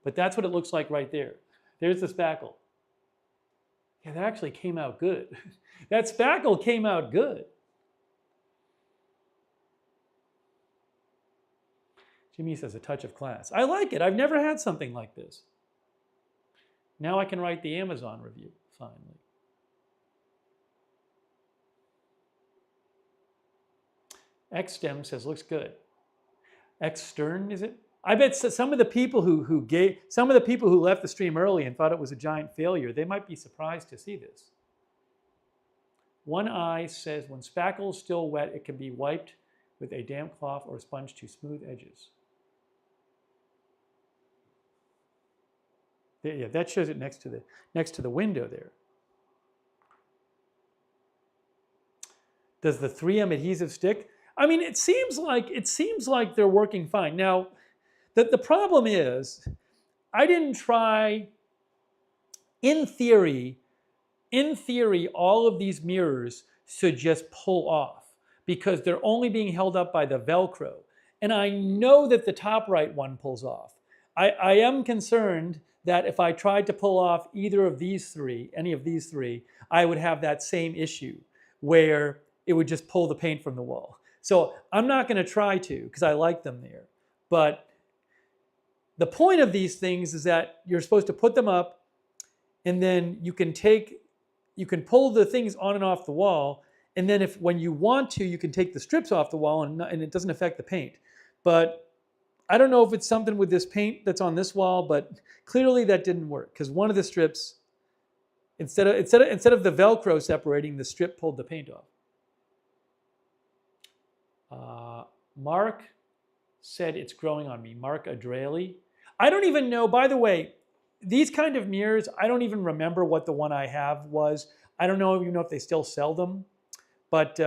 But that's what it looks like right there. There's the spackle. Yeah, that actually came out good. That spackle came out good. Jimmy says a touch of class. I like it. I've never had something like this. Now I can write the Amazon review, finally. XStem says, looks good. Xstern, is it? I bet some of the people who left the stream early and thought it was a giant failure, they might be surprised to see this. One Eye says, when spackle is still wet, it can be wiped with a damp cloth or sponge to smooth edges. Yeah, that shows it next to the window there. Does the 3M adhesive stick? I mean, it seems like they're working fine. Now, the problem is, I didn't try. In theory, all of these mirrors should just pull off because they're only being held up by the Velcro. and I know that the top right one pulls off. I am concerned that if I tried to pull off either of these three, any of these three, I would have that same issue where it would just pull the paint from the wall. So I'm not going to try to because I like them there. But the point of these things is that you're supposed to put them up and then you can pull the things on and off the wall. And then when you want to, you can take the strips off the wall and it doesn't affect the paint. But I don't know if it's something with this paint that's on this wall, but clearly that didn't work because one of the strips, instead of the Velcro separating, the strip pulled the paint off. Mark said it's growing on me. Mark Adrali. I don't even know, by the way, these kind of mirrors, I don't even remember what the one I have was. I don't know if they still sell them, but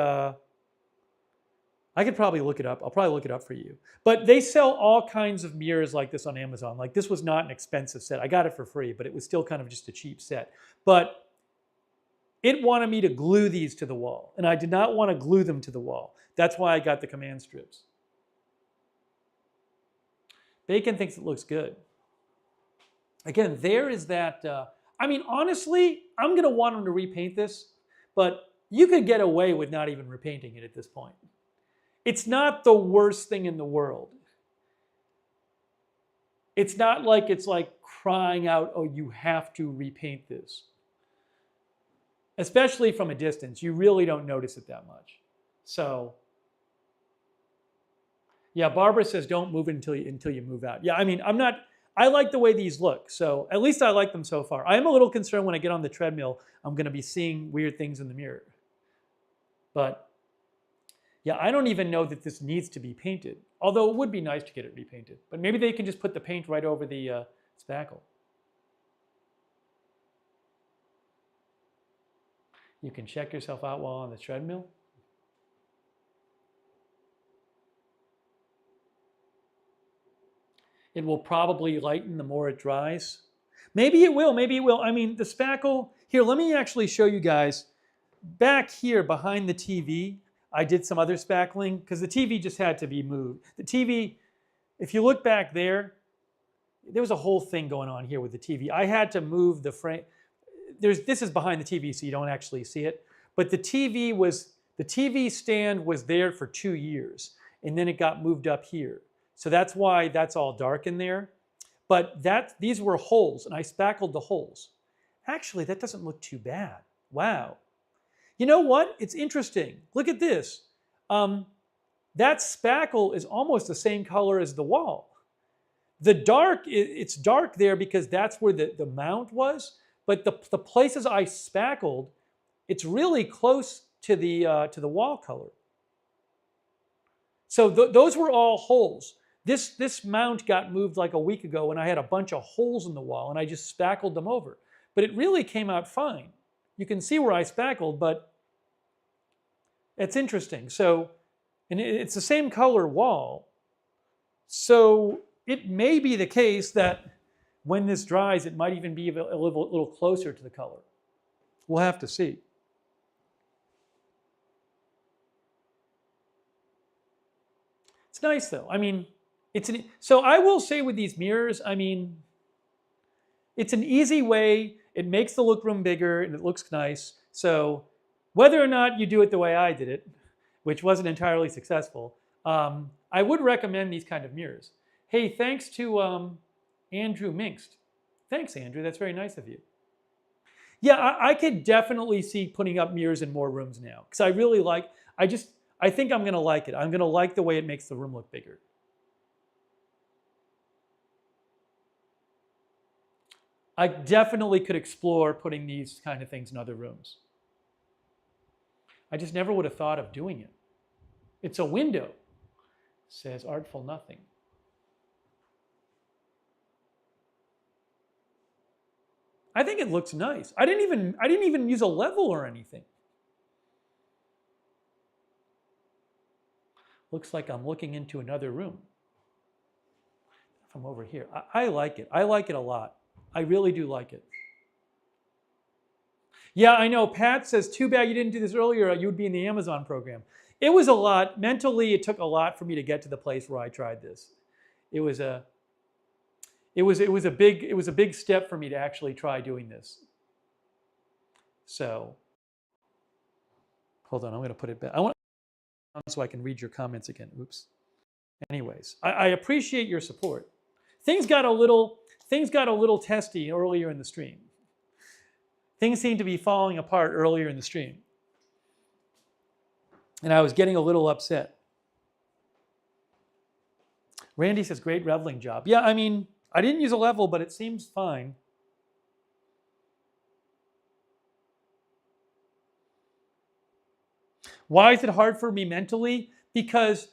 I could probably look it up. I'll probably look it up for you. But they sell all kinds of mirrors like this on Amazon. Like this was not an expensive set. I got it for free, but it was still kind of just a cheap set. But it wanted me to glue these to the wall, and I did not want to glue them to the wall. That's why I got the command strips. Bacon thinks it looks good. Again, there is that, I mean, honestly, I'm going to want them to repaint this, but you could get away with not even repainting it at this point. It's not the worst thing in the world. It's not like it's like crying out, oh, you have to repaint this. Especially from a distance, you really don't notice it that much. So, yeah, Barbara says don't move it until you move out. Yeah, I mean, I like the way these look. So at least I like them so far. I am a little concerned when I get on the treadmill, I'm going to be seeing weird things in the mirror. But yeah, I don't even know that this needs to be painted. Although it would be nice to get it repainted. But maybe they can just put the paint right over the spackle. You can check yourself out while on the treadmill. It will probably lighten the more it dries. Maybe it will, maybe it will. I mean, the spackle, here, let me actually show you guys. Back here behind the TV, I did some other spackling because the TV just had to be moved. The TV, if you look back there was a whole thing going on here with the TV. I had to move the frame. This is behind the TV, so you don't actually see it. But the TV stand was there for 2 years, and then it got moved up here. So that's why that's all dark in there. But these were holes, and I spackled the holes. Actually, that doesn't look too bad. Wow. You know what? It's interesting. Look at this. That spackle is almost the same color as the wall. The dark, it's dark there because that's where the mount was. But the places I spackled, it's really close to the wall color. So those were all holes. This mount got moved like a week ago and I had a bunch of holes in the wall and I just spackled them over. But it really came out fine. You can see where I spackled, but it's interesting. So, and it's the same color wall. So it may be the case that when this dries, it might even be a little closer to the color. We'll have to see. It's nice though. I mean, so I will say with these mirrors, I mean, it's an easy way. It makes the look room bigger and it looks nice. So whether or not you do it the way I did it, which wasn't entirely successful, I would recommend these kind of mirrors. Hey, thanks to Andrew Minkst. Thanks, Andrew. That's very nice of you. Yeah, I could definitely see putting up mirrors in more rooms now because I really like, I think I'm going to like it. I'm going to like the way it makes the room look bigger. I definitely could explore putting these kind of things in other rooms. I just never would have thought of doing it. It's a window, says Artful Nothing. I think it looks nice. I didn't even use a level or anything. Looks like I'm looking into another room. From over here. I like it. I like it a lot. I really do like it. Yeah, I know. Pat says, too bad you didn't do this earlier. You would be in the Amazon program. It was a lot. Mentally, it took a lot for me to get to the place where I tried this. It was a big step for me to actually try doing this. So hold on, I'm going to put it back. I want so I can read your comments again. Oops. Anyways, I appreciate your support. Things got a little testy earlier in the stream. Things seemed to be falling apart earlier in the stream. And I was getting a little upset. Randy says, great leveling job. Yeah, I mean, I didn't use a level, but it seems fine. Why is it hard for me mentally? Because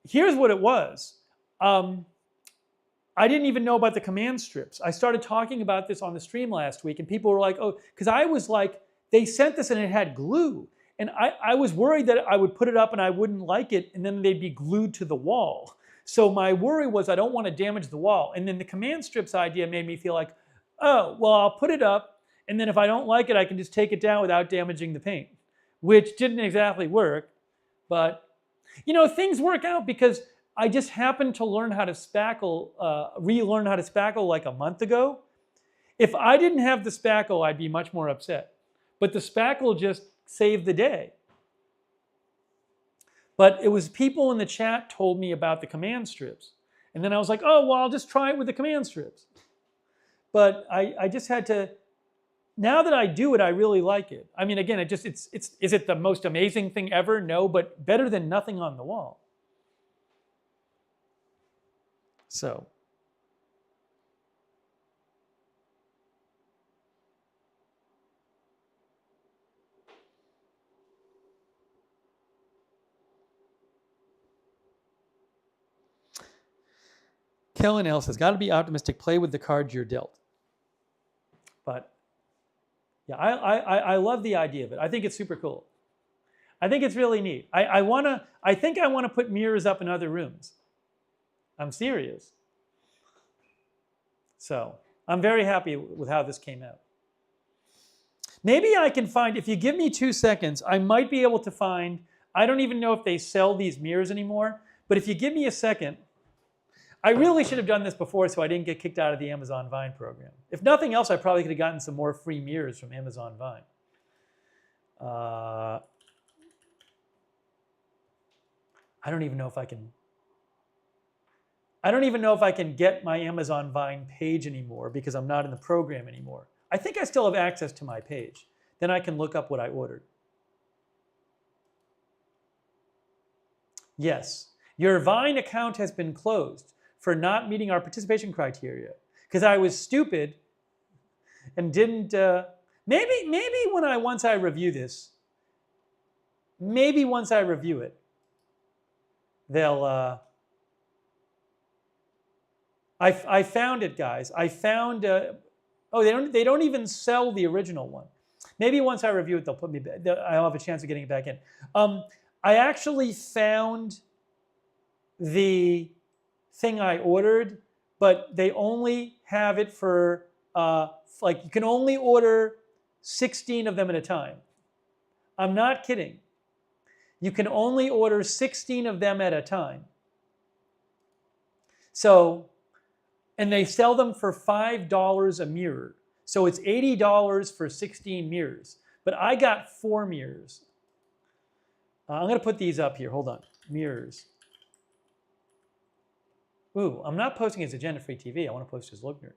here's what it was. I didn't even know about the command strips. I started talking about this on the stream last week, and people were like, oh, because I was like, they sent this and it had glue. And I was worried that I would put it up and I wouldn't like it, and then they'd be glued to the wall. So my worry was I don't want to damage the wall. And then the command strips idea made me feel like, oh, well, I'll put it up, and then if I don't like it, I can just take it down without damaging the paint, which didn't exactly work. But, you know, things work out because I just happened to learn how to spackle, relearn how to spackle like a month ago. If I didn't have the spackle, I'd be much more upset. But the spackle just saved the day. But it was people in the chat told me about the command strips. And then I was like, oh, well, I'll just try it with the command strips. But I just had to, now that I do it, I really like it. I mean, again, is it the most amazing thing ever? No, but better than nothing on the wall. So. Kellen L says, got to be optimistic, play with the cards you're dealt. But yeah, I love the idea of it. I think it's super cool. I think it's really neat. I think I want to put mirrors up in other rooms. I'm serious. So I'm very happy with how this came out. Maybe I can find, if you give me 2 seconds, I might be able to find, I don't even know if they sell these mirrors anymore, but if you give me a second, I really should have done this before so I didn't get kicked out of the Amazon Vine program. If nothing else, I probably could have gotten some more free mirrors from Amazon Vine. I don't even know if I can get my Amazon Vine page anymore because I'm not in the program anymore. I think I still have access to my page. Then I can look up what I ordered. Yes, your Vine account has been closed for not meeting our participation criteria because I was stupid and didn't, maybe once I review this, maybe once I review it, they'll, I found it, guys. I found, oh, they don't even sell the original one. Maybe once I review it, they'll put me back. I'll have a chance of getting it back in. I actually found the thing I ordered, but they only have it for, like, you can only order 16 of them at a time. I'm not kidding. You can only order 16 of them at a time. So, and they sell them for $5 a mirror. So it's $80 for 16 mirrors. But I got 4 mirrors. I'm going to put these up here. Hold on. Mirrors. Ooh, I'm not posting as Agenda-Free TV. I want to post as Lugner.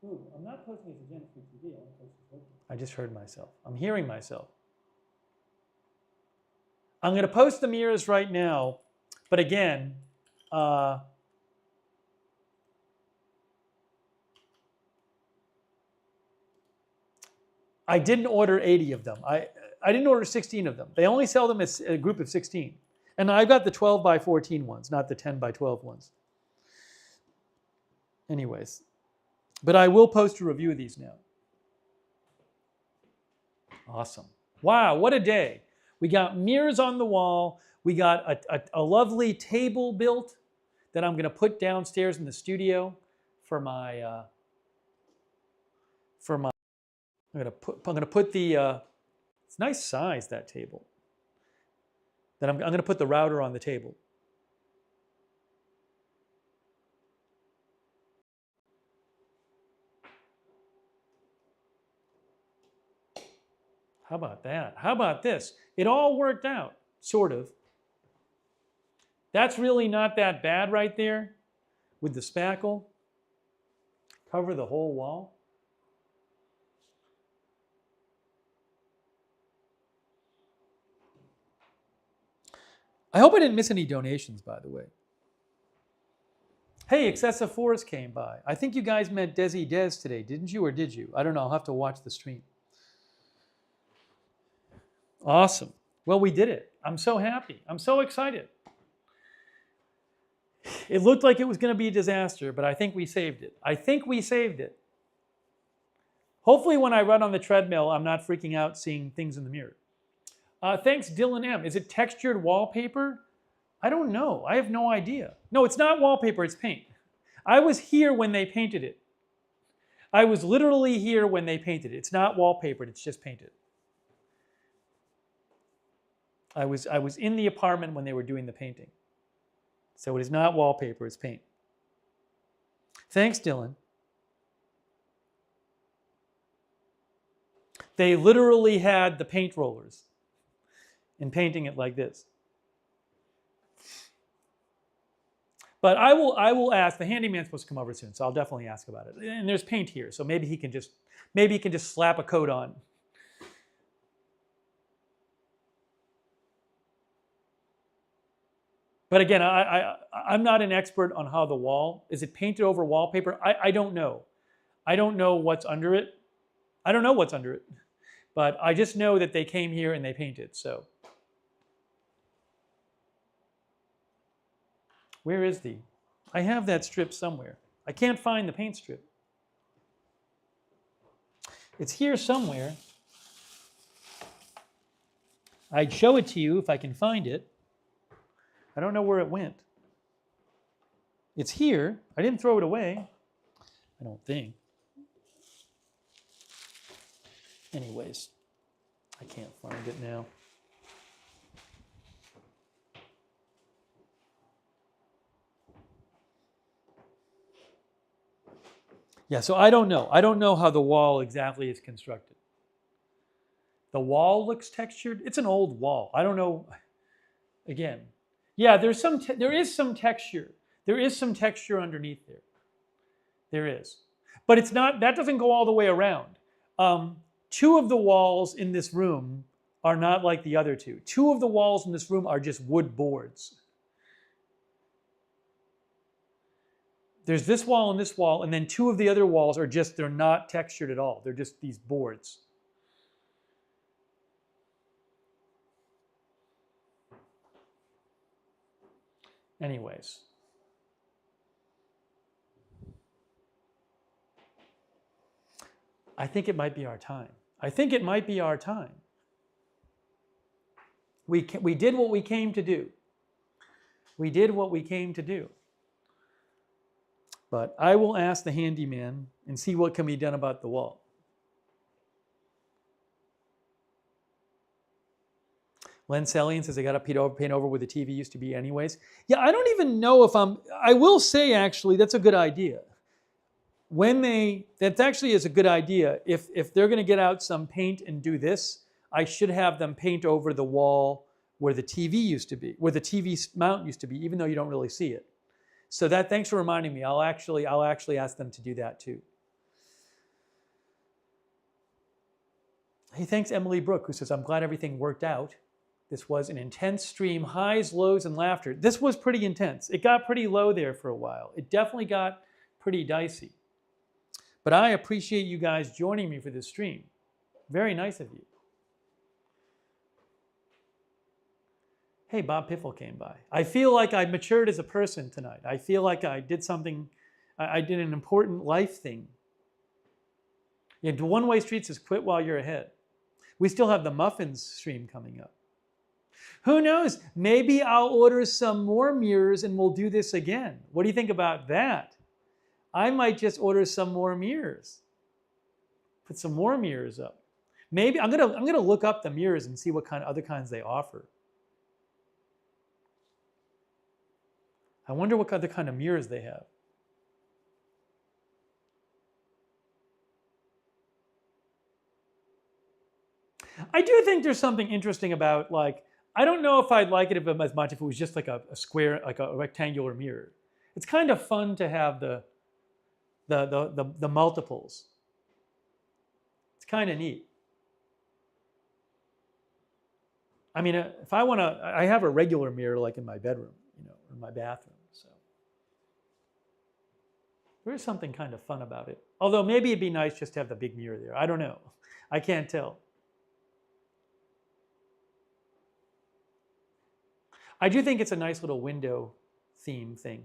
Ooh, I'm not posting as Agenda-Free TV. I want to post as Lugner. I just heard myself. I'm hearing myself. I'm going to post the mirrors right now, but again, I didn't order 80 of them. I didn't order 16 of them. They only sell them as a group of 16. And I've got the 12 by 14 ones, not the 10 by 12 ones. Anyways, but I will post a review of these now. Awesome. Wow, what a day. We got mirrors on the wall. We got a lovely table built that I'm going to put downstairs in the studio for my I'm gonna put the, it's nice size, that table. Then I'm gonna put the router on the table. How about that? How about this? It all worked out, sort of. That's really not that bad right there with the spackle. Cover the whole wall. I hope I didn't miss any donations, by the way. Hey, Excessive Force came by. I think you guys met Desi Des today, didn't you, or did you? I don't know. I'll have to watch the stream. Awesome. Well, we did it. I'm so happy. I'm so excited. It looked like it was going to be a disaster, but I think we saved it. I think we saved it. Hopefully when I run on the treadmill, I'm not freaking out seeing things in the mirror. Thanks, Dylan M. Is it textured wallpaper? I don't know. I have no idea. No, it's not wallpaper. It's paint. I was here when they painted it. I was literally here when they painted it. It's not wallpapered. It's just painted. I was in the apartment when they were doing the painting. So it is not wallpaper. It's paint. Thanks, Dylan. They literally had the paint rollers and painting it like this. But I will ask. The handyman's supposed to come over soon, so I'll definitely ask about it. And there's paint here, so maybe he can just slap a coat on. But again, I'm not an expert on how the wall is. It painted over wallpaper? I don't know. I don't know what's under it. I don't know what's under it. But I just know that they came here and they painted. So where is the? I have that strip somewhere. I can't find the paint strip. It's here somewhere. I'd show it to you if I can find it. I don't know where it went. It's here. I didn't throw it away. I don't think. Anyways, I can't find it now. Yeah, so I don't know. I don't know how the wall exactly is constructed. The wall looks textured. It's an old wall. I don't know. Again, yeah, there is some texture. There is some texture underneath there. There is. But it's not, that doesn't go all the way around. Two of the walls in this room are not like the other two. Two of the walls in this room are just wood boards. There's this wall and this wall, and then two of the other walls are just, they're not textured at all. They're just these boards. Anyways. I think it might be our time. I think it might be our time. We did what we came to do. We did what we came to do. But I will ask the handyman and see what can be done about the wall. Len Sellian says, I got to paint over where the TV used to be anyways. Yeah, I don't even know if I will say actually that's a good idea. That actually is a good idea. If they're going to get out some paint and do this, I should have them paint over the wall where the TV used to be, where the TV mount used to be, even though you don't really see it. So thanks for reminding me. I'll actually ask them to do that too. Hey, thanks Emily Brooke, who says, I'm glad everything worked out. This was an intense stream, highs, lows, and laughter. This was pretty intense. It got pretty low there for a while. It definitely got pretty dicey. But I appreciate you guys joining me for this stream. Very nice of you. Hey, Bob Piffle came by. I feel like I matured as a person tonight. I feel like I did something, I did an important life thing. Yeah, One-Way Street says, quit while you're ahead. We still have the muffins stream coming up. Who knows? Maybe I'll order some more mirrors and we'll do this again. What do you think about that? I might just order some more mirrors. Put some more mirrors up. Maybe I'm gonna look up the mirrors and see what kind of other kinds they offer. I wonder what other kind of mirrors they have. I do think there's something interesting about, like, I don't know if I'd like it as much if it was just like a square, like a rectangular mirror. It's kind of fun to have the multiples. It's kind of neat. I mean, if I want to, I have a regular mirror like in my bedroom, or in my bathroom. So there is something kind of fun about it. Although maybe it'd be nice just to have the big mirror there. I don't know. I can't tell. I do think it's a nice little window theme thing.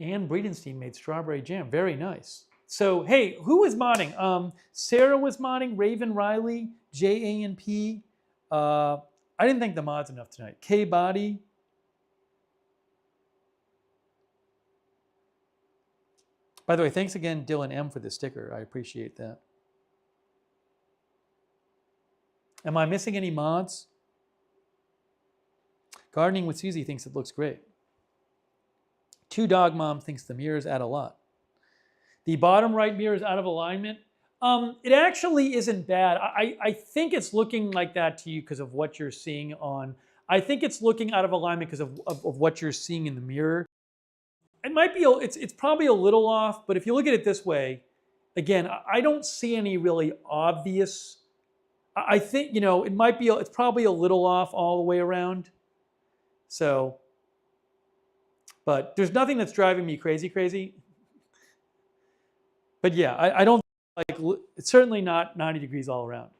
Anne Breedenstein made strawberry jam. Very nice. So, hey, who was modding? Sarah was modding, Raven Riley, JANP. I didn't think the mods enough tonight. K-Body. By the way, thanks again, Dylan M, for the sticker. I appreciate that. Am I missing any mods? Gardening with Susie thinks it looks great. Two Dog Mom thinks the mirrors add a lot. The bottom right mirror is out of alignment. It actually isn't bad. I think it's looking like that to you because of what you're seeing on. I think it's looking out of alignment because of what you're seeing in the mirror. It might be, it's probably a little off, but if you look at it this way, again, I don't see any really obvious. I think, it might be, it's probably a little off all the way around. So, but there's nothing that's driving me crazy. But yeah, I don't like, it's certainly not 90 degrees all around.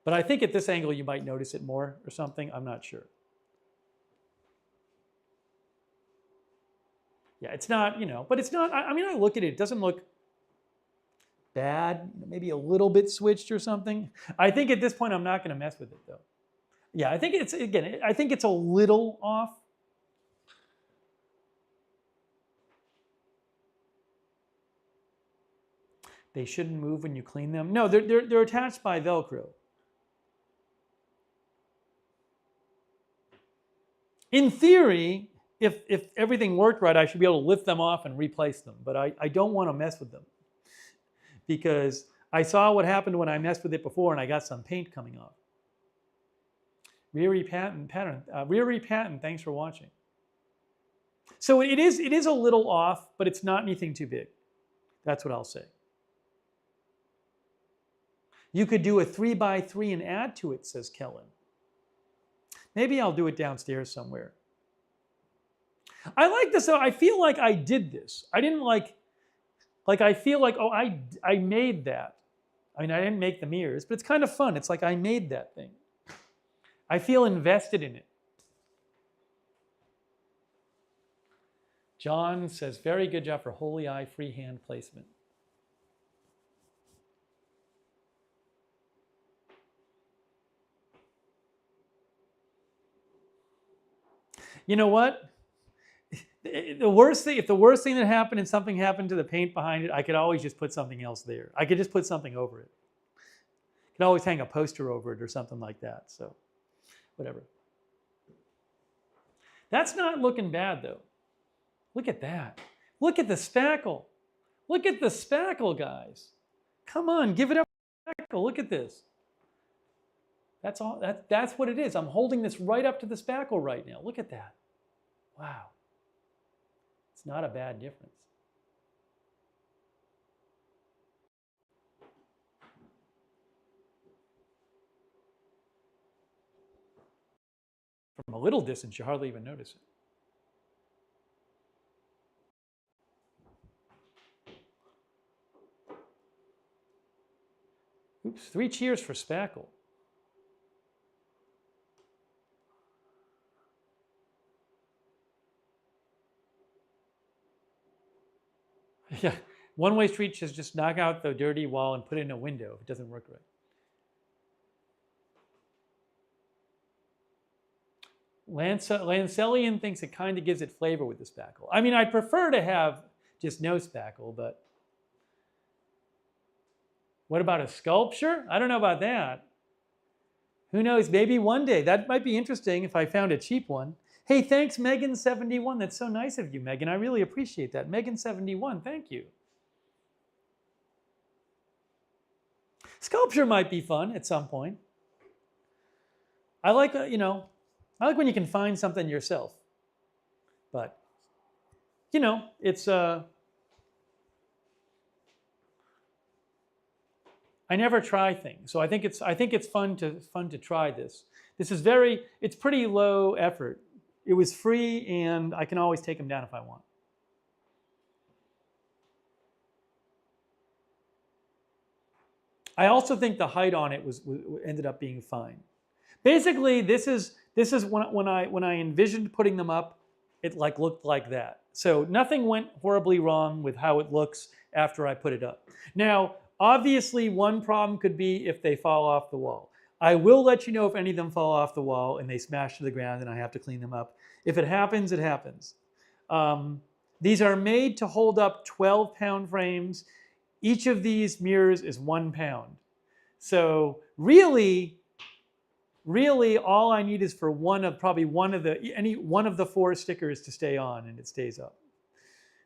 But I think at this angle you might notice it more or something. I'm not sure. Yeah, it's not, but it's not, I mean, I look at it, it doesn't look bad, maybe a little bit switched or something. I think at this point I'm not going to mess with it though. Yeah, I think it's, again, I think it's a little off. They shouldn't move when you clean them. No, they're attached by Velcro. In theory, if everything worked right, I should be able to lift them off and replace them. But I don't want to mess with them because I saw what happened when I messed with it before and I got some paint coming off. Riri Patton, thanks for watching. So it is a little off, but it's not anything too big. That's what I'll say. You could do a 3x3 and add to it, says Kellen. Maybe I'll do it downstairs somewhere. I like this though. I feel like I did this. I didn't like I feel like, oh, I made that. I mean, I didn't make the mirrors, but it's kind of fun. It's like I made that thing. I feel invested in it. John says, very good job for Holy Eye freehand placement. You know what? If the worst thing that happened and something happened to the paint behind it, I could always just put something else there. I could just put something over it. I could always hang a poster over it or something like that. So, whatever. That's not looking bad though. Look at that. Look at the spackle. Look at the spackle, guys. Come on, give it up for the spackle. Look at this. That's all. That's what it is. I'm holding this right up to the spackle right now. Look at that. Wow. It's not a bad difference. From a little distance, you hardly even notice it. Oops, 3 cheers for spackle. Yeah, one-way street says just knock out the dirty wall and put it in a window if it doesn't work right. Lancellian thinks it kind of gives it flavor with the spackle. I mean, I prefer to have, just no spackle, but what about a sculpture? I don't know about that. Who knows, maybe one day. That might be interesting if I found a cheap one. Hey, thanks, Megan71. That's so nice of you, Megan. I really appreciate that. Megan71, thank you. Sculpture might be fun at some point. I like, I like when you can find something yourself. But, it's, I never try things. So I think it's fun to try this. This is it's pretty low effort. It was free and I can always take them down if I want. I also think the height on it ended up being fine. Basically, this is when I envisioned putting them up, it looked like that. So nothing went horribly wrong with how it looks after I put it up. Now, obviously, one problem could be if they fall off the wall. I will let you know if any of them fall off the wall and they smash to the ground and I have to clean them up. If it happens, it happens. These are made to hold up 12-pound frames. Each of these mirrors is 1 pound. So really, all I need is for one of the 4 stickers to stay on and it stays up.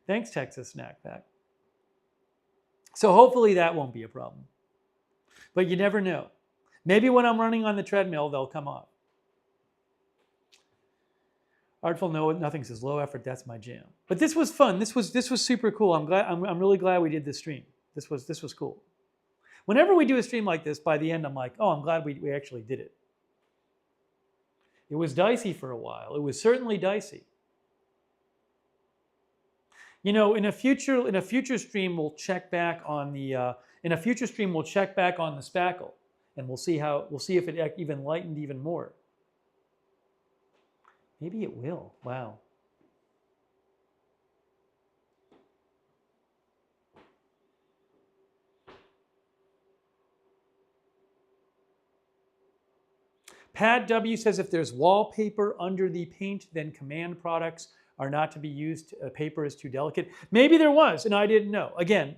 Thanks, Texas Snack Pack. So hopefully that won't be a problem. But you never know. Maybe when I'm running on the treadmill, they'll come off. Artful Nothing says low effort, that's my jam. But this was fun. This was super cool. I'm really glad we did this stream. This was cool. Whenever we do a stream like this, by the end I'm like, oh, I'm glad we actually did it. It was dicey for a while. It was certainly dicey. In a future stream we'll check back on the spackle, and we'll see if it even lightened even more. Maybe it will. Wow. Pat W says if there's wallpaper under the paint, then Command products are not to be used. Paper is too delicate. Maybe there was, and I didn't know. Again,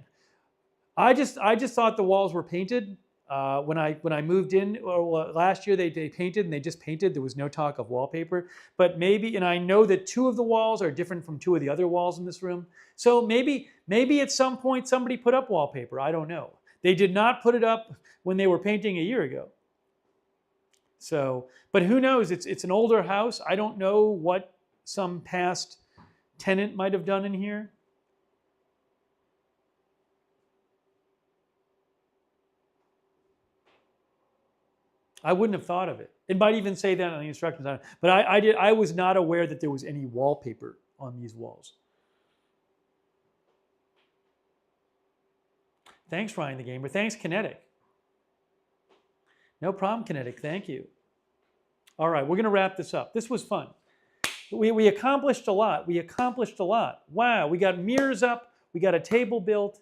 I just thought the walls were painted. When I moved in last year, they painted and they just painted. There was no talk of wallpaper. But maybe, and I know that 2 of the walls are different from 2 of the other walls in this room. So maybe at some point somebody put up wallpaper. I don't know. They did not put it up when they were painting a year ago. So, but who knows? It's an older house. I don't know what some past tenant might have done in here. I wouldn't have thought of it. It might even say that on the instructions on it. But I was not aware that there was any wallpaper on these walls. Thanks, Ryan the Gamer. Thanks, Kinetic. No problem, Kinetic. Thank you. All right, we're going to wrap this up. This was fun. We accomplished a lot. We accomplished a lot. Wow, we got mirrors up. We got a table built.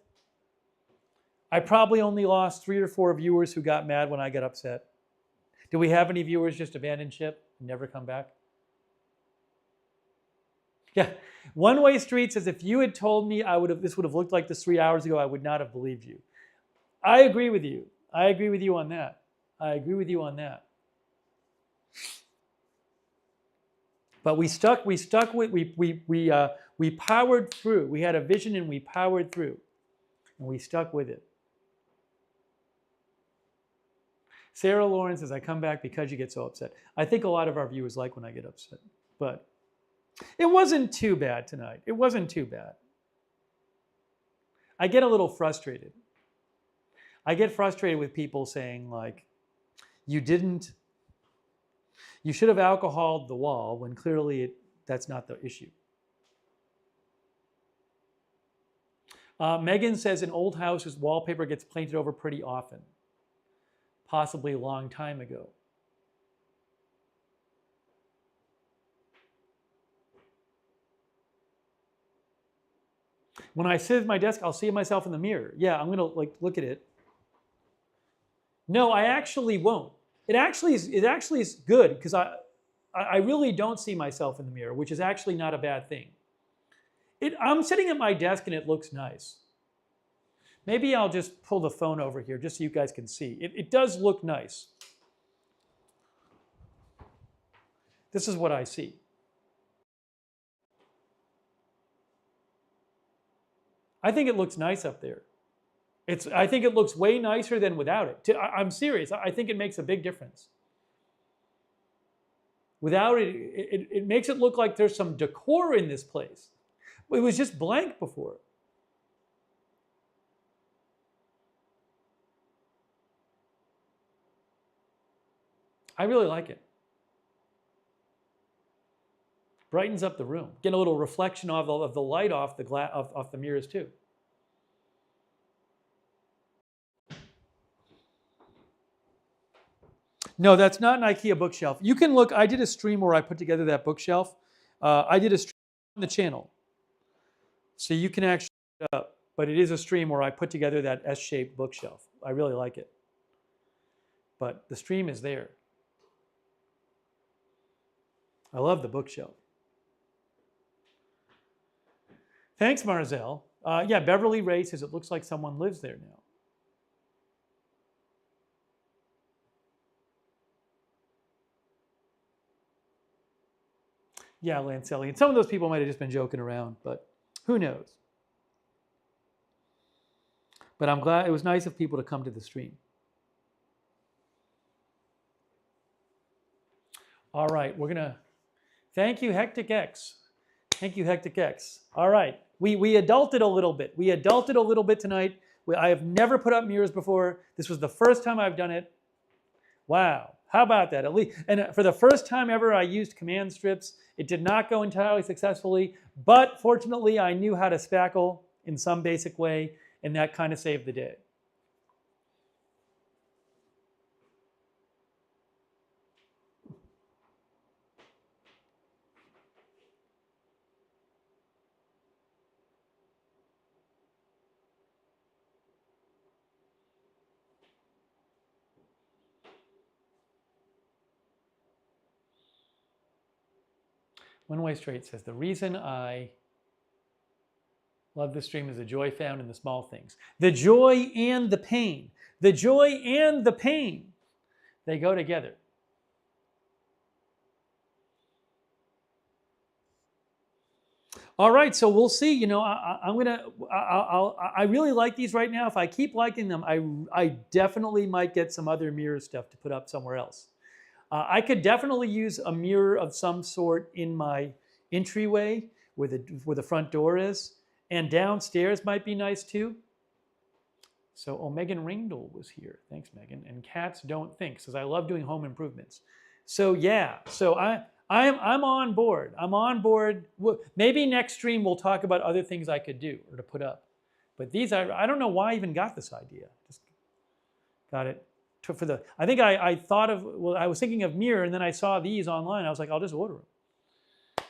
I probably only lost 3 or 4 viewers who got mad when I got upset. Do we have any viewers just abandon ship and never come back? Yeah, One Way Street says, if you had told me this would have looked like this 3 hours ago, I would not have believed you. I agree with you. I agree with you on that. I agree with you on that. But we powered through. We had a vision and we powered through. And we stuck with it. Sarah Lawrence says, I come back because you get so upset. I think a lot of our viewers like when I get upset. But it wasn't too bad tonight. It wasn't too bad. I get a little frustrated. I get frustrated with people saying, like, you should have alcoholed the wall, when clearly that's not the issue. Megan says, in old houses, wallpaper gets painted over pretty often, possibly a long time ago. When I sit at my desk, I'll see myself in the mirror. Yeah, I'm gonna look at it. No, I actually won't. It actually is good, because I really don't see myself in the mirror, which is actually not a bad thing. I'm sitting at my desk and it looks nice. Maybe I'll just pull the phone over here just so you guys can see. It does look nice. This is what I see. I think it looks nice up there. I think it looks way nicer than without it. I'm serious. I think it makes a big difference. Without it, it makes it look like there's some decor in this place. It was just blank before. I really like it. Brightens up the room. Get a little reflection of the light off the mirrors too. No, that's not an IKEA bookshelf. You can look. I did a stream where I put together that bookshelf. I did a stream on the channel, so you can actually look it up. But it is a stream where I put together that S-shaped bookshelf. I really like it. But the stream is there. I love the bookshelf. Thanks, Marzel. Yeah, Beverly Ray says it looks like someone lives there now. Yeah, Lancelli. And some of those people might have just been joking around, but who knows? But I'm glad it was nice of people to come to the stream. All right, we're gonna thank you, Hectic X. Thank you, Hectic X. All right, we adulted a little bit. We adulted a little bit tonight. I have never put up mirrors before. This was the first time I've done it. Wow, how about that? At least, and for the first time ever, I used command strips. It did not go entirely successfully, but fortunately, I knew how to spackle in some basic way, and that kind of saved the day. One Way Straight says, the reason I love this stream is the joy found in the small things. The joy and the pain. The joy and the pain. They go together. All right, so we'll see. You know, I really like these right now. If I keep liking them, I definitely might get some other mirror stuff to put up somewhere else. I could definitely use a mirror of some sort in my entryway where the front door is. And downstairs might be nice too. So, Megan Ringdal was here. Thanks, Megan. And Cats Don't Think says, I love doing home improvements. So yeah, so I'm on board. I'm on board. Maybe next stream we'll talk about other things I could do or to put up. But these, I don't know why I even got this idea. Just got it. I think I thought of, well, I was thinking of mirror and then I saw these online. I was like, I'll just order them.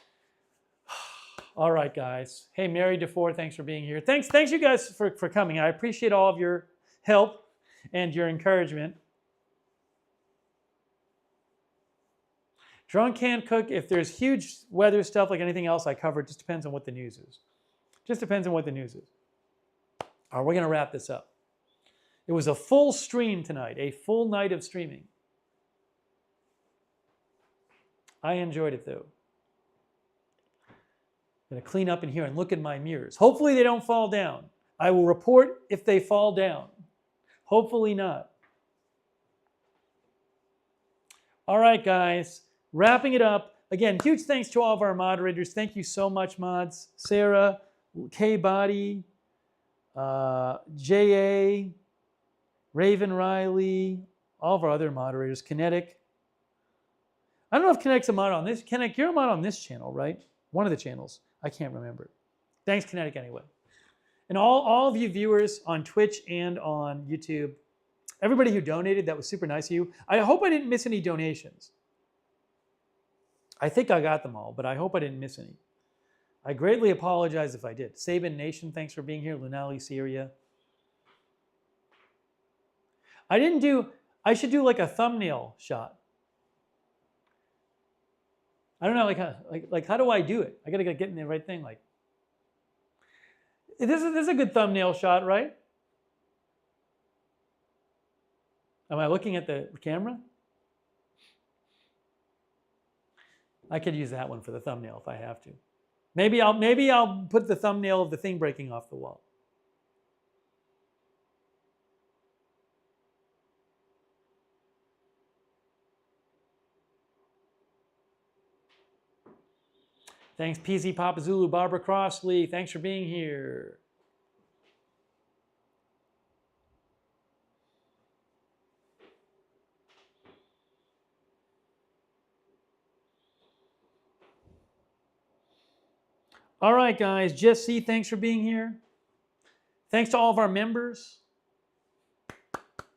All right, guys. Hey, Mary DeFore, thanks for being here. Thanks you guys for coming. I appreciate all of your help and your encouragement. Drunk can't cook. If there's huge weather stuff like anything else I cover, it just depends on what the news is. Just depends on what the news is. All right, we're going to wrap this up. It was a full stream tonight, a full night of streaming. I enjoyed it though. I'm going to clean up in here and look at my mirrors. Hopefully they don't fall down. I will report if they fall down. Hopefully not. All right, guys. Wrapping it up. Again, huge thanks to all of our moderators. Thank you so much, mods. Sarah, K-Body, J.A., Raven Riley, all of our other moderators. Kinetic. I don't know if Kinetic's a mod on this. Kinetic, you're a mod on this channel, right? One of the channels. I can't remember. Thanks, Kinetic, anyway. And all of you viewers on Twitch and on YouTube, everybody who donated, that was super nice of you. I hope I didn't miss any donations. I think I got them all, but I hope I didn't miss any. I greatly apologize if I did. Sabin Nation, thanks for being here. Lunali Syria. I should do like a thumbnail shot. I don't know, like how do I do it? I gotta get in the right thing, like. This is a good thumbnail shot, right? Am I looking at the camera? I could use that one for the thumbnail if I have to. Maybe I'll put the thumbnail of the thing breaking off the wall. Thanks, PZ Papa Zulu, Barbara Crossley. Thanks for being here. All right, guys. Jesse, thanks for being here. Thanks to all of our members.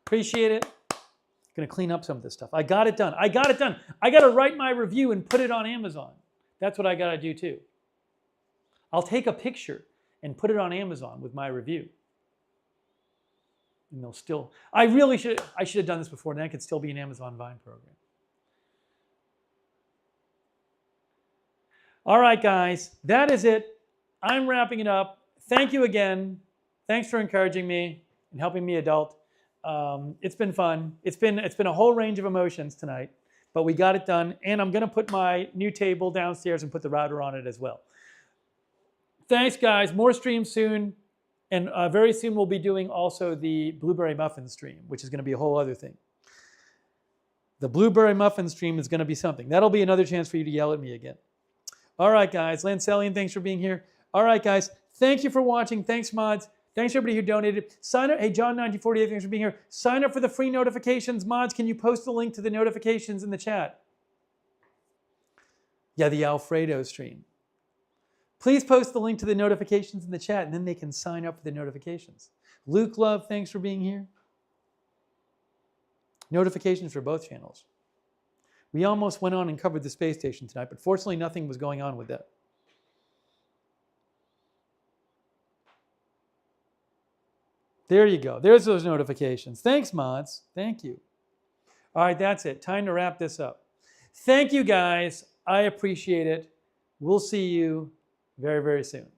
Appreciate it. Gonna clean up some of this stuff. I got it done. I got it done. I gotta write my review and put it on Amazon. That's what I gotta do too. I'll take a picture and put it on Amazon with my review. And they'll still, I should have done this before, then I could still be an Amazon Vine program. All right, guys, that is it. I'm wrapping it up. Thank you again. Thanks for encouraging me and helping me adult. It's been fun. It's been a whole range of emotions tonight, but we got it done. And I'm gonna put my new table downstairs and put the router on it as well. Thanks, guys. More streams soon. And very soon we'll be doing also the Blueberry Muffin stream, which is gonna be a whole other thing. The Blueberry Muffin stream is gonna be something. That'll be another chance for you to yell at me again. All right, guys. Lancellian, thanks for being here. All right, guys. Thank you for watching. Thanks, mods. Thanks, everybody who donated. Sign up. Hey, John1948, thanks for being here. Sign up for the free notifications. Mods, can you post the link to the notifications in the chat? Yeah, the Alfredo stream. Please post the link to the notifications in the chat, and then they can sign up for the notifications. Luke Love, thanks for being here. Notifications for both channels. We almost went on and covered the space station tonight, but fortunately nothing was going on with that. There you go. There's those notifications. Thanks, mods. Thank you. All right, that's it. Time to wrap this up. Thank you, guys. I appreciate it. We'll see you very, very soon.